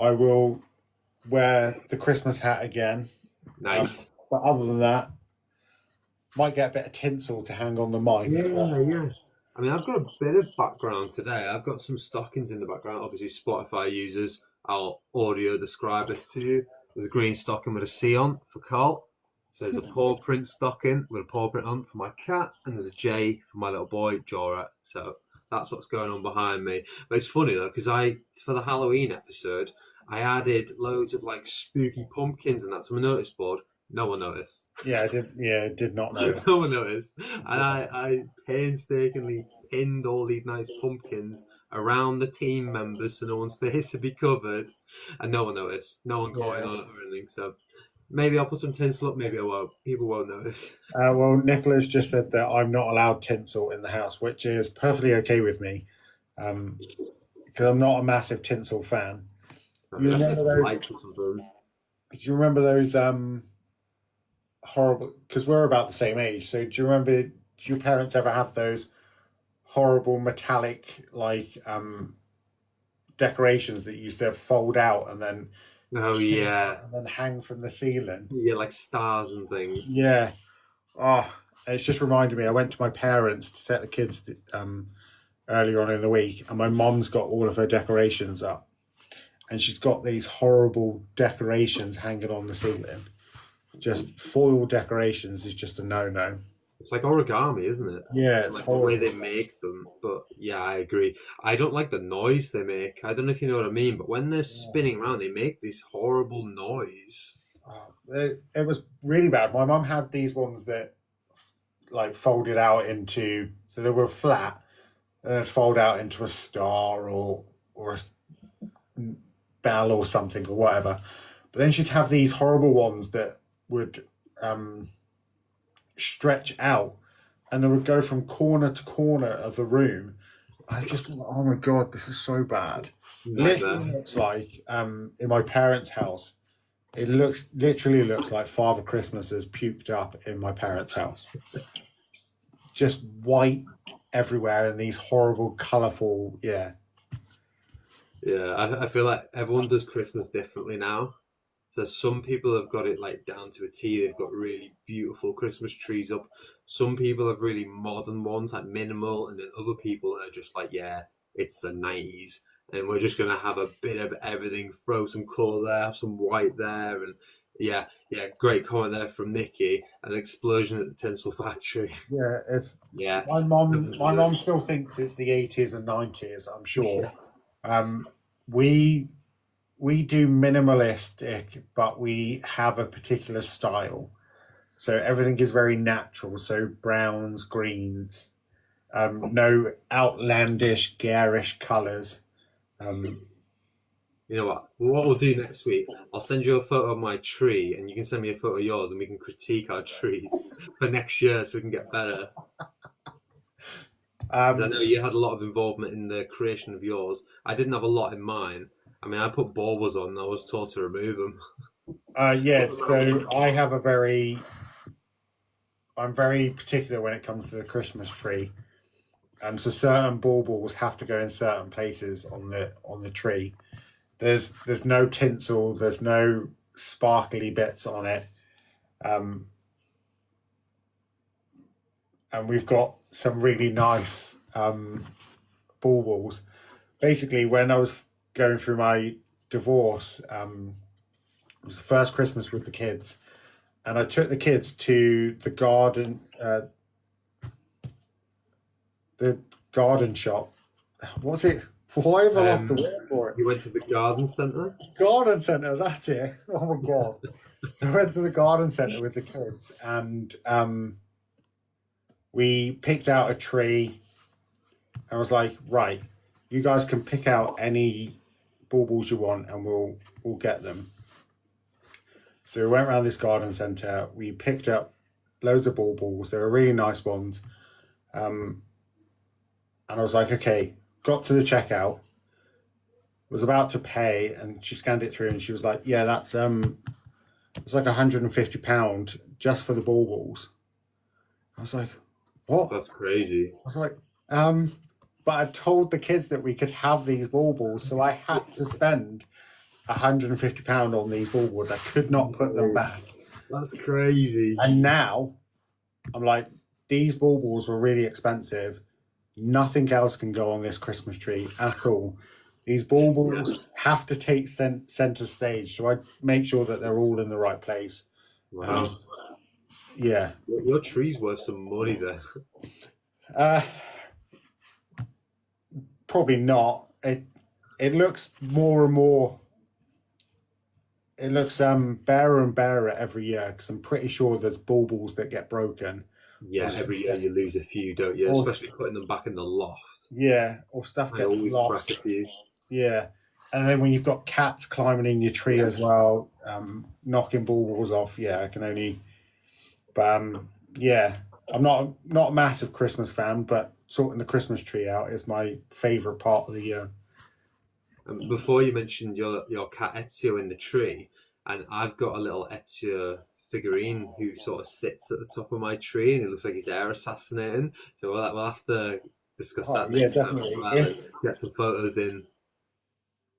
I will wear the Christmas hat again. Nice. But other than that, might get a bit of tinsel to hang on the mic. Yeah. I mean, I've got a bit of background today. I've got some stockings in the background. Obviously, Spotify users, I'll audio describe this to you. There's a green stocking with a C on for Carl. There's a paw print stocking with a paw print on for my cat. And there's a J for my little boy, Jorah. So that's what's going on behind me. But it's funny, though, because for the Halloween episode, I added loads of spooky pumpkins and that to my notice board. No one noticed. Yeah, I did not know. No one noticed. And I painstakingly pinned all these nice pumpkins around the team members so no one's face would be covered. And no one noticed. No one caught it on it or anything. So maybe I'll put some tinsel up, maybe I won't. People won't notice. Well, Nicola's just said that I'm not allowed tinsel in the house, which is perfectly okay with me. Because I'm not a massive tinsel fan. Do you remember those horrible, because we're about the same age, so do you remember, did your parents ever have those horrible metallic decorations that used to fold out and then Oh yeah, and then hang from the ceiling. yeah, like stars and things. Yeah. Oh, it's just reminded me. I went to my parents to take the kids earlier on in the week, and my mom's got all of her decorations up, and she's got these horrible decorations hanging on the ceiling. Just foil decorations is just a no-no. It's like origami, isn't it? Yeah, it's Like horrible. the way they make them. But yeah, I agree. I don't like the noise they make. I don't know if you know what I mean, but when they're spinning around, they make this horrible noise. It was really bad. My mum had these ones that like folded out into, so they were flat and then fold out into a star or a bell or something or whatever. But then she'd have these horrible ones that would stretch out and they would go from corner to corner of the room. I just thought, oh my god, this is so bad. Literally looks like in my parents' house. It literally looks like Father Christmas has puked up in my parents' house. Just white everywhere and these horrible, colourful, yeah. Yeah, I feel like everyone does Christmas differently now. So some people have got it like down to a T. They've got really beautiful Christmas trees up. Some people have really modern ones, like minimal, and then other people are just like, yeah, it's the 90s, and we're just gonna have a bit of everything. Throw some colour there, have some white there, and yeah, great comment there from Nikki. An explosion at the tinsel factory. Yeah, it's Yeah, my mom still thinks it's the 80s and 90s, I'm sure. We do minimalistic, but we have a particular style. So everything is very natural. So browns, greens, no outlandish, garish colours. You know what? What we'll do next week, I'll send you a photo of my tree, and you can send me a photo of yours, and we can critique our trees for next year, so we can get better. 'Cause I know you had a lot of involvement in the creation of yours. I didn't have a lot in mine. I mean, I put baubles on, and I was told to remove them. Yeah, so I'm very particular when it comes to the Christmas tree. So certain baubles have to go in certain places on the tree. There's no tinsel, there's no sparkly bits on it. And we've got some really nice baubles. Basically, when I was going through my divorce, it was the first Christmas with the kids, and I took the kids to the garden shop. What's it? Why have I lost the word for it? You went to the garden centre? Garden centre, that's it. Oh my god. So I went to the garden centre with the kids, and we picked out a tree. I was like, right, you guys can pick out any baubles you want and we'll get them. So we went around this garden centre, we picked up loads of baubles. They were really nice ones. And I was like, okay, got to the checkout, was about to pay, and she scanned it through and she was like, yeah, that's it's like £150 just for the baubles. I was like, what? That's crazy. I was like, but I told the kids that we could have these baubles, so I had to spend £150 on these baubles. I could not put them back. That's crazy. And now I'm like, these baubles were really expensive. Nothing else can go on this Christmas tree at all. These baubles have to take center stage, so I make sure that they're all in the right place. Wow. Yeah. Your tree's worth some money there. Probably not. It looks more and more. It looks barer and barer every year, because I'm pretty sure there's baubles that get broken. Yeah, every year you lose a few, don't you? Especially putting them back in the loft. Yeah, or stuff gets lost. Yeah, and then when you've got cats climbing in your tree as well, knocking baubles off. Yeah, I can only. But yeah, I'm not a massive Christmas fan, but sorting the Christmas tree out is my favourite part of the year. Before you mentioned your cat Ezio in the tree, and I've got a little Ezio figurine who sort of sits at the top of my tree, and it looks like he's air assassinating. So we'll have to discuss that next time. Get some photos in.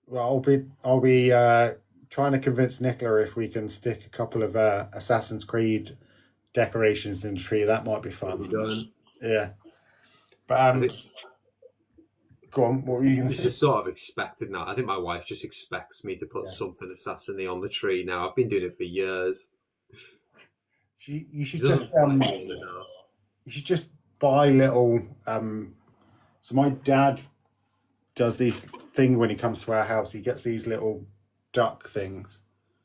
Well, I'll be trying to convince Nicola if we can stick a couple of Assassin's Creed decorations in the tree. That might be fun. Yeah. But go on, what were you going to say? It's just sort of expected now. I think my wife just expects me to put something Assassin-y on the tree now. I've been doing it for years. You should just buy little. So my dad does this thing when he comes to our house. He gets these little duck things,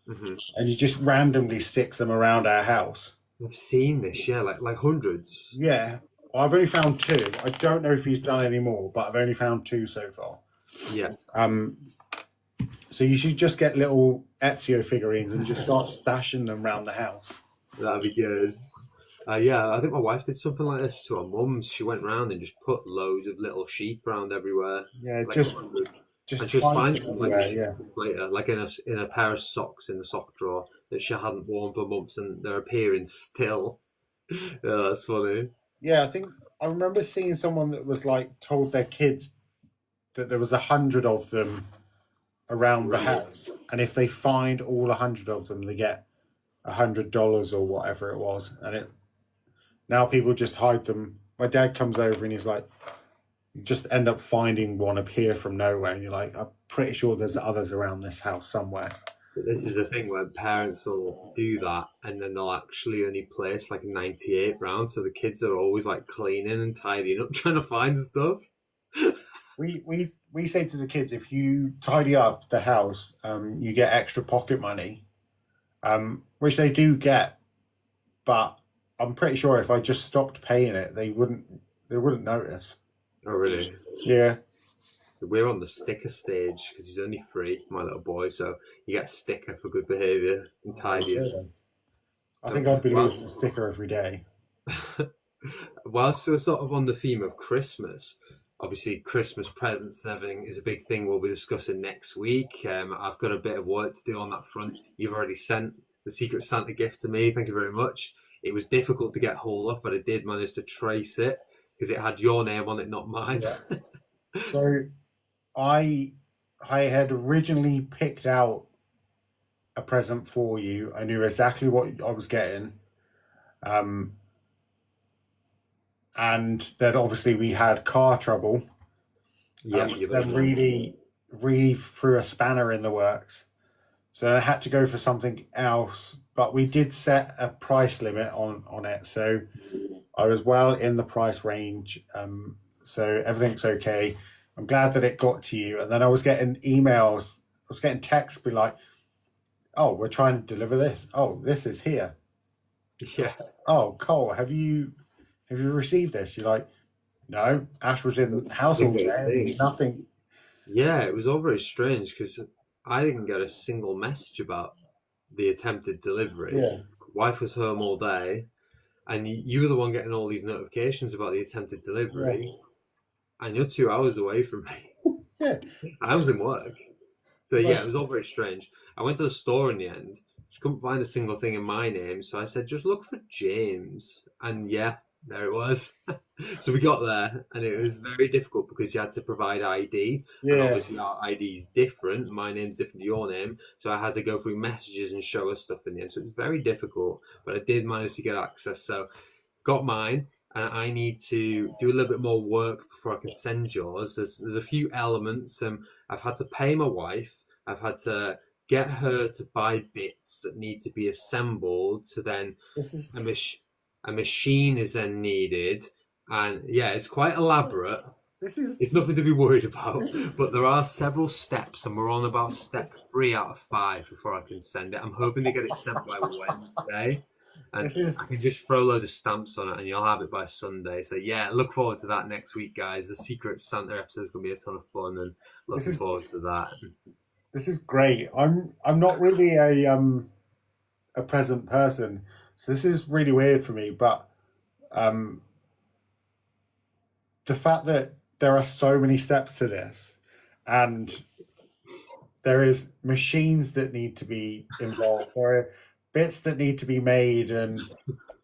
and he just randomly sticks them around our house. I've seen this, like hundreds. Yeah, I've only found 2. I don't know if he's done any more, but I've only found 2 so far. Yeah. So you should just get little Ezio figurines and just start stashing them around the house. That'd be good. Yeah, I think my wife did something like this to her mum's. She went round and just put loads of little sheep around everywhere. Yeah, like just find them later, like in a pair of socks in the sock drawer that she hadn't worn for months, and they're appearing still. Yeah, that's funny. Yeah, I think I remember seeing someone that was like told their kids that there was 100 of them around the house, and if they find all 100 of them, they get $100 or whatever it was. And now people just hide them. My dad comes over and he's like, you just end up finding one appear from nowhere, and you're like, I'm pretty sure there's others around this house somewhere. But this is the thing where parents will do that, and then they'll actually only place like 98 round, so the kids are always like cleaning and tidying up, trying to find stuff. We say to the kids, if you tidy up the house, you get extra pocket money, which they do get, but I'm pretty sure if I just stopped paying it, they wouldn't notice. Oh, really? Yeah. We're on the sticker stage because he's only 3, my little boy, so you get a sticker for good behaviour and tidying. I think I'd be losing a sticker every day. Whilst we're sort of on the theme of Christmas, obviously Christmas presents and everything is a big thing we'll be discussing next week. I've got a bit of work to do on that front. You've already sent the Secret Santa gift to me. Thank you very much. It was difficult to get hold of, but I did manage to trace it because it had your name on it, not mine. Yeah. So I had originally picked out a present for you. I knew exactly what I was getting. And then obviously we had car trouble. Yeah. Then really threw a spanner in the works. So I had to go for something else, but we did set a price limit on it. So I was well in the price range. So everything's okay. I'm glad that it got to you. And then I was getting emails, I was getting texts be like, oh, we're trying to deliver this. Oh, this is here. Yeah. Oh, Cole, have you received this? You're like, no, Ash was in the house all day. Nothing. Yeah, it was all very strange because I didn't get a single message about the attempted delivery. Yeah. Wife was home all day, and you were the one getting all these notifications about the attempted delivery, and you're 2 hours away from me. Yeah. I was in work. So yeah, it was all very strange. I went to the store in the end. She couldn't find a single thing in my name, so I said, just look for James. And yeah, there it was. So we got there, and it was very difficult because you had to provide ID. Yeah. And obviously our ID is different. My name's different to your name. So I had to go through messages and show us stuff in the end. So it was very difficult, but I did manage to get access. So got mine, and I need to do a little bit more work before I can send yours. There's a few elements. I've had to pay my wife. I've had to get her to buy bits that need to be assembled. So then a machine is then needed. And yeah, it's quite elaborate. It's nothing to be worried about. But there are several steps, and we're on about step 3 out of 5 before I can send it. I'm hoping to get it sent by Wednesday. And I can just throw a load of stamps on it, and you'll have it by Sunday. So yeah, look forward to that next week, guys. The Secret Santa episode is going to be a ton of fun, and looking forward to that. This is great. I'm not really a present person, so this is really weird for me. But the fact that there are so many steps to this, and there is machines that need to be involved, there are bits that need to be made, and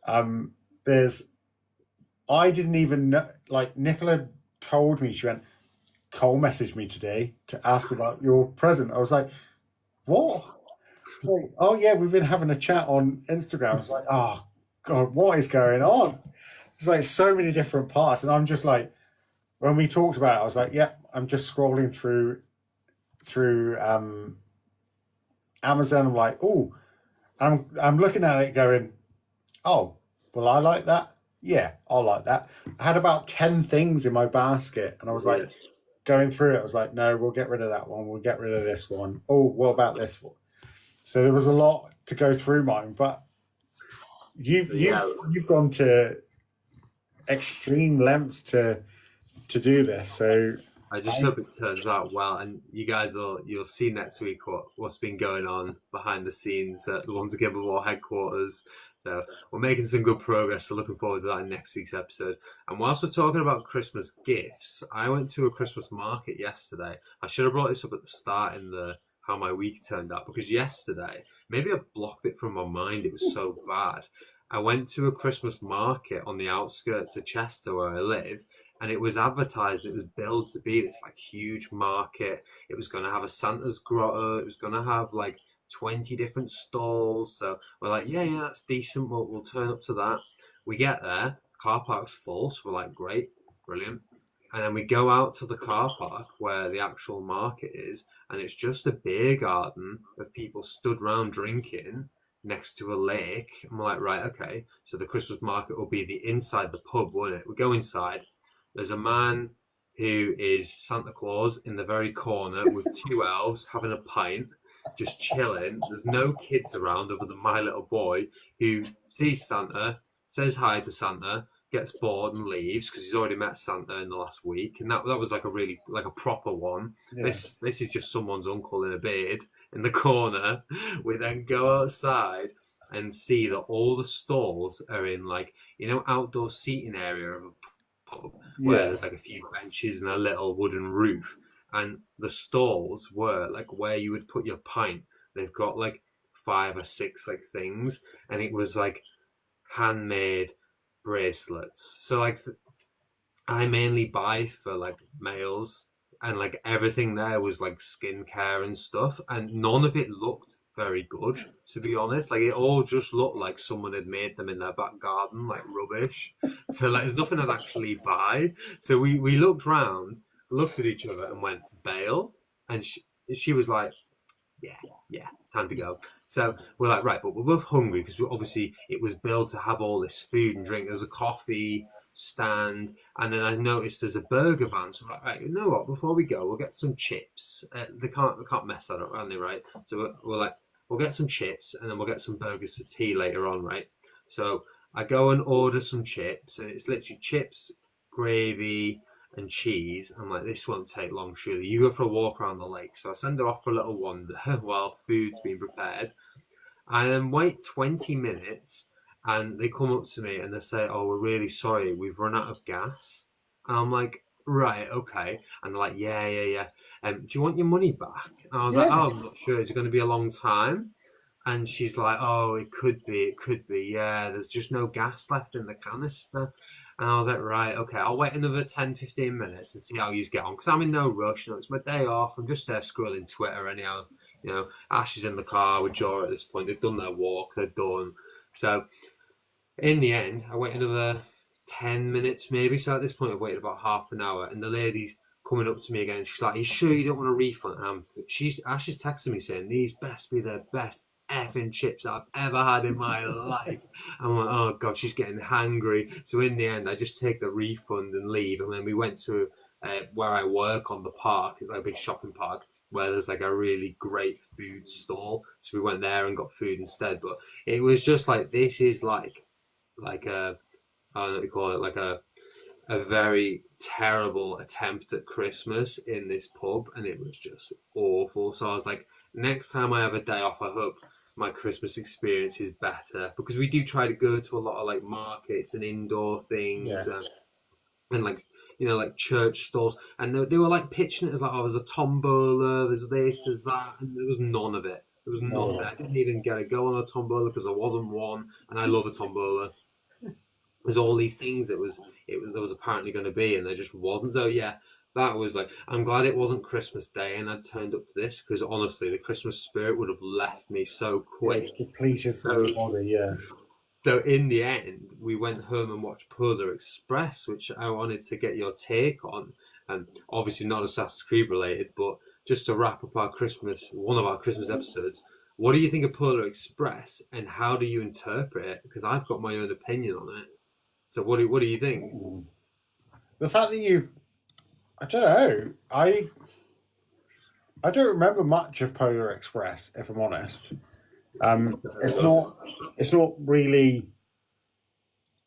I didn't even know, like Nicola told me, she went, Cole messaged me today to ask about your present. I was like, what? Like, oh yeah, we've been having a chat on Instagram. It's like, oh God, what is going on? It's like so many different parts, and I'm just like, when we talked about it, I was like, yep, I'm just scrolling through Amazon. I'm like, oh, I'm looking at it going, oh, well, I like that. Yeah, I'll like that. I had about 10 things in my basket, and I was like, going through it, I was like, no, we'll get rid of that one. We'll get rid of this one. Oh, what about this one? So there was a lot to go through mine, but you've gone to extreme lengths to do this. So I just hope it turns out well, and you'll see next week what's been going on behind the scenes at the Ones Again Before headquarters. So we're making some good progress. So looking forward to that in next week's episode. And whilst we're talking about Christmas gifts, I went to a Christmas market yesterday. I should have brought this up at the start in the how my week turned out, because yesterday, maybe I've blocked it from my mind. It was so bad. I went to a Christmas market on the outskirts of Chester where I live, and it was advertised, it was billed to be this like huge market. It was going to have a Santa's grotto. It was going to have like 20 different stalls. So we're like, yeah, that's decent. We'll turn up to that. We get there, car park's full. So we're like, great, brilliant. And then we go out to the car park where the actual market is, and it's just a beer garden of people stood round drinking next to a lake. And we're like, right, okay. So the Christmas market will be the inside the pub, won't it? We go inside. There's a man who is Santa Claus in the very corner with two elves having a pint, just chilling. There's no kids around other than my little boy, who sees Santa, says hi to Santa, gets bored and leaves because he's already met Santa in the last week, and that was like a really like a proper one. Yeah. This is just someone's uncle in a beard in the corner. We then go outside and see that all the stalls are in like, outdoor seating area of a pub where there's like a few benches and a little wooden roof, and the stalls were like where you would put your pint. They've got like 5 or 6 like things, and it was like handmade bracelets. So like I mainly buy for like males, and like everything there was like skincare and stuff, and none of it looked very good, to be honest. Like it all just looked like someone had made them in their back garden, like rubbish. So like there's nothing I'd actually buy. So we looked round, looked at each other and went, bail. And she was like, yeah, time to go. So we're like, right, but we're both hungry because obviously it was billed to have all this food and drink. There was a coffee stand, and then I noticed there's a burger van. So we're like, right, you know what? Before we go, we'll get some chips. They can't mess that up, can they? Right? So we're like, we'll get some chips, and then we'll get some burgers for tea later on, right? So I go and order some chips, and it's literally chips, gravy, and cheese. I'm like, this won't take long, surely. You go for a walk around the lake. So I send her off for a little wander while food's being prepared. And then wait 20 minutes, and they come up to me and they say, oh, we're really sorry, we've run out of gas. And I'm like, right, okay. And they're like, yeah. Do you want your money back? And I was like, oh, I'm not sure. Is it going to be a long time? And she's like, oh, it could be. Yeah, there's just no gas left in the canister. And I was like, right, okay, I'll wait another 10, 15 minutes and see how you get on. Because I'm in no rush. It's my day off. I'm just there scrolling Twitter anyhow. Ash is in the car with Joe at this point. They've done their walk. They're done. So in the end, I wait another 10 minutes maybe. So at this point, I've waited about half an hour. And the lady's coming up to me again. She's like, are you sure you don't want a refund? And Ash is texting me saying, these best be the best effing chips I've ever had in my life. I'm like, oh god, she's getting hangry. So in the end, I just take the refund and leave. And then we went to where I work on the park. It's like a big shopping park where there's like a really great food stall. So we went there and got food instead. But it was just like, this is like a, I don't know what you call it, like a very terrible attempt at Christmas in this pub, and it was just awful. So I was like, next time I have a day off, I hope my Christmas experience is better, because we do try to go to a lot of like markets and indoor things, and like like church stores, and they were like pitching it as like, oh, there's a tombola, there's this, there's that, and there was none of it. There was none of it. I didn't even get a go on a tombola because there wasn't one, and I love a tombola. There's all these things there was apparently going to be, and there just wasn't. So yeah, That was like, I'm glad it wasn't Christmas Day and I'd turned up to this, because honestly, the Christmas spirit would have left me so quick. It's depleted from the body, yeah. So in the end, we went home and watched Polar Express, which I wanted to get your take on, and obviously not Assassin's Creed related, but just to wrap up one of our Christmas episodes. What do you think of Polar Express, and how do you interpret it? Because I've got my own opinion on it. So what do you think? The fact that I don't know. I don't remember much of Polar Express, if I'm honest. It's not really.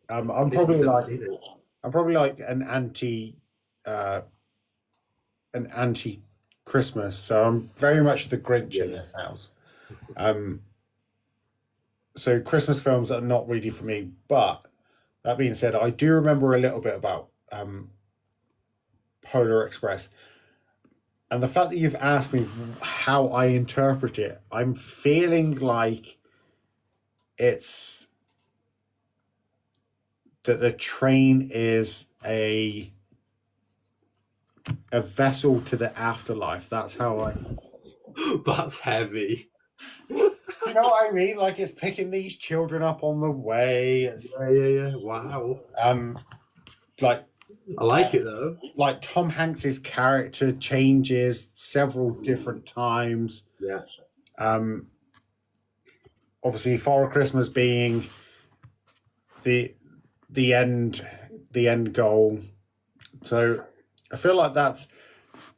I'm probably like an anti Christmas, so I'm very much the Grinch in this house. So Christmas films are not really for me. But that being said, I do remember a little bit about Polar Express. And the fact that you've asked me how I interpret it, I'm feeling like it's that the train is a vessel to the afterlife. That's how I... That's heavy. Do you know what I mean? Like, it's picking these children up on the way. Yeah. Wow. Like... I like it though. Like Tom Hanks's character changes several different times. Yeah. Obviously, Father Christmas being the end goal. So I feel like that's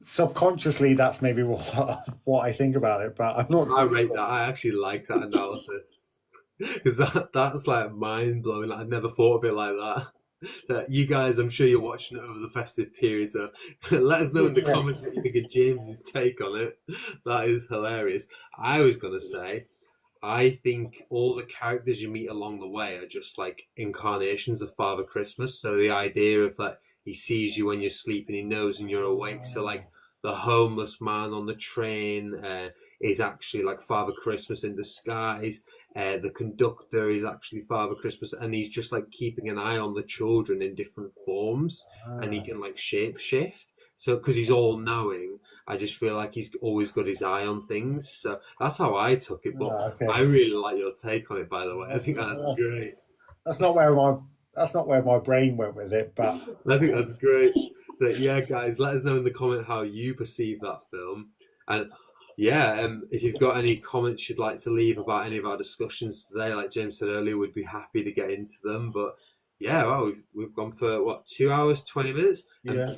subconsciously that's maybe what I think about it, but I'm not. I rate that. I actually like that analysis, because that's like mind blowing. I'd never thought of it like that. So you guys, I'm sure you're watching it over the festive period, so let us know in the comments what you think of James's take on it. That is hilarious. I was going to say, I think all the characters you meet along the way are just like incarnations of Father Christmas. So the idea of like, he sees you when you're sleeping, he knows when you're awake. So like the homeless man on the train is actually like Father Christmas in disguise. The conductor is actually Father Christmas, and he's just like keeping an eye on the children in different forms, and he can like shape shift. So because he's all knowing, I just feel like he's always got his eye on things. So that's how I took it. But okay. I really like your take on it, by the way. I think that's great. That's not where my brain went with it, but I think that's great. So yeah, guys, let us know in the comment how you perceive that film, and yeah, if you've got any comments you'd like to leave about any of our discussions today, like James said earlier, we'd be happy to get into them. But yeah, well, we've gone for what, 2 hours, 20 minutes? Yeah.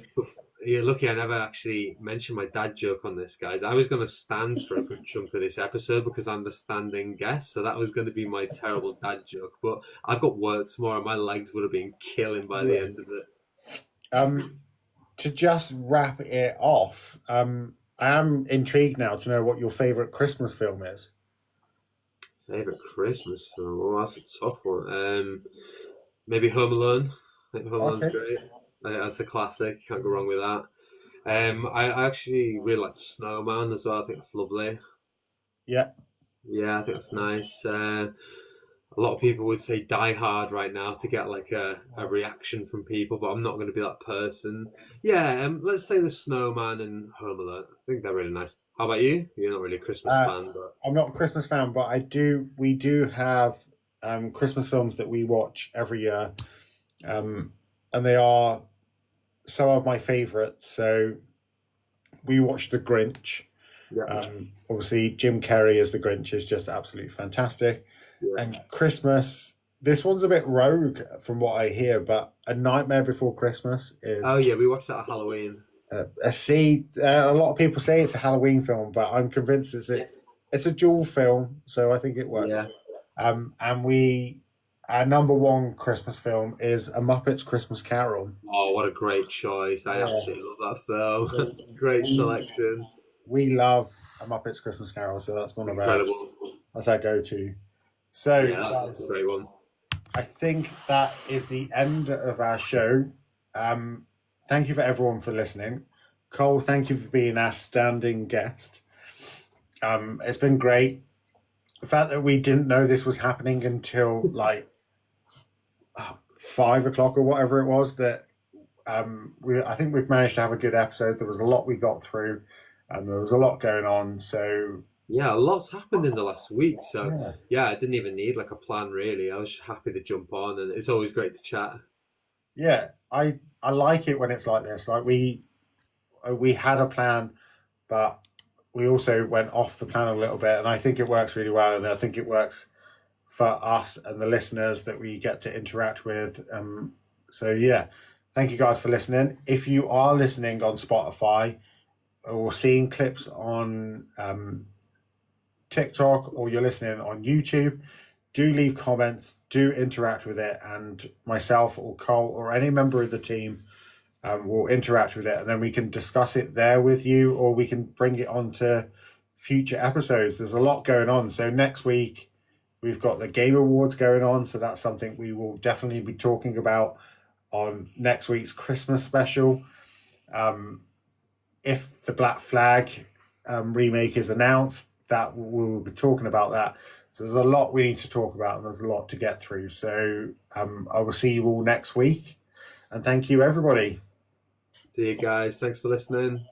You're lucky I never actually mentioned my dad joke on this, guys. I was going to stand for a good chunk of this episode because I'm the standing guest, so that was going to be my terrible dad joke. But I've got work tomorrow. My legs would have been killing by the end of it. To just wrap it off, I am intrigued now to know what your favourite Christmas film is. Favourite Christmas film? Oh, that's a tough one. Maybe Home Alone. I think Home Alone's great. That's a classic. Can't go wrong with that. I actually really like Snowman as well. I think that's lovely. Yeah. Yeah, I think that's nice. A lot of people would say Die Hard right now to get like a reaction from people, but I'm not going to be that person. Yeah, let's say the Snowman and Home Alone. I think they're really nice. How about you? You're not really a Christmas fan, but I'm not a Christmas fan, but we do have Christmas films that we watch every year, and they are some of my favourites. So we watch The Grinch. yeah. Obviously, Jim Carrey as the Grinch is just absolutely fantastic. Yeah. And Christmas, this one's a bit rogue from what I hear, but A Nightmare Before Christmas is... Oh yeah, we watched that at Halloween. A lot of people say it's a Halloween film, but I'm convinced it's a dual film, so I think it works. Yeah. And our number one Christmas film is A Muppet's Christmas Carol. Oh, what a great choice. I absolutely love that film. Great selection. We love A Muppet's Christmas Carol, so that's one of Incredible. That's our go-to. So yeah, that's a great one. I think that is the end of our show. Thank you for everyone for listening. Cole, thank you for being our standing guest. It's been great. The fact that we didn't know this was happening until like 5 o'clock or whatever it was, that I think we've managed to have a good episode. There was a lot we got through, and there was a lot going on. So yeah, lots happened in the last week. So yeah, I didn't even need like a plan really. I was just happy to jump on, and it's always great to chat. Yeah, I like it when it's like this. Like we had a plan, but we also went off the plan a little bit, and I think it works really well. And I think it works for us and the listeners that we get to interact with. So yeah, thank you guys for listening. If you are listening on Spotify or seeing clips on TikTok, or you're listening on YouTube, do leave comments, do interact with it, and myself or Cole or any member of the team will interact with it, and then we can discuss it there with you, or we can bring it on to future episodes. There's a lot going on. So next week we've got the Game Awards going on, so that's something we will definitely be talking about on next week's Christmas special. If the Black Flag remake is announced, that we'll be talking about that. So there's a lot we need to talk about, and there's a lot to get through. So I will see you all next week, and thank you, everybody. See you guys. Thanks for listening.